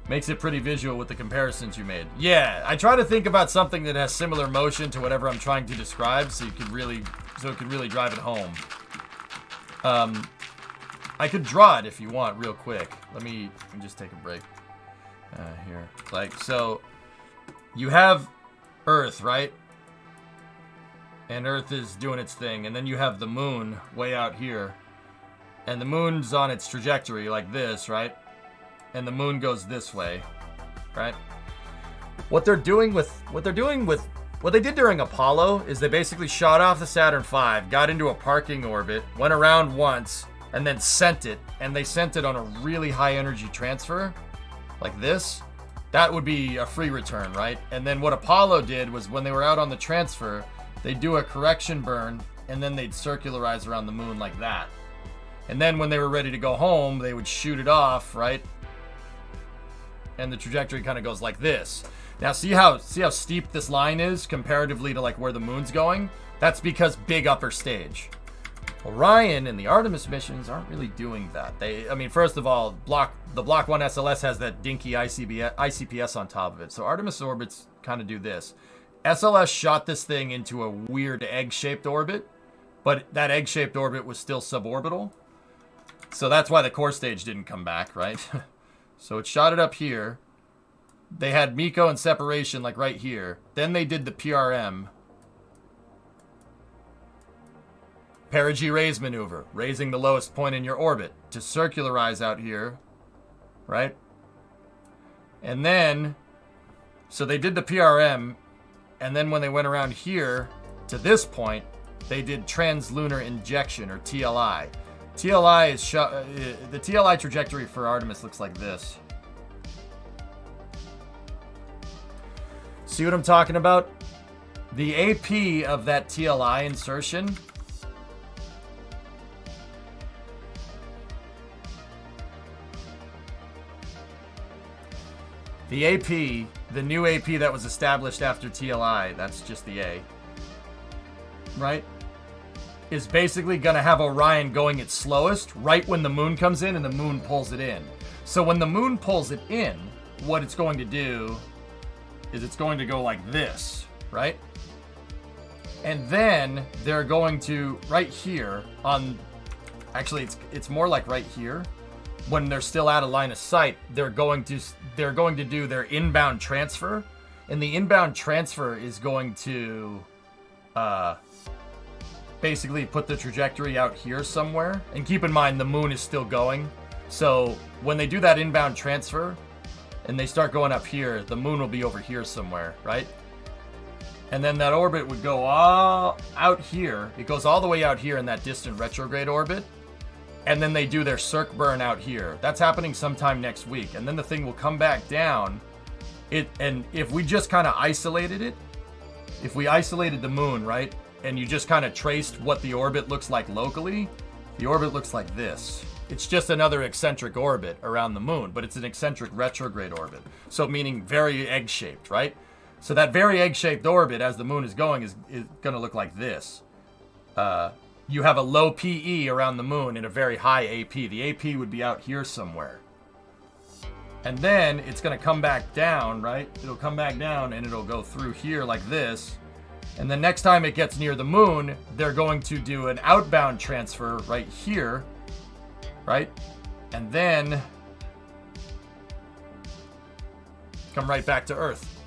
Makes it pretty visual with the comparisons you made. Yeah, I try to think about something that has similar motion to whatever I'm trying to describe, so it could really drive it home. I could draw it if you want, real quick. Let me just take a break. Here, like, so you have Earth, right? And Earth is doing its thing, and then you have the moon way out here, and the moon's on its trajectory like this, right? And the moon goes this way, right? What they did during Apollo is they basically shot off the Saturn V, got into a parking orbit, went around once, and then sent it, and they sent it on a really high energy transfer, like this. That would be a free return, right? And then what Apollo did was when they were out on the transfer, they'd do a correction burn, and then they'd circularize around the moon like that. And then when they were ready to go home, they would shoot it off, right? And the trajectory kind of goes like this. Now, see how steep this line is comparatively to like where the moon's going? That's because big upper stage. Orion and the Artemis missions aren't really doing that. I mean, first of all, the Block 1 SLS has that dinky ICPS on top of it. So Artemis orbits kind of do this. SLS shot this thing into a weird egg-shaped orbit, but that egg-shaped orbit was still suborbital. So that's why the core stage didn't come back, right? So it shot it up here. They had MECO and separation like right here. Then they did the PRM. Perigee raise maneuver, raising the lowest point in your orbit to circularize out here, right? And then, so they did the PRM, and then when they went around here to this point, they did translunar injection, or TLI. TLI is the TLI trajectory for Artemis looks like this. See what I'm talking about? The AP of that TLI insertion the AP, the new AP that was established after TLI, that's just the A, right, is basically going to have Orion going its slowest right when the moon comes in and the moon pulls it in. So when the moon pulls it in, what it's going to do is it's going to go like this, right? And then they're going to, right here on, actually it's more like right here, when they're still out of line of sight, they're going to do their inbound transfer, and the inbound transfer is going to basically put the trajectory out here somewhere. And keep in mind the moon is still going, so when they do that inbound transfer and they start going up here, the moon will be over here somewhere, right? And then that orbit would go all out here. It goes all the way out here in that distant retrograde orbit. And then they do their circ burn out here. That's happening sometime next week. And then the thing will come back down. And if we just kind of isolated it, if we isolated the moon, right? And you just kind of traced what the orbit looks like locally, the orbit looks like this. It's just another eccentric orbit around the moon, but it's an eccentric retrograde orbit. So meaning very egg-shaped, right? So that very egg-shaped orbit as the moon is going is going to look like this. You have a low PE around the moon and a very high AP. The AP would be out here somewhere. And then it's going to come back down, right? It'll come back down and it'll go through here like this. And the next time it gets near the moon, they're going to do an outbound transfer right here, right? And then come right back to Earth.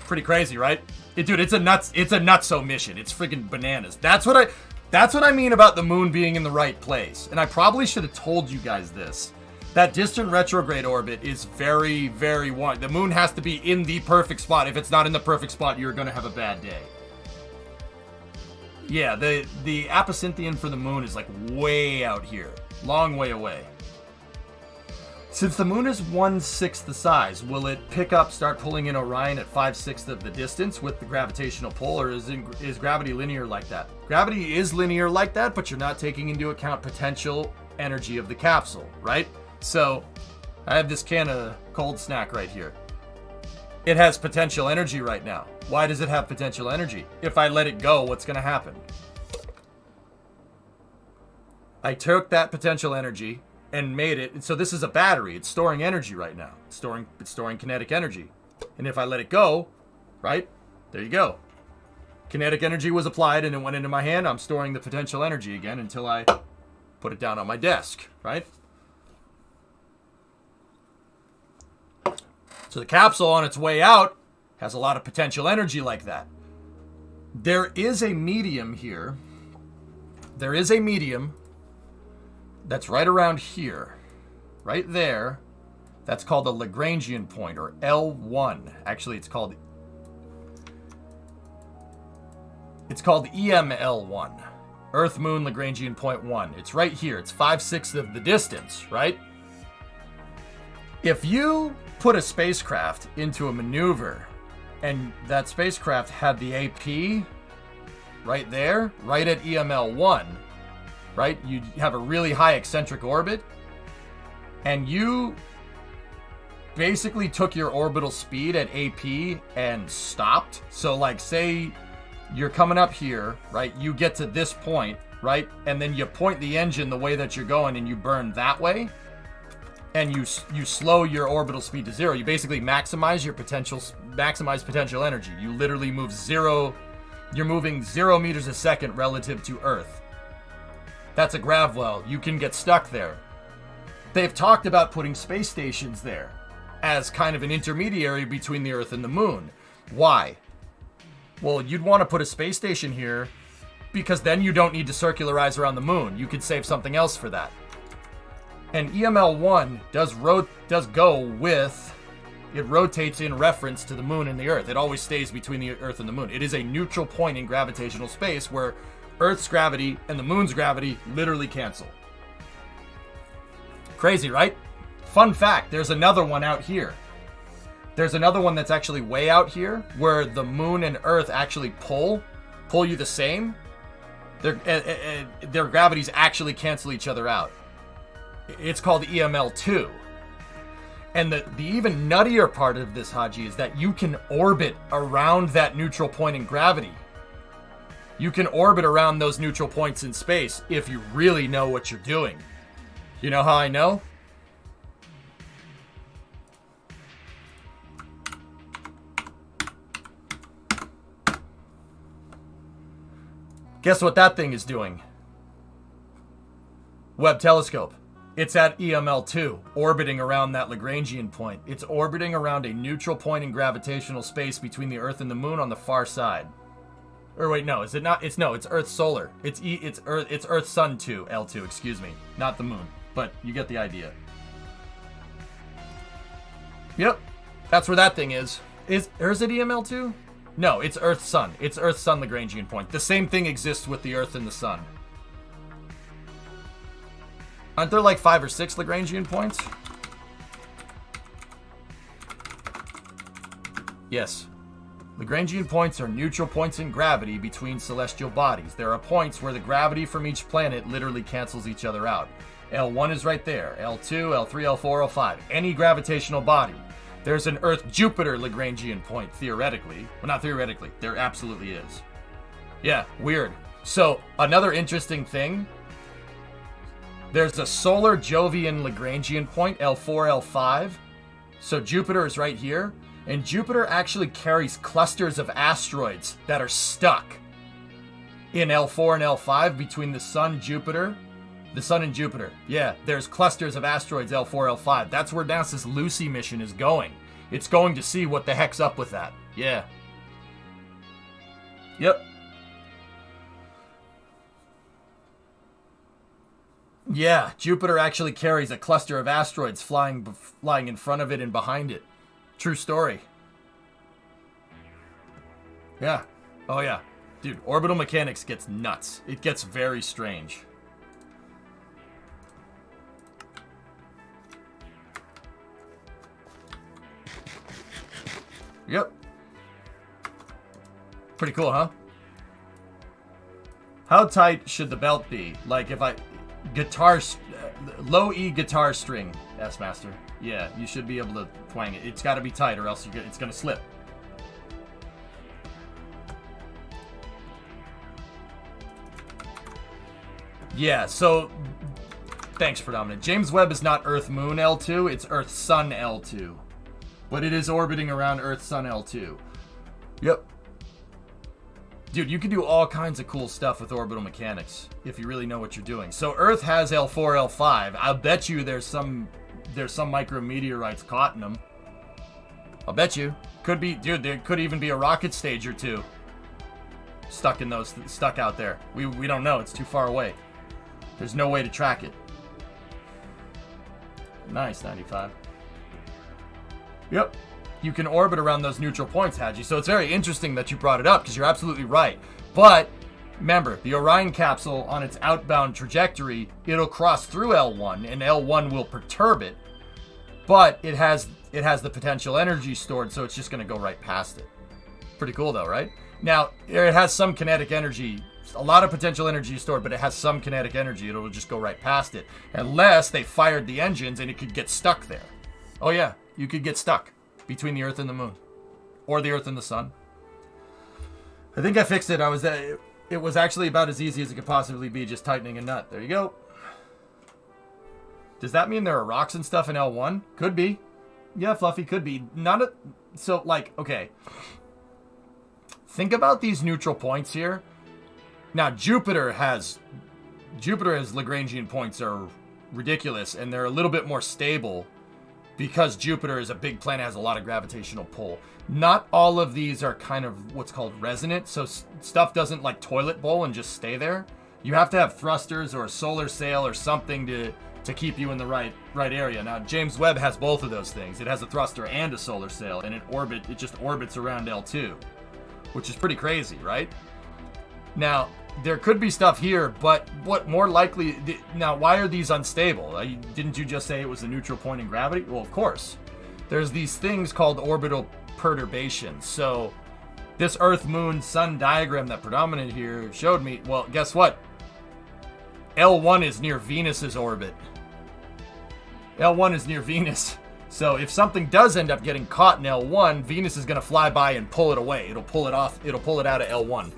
Pretty crazy, right? Dude, it's a nutso mission. It's freaking bananas. That's what I mean about the moon being in the right place. And I probably should have told you guys this. That distant retrograde orbit is very, very wide. The moon has to be in the perfect spot. If it's not in the perfect spot, you're going to have a bad day. Yeah, the apocynthion for the moon is like way out here. Long way away. Since the moon is 1/6 the size, will it pick up, start pulling in Orion at 5/6 of the distance with the gravitational pull, or is gravity linear like that? Gravity is linear like that, but you're not taking into account potential energy of the capsule, right? So, I have this can of cold snack right here. It has potential energy right now. Why does it have potential energy? If I let it go, what's going to happen? I took that potential energy and made it. So this is a battery. It's storing energy right now. It's storing kinetic energy. And if I let it go, right? There you go. Kinetic energy was applied and it went into my hand. I'm storing the potential energy again until I put it down on my desk, right? So the capsule on its way out has a lot of potential energy like that. There is a medium here. There is a medium that's right around here. Right there. That's called a Lagrangian point, or L1. Actually, it's called EML1. Earth-Moon Lagrangian point 1. It's right here. It's 5/6 of the distance, right? If you put a spacecraft into a maneuver and that spacecraft had the AP right there, right at EML1, right? You have a really high eccentric orbit and you basically took your orbital speed at AP and stopped. So like say you're coming up here, right? You get to this point, right? And then you point the engine the way that you're going and you burn that way. And you slow your orbital speed to 0. You basically maximize potential energy. You literally move 0. You're moving 0 meters a second relative to Earth. That's a grav well. You can get stuck there. They've talked about putting space stations there as kind of an intermediary between the Earth and the moon. Why? Well, you'd want to put a space station here because then you don't need to circularize around the moon. You could save something else for that. And EML1 does go with, it rotates in reference to the moon and the Earth. It always stays between the Earth and the moon. It is a neutral point in gravitational space where Earth's gravity and the moon's gravity literally cancel. Crazy, right? Fun fact, there's another one out here. There's another one that's actually way out here where the moon and Earth actually pull you the same. Their gravities actually cancel each other out. It's called EML2. And the even nuttier part of this, Haji, is that you can orbit around that neutral point in gravity. You can orbit around those neutral points in space if you really know what you're doing. You know how I know? Guess what that thing is doing? Webb telescope. It's at EML2, orbiting around that Lagrangian point. It's orbiting around a neutral point in gravitational space between the Earth and the moon on the far side. Or wait, no, is it not? It's Earth solar. It's Earth Sun 2, L2, excuse me. Not the moon, but you get the idea. Yep, that's where that thing is. Is it EML2? No, it's Earth Sun. It's Earth Sun Lagrangian point. The same thing exists with the Earth and the Sun. Aren't there like 5 or 6 Lagrangian points? Yes. Lagrangian points are neutral points in gravity between celestial bodies. There are points where the gravity from each planet literally cancels each other out. L1 is right there. L2, L3, L4, L5. Any gravitational body. There's an Earth-Jupiter Lagrangian point, theoretically. Well, not theoretically. There absolutely is. Yeah, weird. So, another interesting thing. There's a solar Jovian Lagrangian point, L4, L5. So Jupiter is right here. And Jupiter actually carries clusters of asteroids that are stuck in L4 and L5 between the Sun and Jupiter. Yeah, there's clusters of asteroids, L4, L5. That's where NASA's Lucy mission is going. It's going to see what the heck's up with that. Yeah. Yep. Yeah, Jupiter actually carries a cluster of asteroids flying in front of it and behind it. True story. Yeah. Oh, yeah. Dude, orbital mechanics gets nuts. It gets very strange. Yep. Pretty cool, huh? How tight should the belt be? Like if I... low E guitar string, S-Master. Yeah, you should be able to twang it. It's got to be tight or else it's going to slip. Yeah, so... Thanks, Predominant. James Webb is not Earth-Moon L2, it's Earth-Sun L2. But it is orbiting around Earth-Sun L2. Yep. Dude, you can do all kinds of cool stuff with orbital mechanics if you really know what you're doing. So Earth has L4, L5. I'll bet you there's some micrometeorites caught in them. I'll bet you. Could be, dude, there could even be a rocket stage or two stuck out there. We don't know. It's too far away. There's no way to track it. Nice, 95. Yep. You can orbit around those neutral points, Hadji. So it's very interesting that you brought it up, because you're absolutely right. But remember, the Orion capsule on its outbound trajectory, it'll cross through L1, and L1 will perturb it. But it has the potential energy stored, so it's just going to go right past it. Pretty cool, though, right? Now, it has some kinetic energy, a lot of potential energy stored, but it has some kinetic energy. It'll just go right past it. Unless they fired the engines, and it could get stuck there. Oh, yeah, you could get stuck between the Earth and the Moon, or the Earth and the Sun. I think I fixed it. It was actually about as easy as it could possibly be, just tightening a nut. There you go. Does that mean there are rocks and stuff in L1? Could be. Yeah, Fluffy, could be. So, like, okay. Think about these neutral points here. Now, Jupiter's Lagrangian points are ridiculous, and they're a little bit more stable because Jupiter is a big planet, has a lot of gravitational pull. Not all of these are kind of what's called resonant, so stuff doesn't like toilet bowl and just stay there. You have to have thrusters or a solar sail or something to keep you in the right area. Now, James Webb has both of those things. It has a thruster and a solar sail, and it just orbits around L2, which is pretty crazy, right? Now, there could be stuff here, but what more likely... Now, why are these unstable? Didn't you just say it was a neutral point in gravity? Well, of course. There's these things called orbital perturbations. So, this Earth-Moon-Sun diagram that Predominant here showed me, well, guess what? L1 is near Venus's orbit. L1 is near Venus. So, if something does end up getting caught in L1, Venus is going to fly by and pull it away. It'll pull it off. It'll pull it out of L1.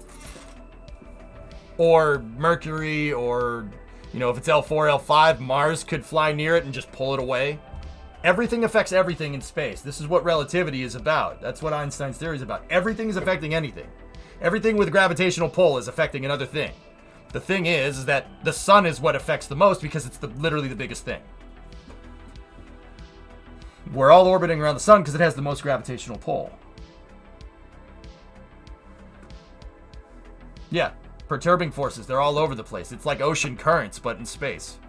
Or Mercury, or, if it's L4, L5, Mars could fly near it and just pull it away. Everything affects everything in space. This is what relativity is about. That's what Einstein's theory is about. Everything is affecting anything. Everything with gravitational pull is affecting another thing. The thing is that the sun is what affects the most because it's literally the biggest thing. We're all orbiting around the sun because it has the most gravitational pull. Yeah. Perturbing forces, they're all over the place. It's like ocean currents, but in space.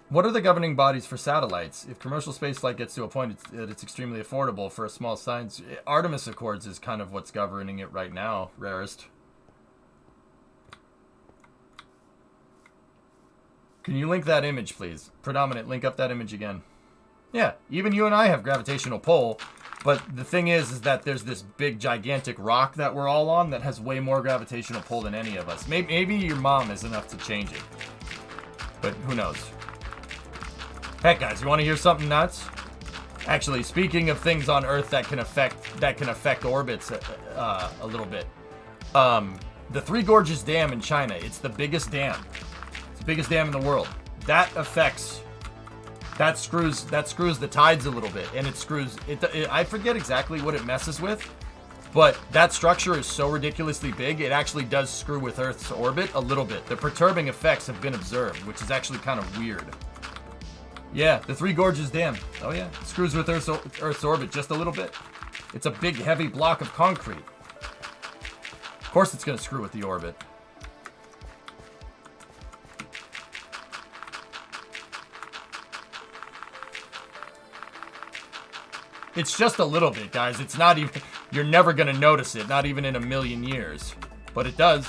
What are the governing bodies for satellites? If commercial spaceflight gets to a point that it's extremely affordable for a small science... Artemis Accords is kind of what's governing it right now, rarest. Can you link that image, please? Predominant, link up that image again. Yeah, even you and I have gravitational pull. But the thing is that there's this big, gigantic rock that we're all on that has way more gravitational pull than any of us. Maybe your mom is enough to change it. But who knows? Heck, guys, you want to hear something nuts? Actually, speaking of things on Earth that can affect orbits a little bit. The Three Gorges Dam in China, it's the biggest dam. It's the biggest dam in the world. That screws the tides a little bit, and it screws it. I forget exactly what it messes with, but that structure is so ridiculously big, it actually does screw with Earth's orbit a little bit. The perturbing effects have been observed, which is actually kind of weird. Yeah, the Three Gorges Dam. Oh yeah, it screws with Earth's orbit just a little bit. It's a big, heavy block of concrete. Of course it's going to screw with the orbit. It's just a little bit, guys. It's not even... You're never going to notice it, not even in a million years. But it does.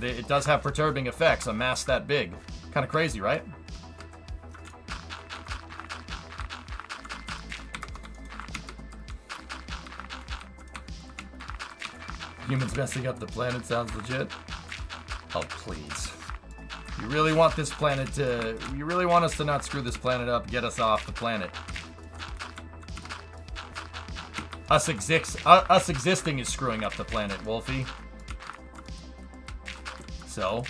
It does have perturbing effects, a mass that big. Kind of crazy, right? Humans messing up the planet sounds legit. Oh, please. You really want this planet to... You really want us to not screw this planet up, get us off the planet. Us existing is screwing up the planet, Wolfie. So,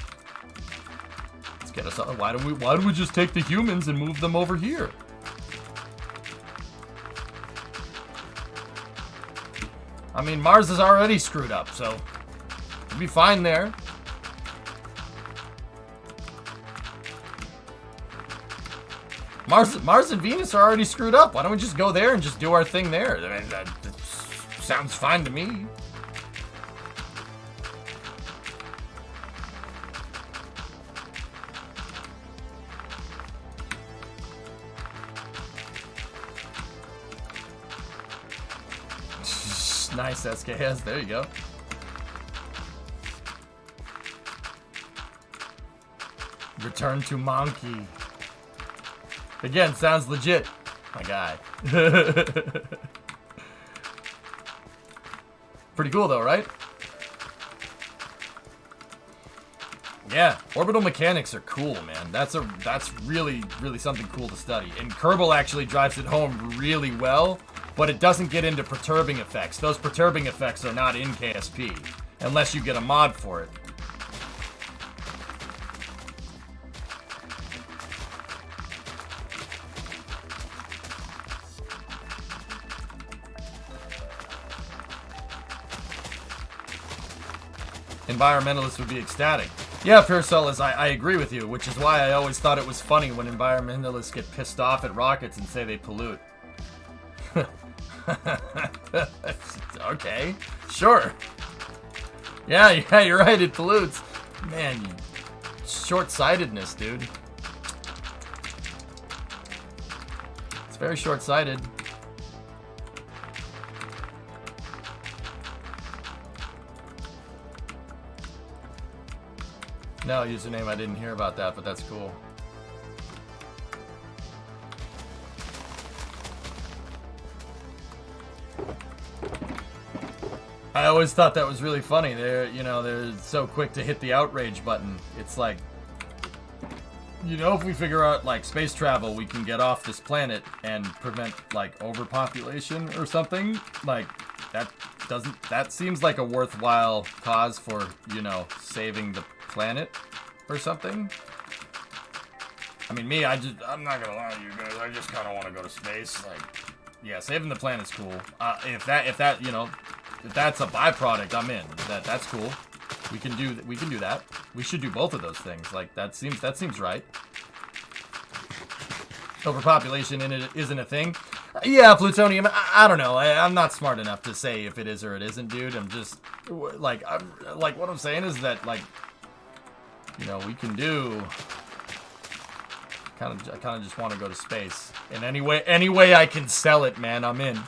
let's get us off. Why don't we just take the humans and move them over here? I mean, Mars is already screwed up, so we'll be fine there. Mars and Venus are already screwed up. Why don't we just go there and just do our thing there? I mean, that sounds fine to me. Nice SKS, there you go. Return to Monkey. Again, sounds legit, my guy. Pretty cool though, right? Yeah, orbital mechanics are cool, man. That's really, really something cool to study. And Kerbal actually drives it home really well. But it doesn't get into perturbing effects. Those perturbing effects are not in KSP, unless you get a mod for it. Environmentalists would be ecstatic. Yeah, Pearsell, I agree with you, which is why I always thought it was funny when environmentalists get pissed off at rockets and say they pollute. Okay, sure. Yeah, you're right, it pollutes. Man, short-sightedness, dude. It's very short-sighted. No, username, I didn't hear about that, but that's cool. I always thought that was really funny. They're so quick to hit the outrage button. It's like, if we figure out like space travel, we can get off this planet and prevent like overpopulation or something. Like that seems like a worthwhile cause for, saving the planet or something. I mean, I'm not gonna lie to you guys. I just kind of want to go to space. Like, yeah, saving the planet's cool. If that's a byproduct, I'm in. That's cool. We can do that. We should do both of those things. Like that seems right. Overpopulation in it isn't a thing. Yeah, plutonium. I don't know. I'm not smart enough to say if it is or it isn't, dude. I'm just like what I'm saying is that like we can do. I kind of just want to go to space. In any way I can sell it, man. I'm in.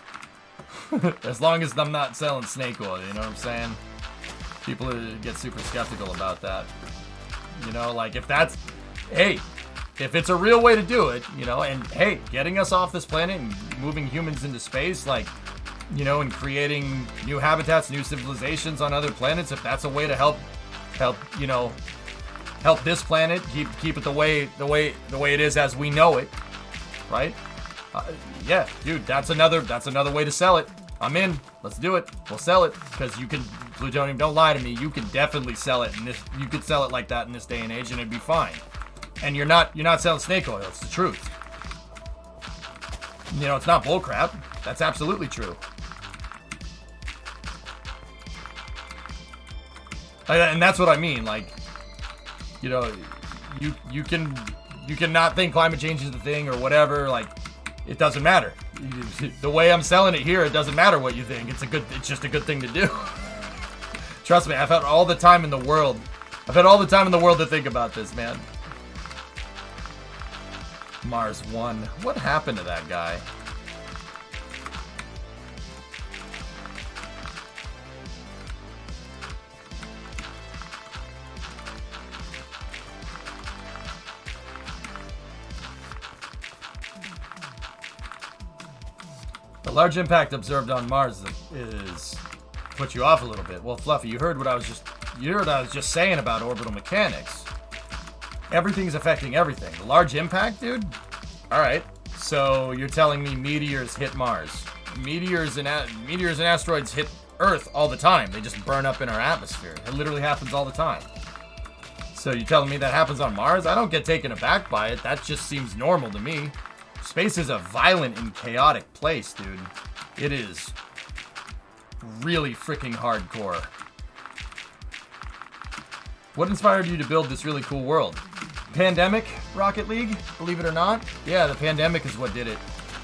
As long as I'm not selling snake oil, you know what I'm saying? People get super skeptical about that. Like if it's a real way to do it, and hey, getting us off this planet and moving humans into space, like, and creating new habitats, new civilizations on other planets, if that's a way to help this planet, keep it the way it is as we know it, right? Yeah, dude, that's another way to sell it. I'm in. Let's do it. We'll sell it because you can. Plutonium, don't lie to me. You can definitely sell it in this. You could sell it like that in this day and age, and it'd be fine. And you're not selling snake oil. It's the truth. You know, it's not bullcrap. That's absolutely true. And that's what I mean. Like, you know, you can not think climate change is the thing or whatever. Like, it doesn't matter. The way I'm selling it here, it doesn't matter what you think. It's just a good thing to do. Trust me, I've had all the time in the world. I've had all the time in the world to think about this, man. Mars 1. What happened to that guy? The large impact observed on Mars is put you off a little bit. Well, Fluffy, you heard what I was just saying about orbital mechanics. Everything's affecting everything. The large impact, dude? All right. So you're telling me meteors hit Mars. Meteors and asteroids hit Earth all the time. They just burn up in our atmosphere. It literally happens all the time. So you're telling me that happens on Mars? I don't get taken aback by it. That just seems normal to me. Space is a violent and chaotic place, dude. It is really freaking hardcore. What inspired you to build this really cool world? Pandemic, Rocket League, believe it or not. Yeah, the pandemic is what did it.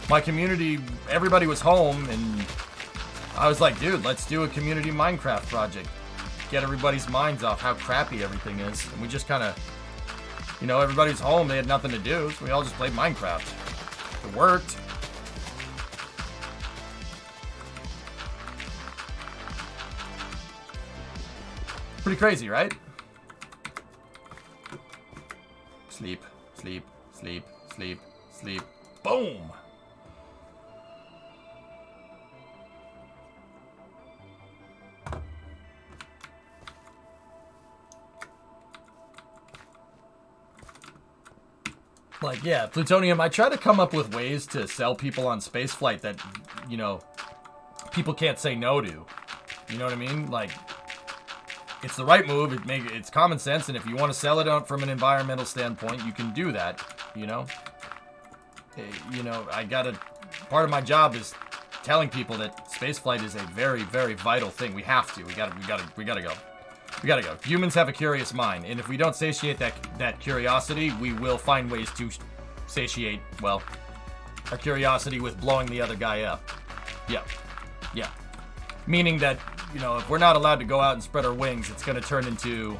My community, everybody was home, and I was like, dude, let's do a community Minecraft project. Get everybody's minds off how crappy everything is. And we just kind of, you know, everybody's home, they had nothing to do, so we all just played Minecraft. It worked. Pretty crazy, right? Sleep, sleep, sleep, sleep, sleep. Boom! Like, yeah, Plutonium, I try to come up with ways to sell people on spaceflight that, you know, people can't say no to. You know what I mean? Like, it's the right move. It's common sense, and if you want to sell it out from an environmental standpoint, you can do that, you know? You know, part of my job is telling people that spaceflight is a very, very vital thing. We have to. We gotta go. We gotta go. Humans have a curious mind, and if we don't satiate that curiosity, we will find ways to satiate, well, our curiosity with blowing the other guy up. Yeah. Meaning that, you know, if we're not allowed to go out and spread our wings, it's gonna turn into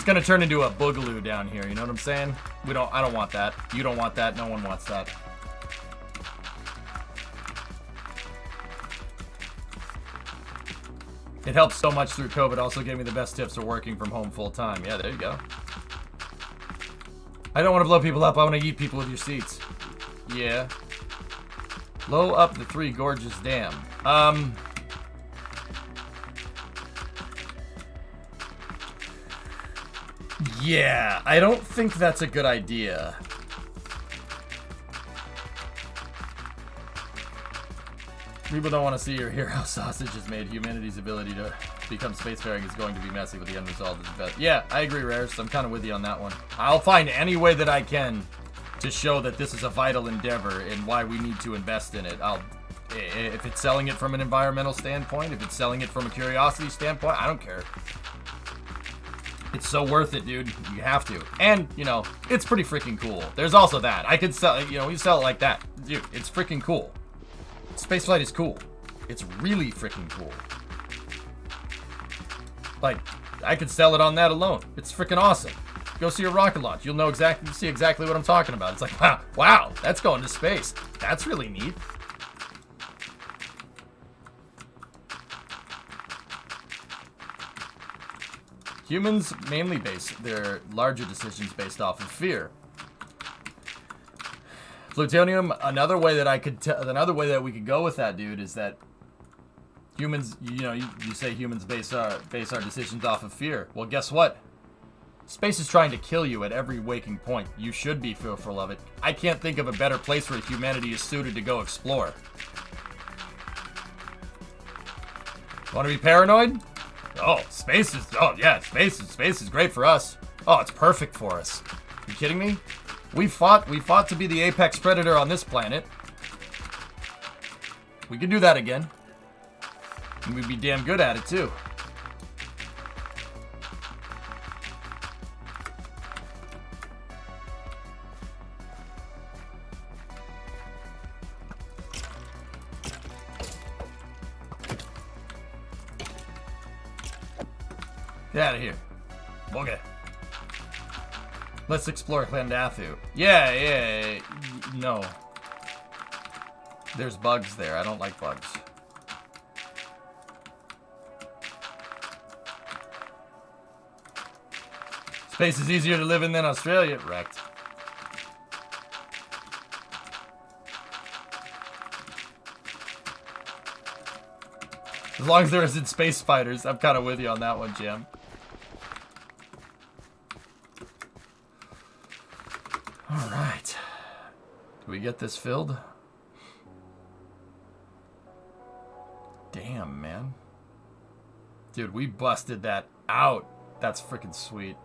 a boogaloo down here. You know what I'm saying? I don't want that. You don't want that. No one wants that. It helps so much through COVID. Also gave me the best tips for working from home full time. Yeah, there you go. I don't want to blow people up. I want to eat people with your seats. Yeah. Blow up the Three Gorges Dam. Yeah, I don't think that's a good idea. People don't want to see your hero sausages made. Humanity's ability to become spacefaring is going to be messy, but the end result is best. Yeah, I agree, Rares. I'm kind of with you on that one. I'll find any way that I can to show that this is a vital endeavor and why we need to invest in it. If it's selling it from an environmental standpoint, if it's selling it from a curiosity standpoint, I don't care. It's so worth it, dude. You have to. And, you know, it's pretty freaking cool. There's also that. I could sell it, you know, we sell it like that. Dude, it's freaking cool. Spaceflight is cool. It's really freaking cool. Like, I could sell it on that alone. It's freaking awesome. Go see a rocket launch. You'll see exactly what I'm talking about. It's like, wow, that's going to space. That's really neat. Humans mainly base their larger decisions based off of fear. Plutonium, another way that we could go with that, dude, is that humans, you know, you say humans base our decisions off of fear. Well, guess what? Space is trying to kill you at every waking point. You should be fearful of it. I can't think of a better place where humanity is suited to go explore. Want to be paranoid? Oh, space is great for us. Oh, it's perfect for us. You kidding me? We fought to be the apex predator on this planet. We could do that again. And we'd be damn good at it too. Get out of here. Okay. Let's explore Clandathu. Yeah. No. There's bugs there. I don't like bugs. Space is easier to live in than Australia. Wrecked. As long as there isn't space spiders, I'm kind of with you on that one, Jim. All right. Do we get this filled? Damn, man. Dude, we busted that out. That's freaking sweet.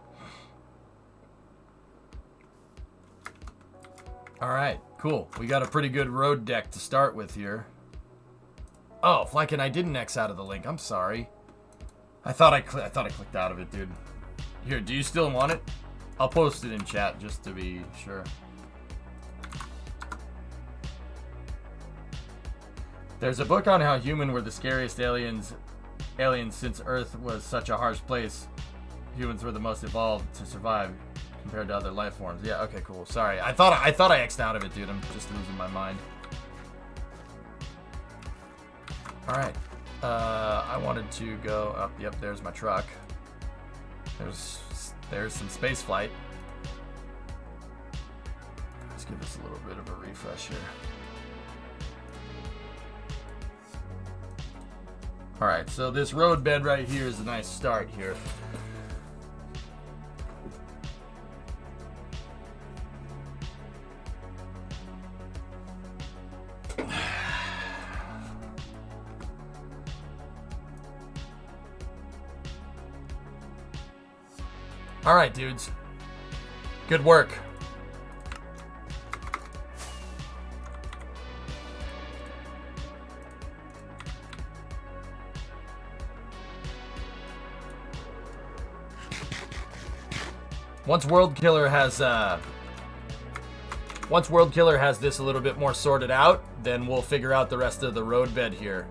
All right, cool. We got a pretty good road deck to start with here. Oh, Flykin, I didn't X out of the link. I'm sorry. I thought I clicked out of it, dude. Here, do you still want it? I'll post it in chat just to be sure. There's a book on how human were the scariest aliens since Earth was such a harsh place. Humans were the most evolved to survive compared to other life forms. Yeah, okay, cool. Sorry. I thought I X'd out of it, dude. I'm just losing my mind. All right. I wanted to go up. Yep, there's my truck. There's some space flight. Let's give this a little bit of a refresh here. All right, so this road bed right here is a nice start here. All right, dudes. Good work. Once World Killer has this a little bit more sorted out, then we'll figure out the rest of the road bed here.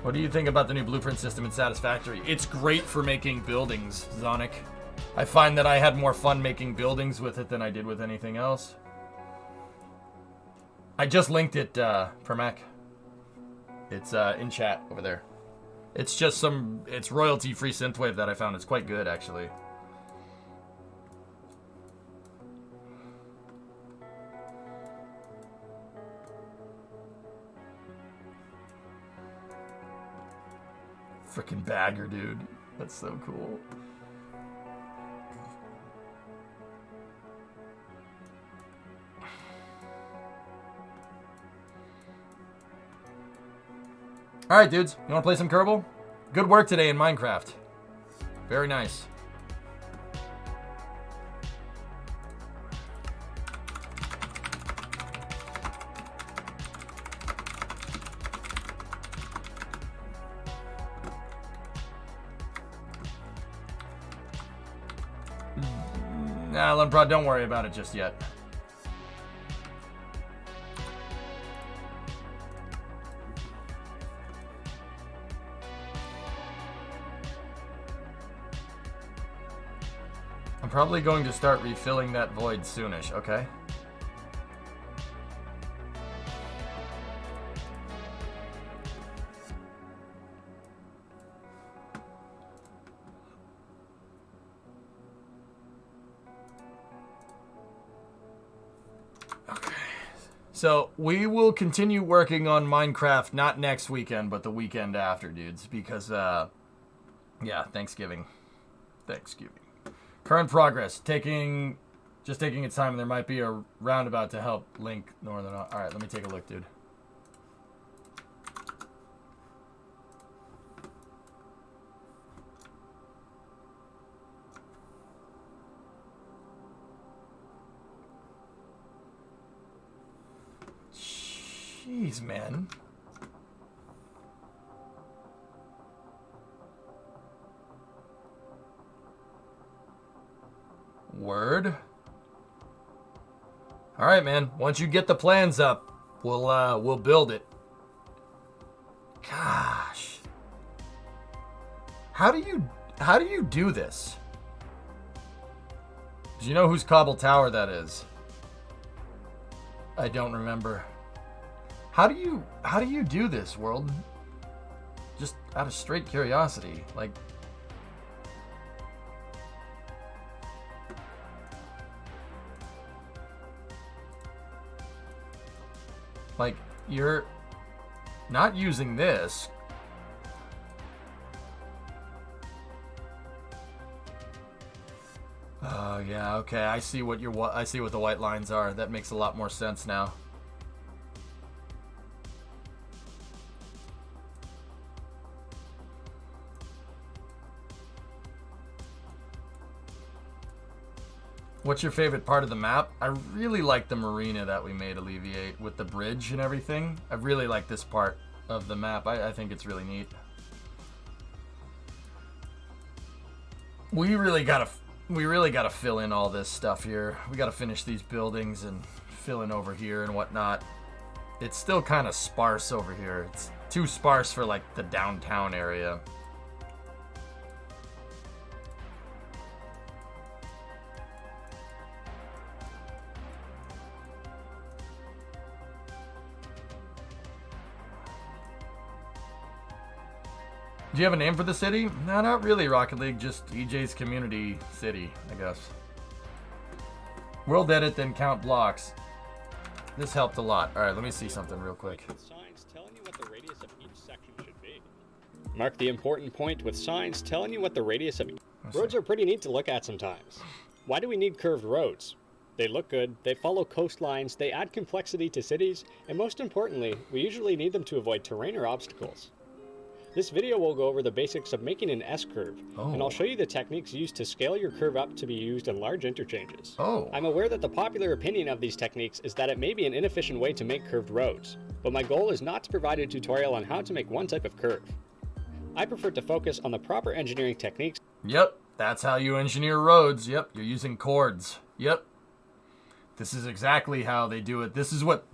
What do you think about the new blueprint system in Satisfactory? It's great for making buildings, Zonic. I find that I had more fun making buildings with it than I did with anything else. I just linked it, Permac. It's in chat over there. It's just it's royalty-free synthwave that I found. It's quite good, actually. Frickin' bagger, dude. That's so cool. Alright, dudes. You want to play some Kerbal? Good work today in Minecraft. Very nice. Nah, Lemprod, don't worry about it just yet. I'm probably going to start refilling that void soonish, okay? So, we will continue working on Minecraft, not next weekend, but the weekend after, dudes. Because, yeah, Thanksgiving. Current progress. Taking Just taking its time, and there might be a roundabout to help link northern. All right, let me take a look, dude. Jeez, man. Word. All right, man. Once you get the plans up, we'll build it. Gosh. How do you do this? Do you know whose cobble tower that is? I don't remember. How do you do this, world? Just out of straight curiosity, like you're not using this. Oh yeah, okay. I see what the white lines are. That makes a lot more sense now. What's your favorite part of the map? I really like the marina that we made Alleviate with the bridge and everything. I really like this part of the map. I think it's really neat. We really gotta fill in all this stuff here. We gotta finish these buildings and fill in over here and whatnot. It's still kind of sparse over here. It's too sparse for like the downtown area. Do you have a name for the city? No, not really, Rocket League. Just EJ's community city, I guess. World edit, then count blocks. This helped a lot. All right, let me see something real quick. Signs telling you what the radius of each section should be. Mark the important point with signs telling you what the radius of... Roads are pretty neat to look at sometimes. Why do we need curved roads? They look good, they follow coastlines, they add complexity to cities, and most importantly, we usually need them to avoid terrain or obstacles. This video will go over the basics of making an S-curve, and I'll show you the techniques used to scale your curve up to be used in large interchanges. I'm aware that the popular opinion of these techniques is that it may be an inefficient way to make curved roads, but my goal is not to provide a tutorial on how to make one type of curve. I prefer to focus on the proper engineering techniques. Yep, that's how you engineer roads. Yep, you're using chords. Yep. This is exactly how they do it. This is what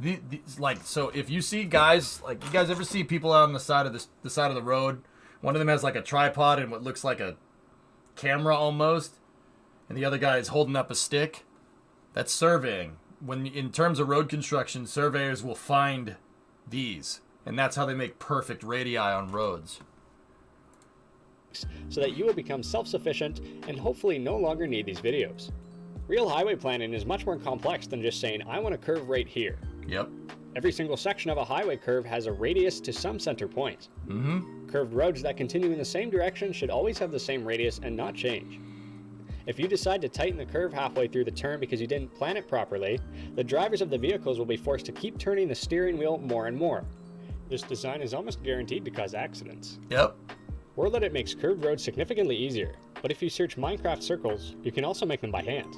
like. So if you see guys, like, you guys ever see people out on the side of the side of the road? One of them has like a tripod and what looks like a camera almost, and the other guy is holding up a stick. That's surveying. When in terms of road construction, surveyors will find these, and that's how they make perfect radii on roads. So that you will become self-sufficient and hopefully no longer need these videos. Real highway planning is much more complex than just saying, I want a curve right here. Yep. Every single section of a highway curve has a radius to some center point. Curved roads that continue in the same direction should always have the same radius and not change. If you decide to tighten the curve halfway through the turn because you didn't plan it properly, the drivers of the vehicles will be forced to keep turning the steering wheel more and more. This design is almost guaranteed to cause accidents. Yep. World Edit makes curved roads significantly easier, but if you search Minecraft circles, you can also make them by hand.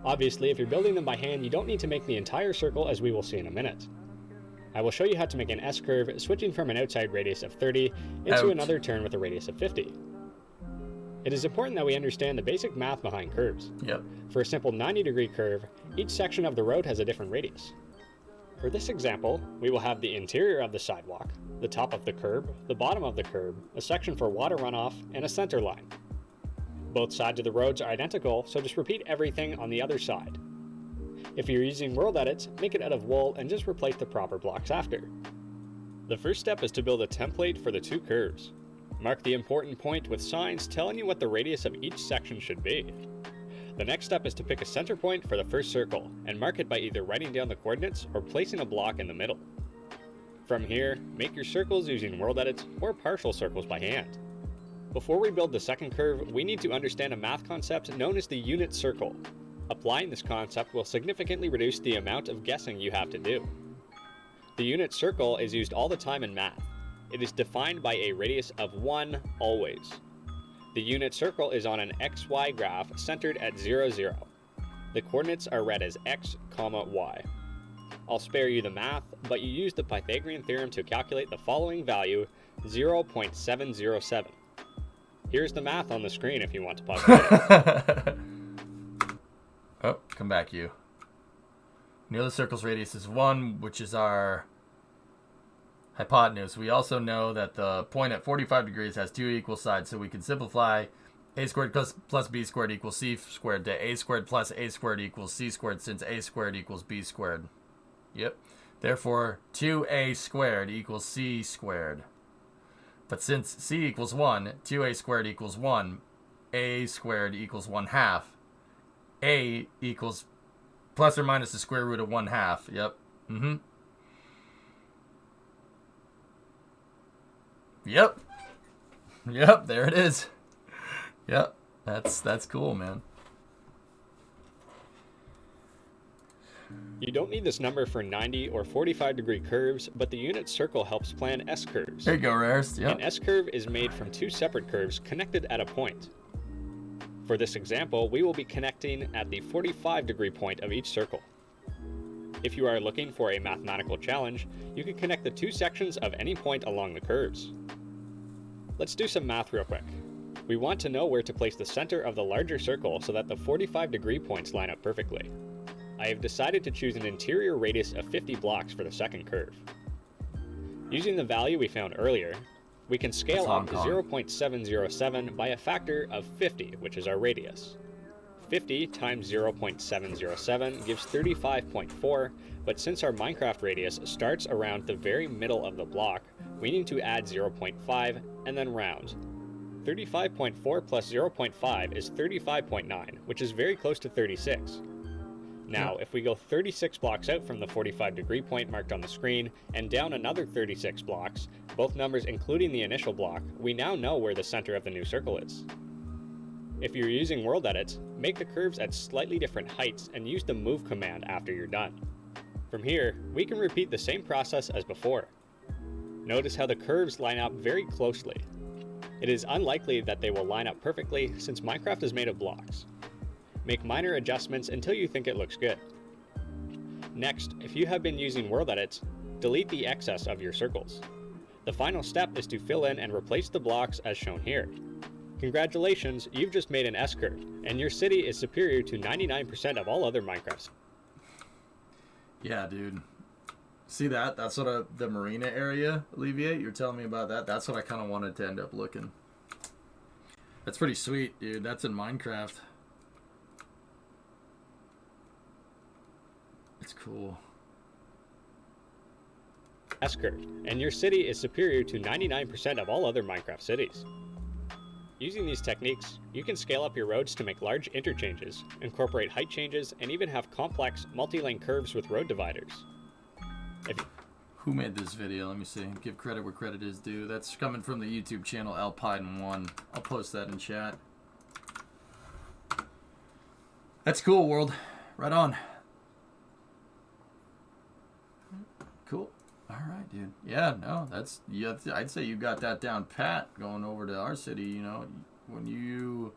Obviously, if you're building them by hand, you don't need to make the entire circle, as we will see in a minute. I will show you how to make an S-curve, switching from an outside radius of 30 into another turn with a radius of 50. It is important that we understand the basic math behind curves. Yep. For a simple 90-degree curve, each section of the road has a different radius. For this example, we will have the interior of the sidewalk, the top of the curb, the bottom of the curb, a section for water runoff, and a center line. Both sides of the roads are identical, so just repeat everything on the other side. If you're using World Edits, make it out of wool and just replace the proper blocks after. The first step is to build a template for the two curves. Mark the important point with signs telling you what the radius of each section should be. The next step is to pick a center point for the first circle and mark it by either writing down the coordinates or placing a block in the middle. From here, make your circles using World Edits or partial circles by hand. Before we build the second curve, we need to understand a math concept known as the unit circle. Applying this concept will significantly reduce the amount of guessing you have to do. The unit circle is used all the time in math. It is defined by a radius of 1 always. The unit circle is on an xy graph centered at 0, 0. The coordinates are read as x, y. I'll spare you the math, but you use the Pythagorean theorem to calculate the following value, 0.707. Here's the math on the screen if you want to pause it. Oh, come back, you. We know the circle's radius is 1, which is our hypotenuse. We also know that the point at 45 degrees has 2 equal sides, so we can simplify a squared plus b squared equals c squared to a squared plus a squared equals c squared, since a squared equals b squared. Yep. Therefore, 2a squared equals c squared. But since c equals 1, 2a squared equals 1, a squared equals 1/2. A equals plus or minus the square root of 1/2. Yep. Yep. Yep, there it is. Yep. That's cool, man. You don't need this number for 90 or 45 degree curves, but the unit circle helps plan S-curves. There you go, Rarest. Yep. An S-curve is made from 2 separate curves connected at a point. For this example, we will be connecting at the 45 degree point of each circle. If you are looking for a mathematical challenge, you can connect the 2 sections of any point along the curves. Let's do some math real quick. We want to know where to place the center of the larger circle so that the 45 degree points line up perfectly. I have decided to choose an interior radius of 50 blocks for the second curve. Using the value we found earlier, we can scale up 0.707 by a factor of 50, which is our radius. 50 times 0.707 gives 35.4, but since our Minecraft radius starts around the very middle of the block, we need to add 0.5 and then round. 35.4 plus 0.5 is 35.9, which is very close to 36. Now, if we go 36 blocks out from the 45 degree point marked on the screen and down another 36 blocks, both numbers including the initial block, we now know where the center of the new circle is. If you're using World Edit, make the curves at slightly different heights and use the move command after you're done. From here, we can repeat the same process as before. Notice how the curves line up very closely. It is unlikely that they will line up perfectly since Minecraft is made of blocks. Make minor adjustments until you think it looks good. Next, if you have been using World Edit, delete the excess of your circles. The final step is to fill in and replace the blocks as shown here. Congratulations, you've just made an S-curve, and your city is superior to 99% of all other Minecrafts. Yeah, dude. See that? That's what the marina area, Alleviate, you're telling me about that? That's what I kind of wanted to end up looking. That's pretty sweet, dude. That's in Minecraft. It's cool. S-curve, and your city is superior to 99% of all other Minecraft cities. Using these techniques, you can scale up your roads to make large interchanges, incorporate height changes, and even have complex multi-lane curves with road dividers. Who made this video? Let me see. Give credit where credit is due. That's coming from the YouTube channel Alpine1. I'll post that in chat. That's cool, world. Right on. Cool. All right, dude. Yeah, no, that's, yeah, I'd say you got that down pat going over to our city, you know, when you,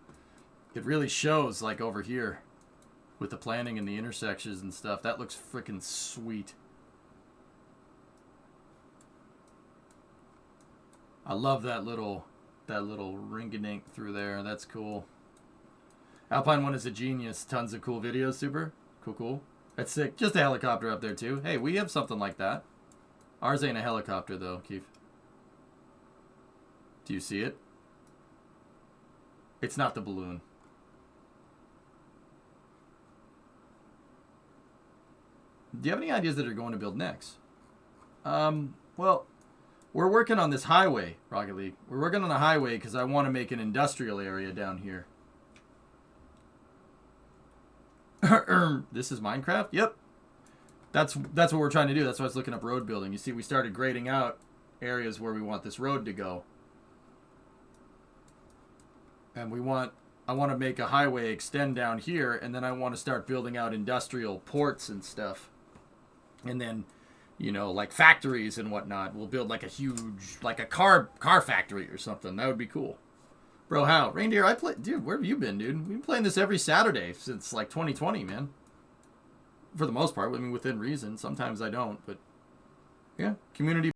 it really shows like over here with the planning and the intersections and stuff. That looks freaking sweet. I love that little ring-a-dink through there. That's cool. Alpine1 is a genius. Tons of cool videos. Super. Cool. That's sick. Just a helicopter up there, too. Hey, we have something like that. Ours ain't a helicopter, though, Keith. Do you see it? It's not the balloon. Do you have any ideas that are going to build next? Well, we're working on this highway, Rocket League. We're working on a highway because I want to make an industrial area down here. This is Minecraft? Yep. That's what we're trying to do. That's why I was looking up road building. You see, we started grading out areas where we want this road to go. And we want I want to make a highway extend down here, and then I want to start building out industrial ports and stuff. And then, you know, like factories and whatnot. We'll build like a huge, like a car factory or something. That would be cool. Bro, how? Reindeer, dude, where have you been, dude? We've been playing this every Saturday since like 2020, man. For the most part, I mean, within reason. Sometimes I don't, but yeah, community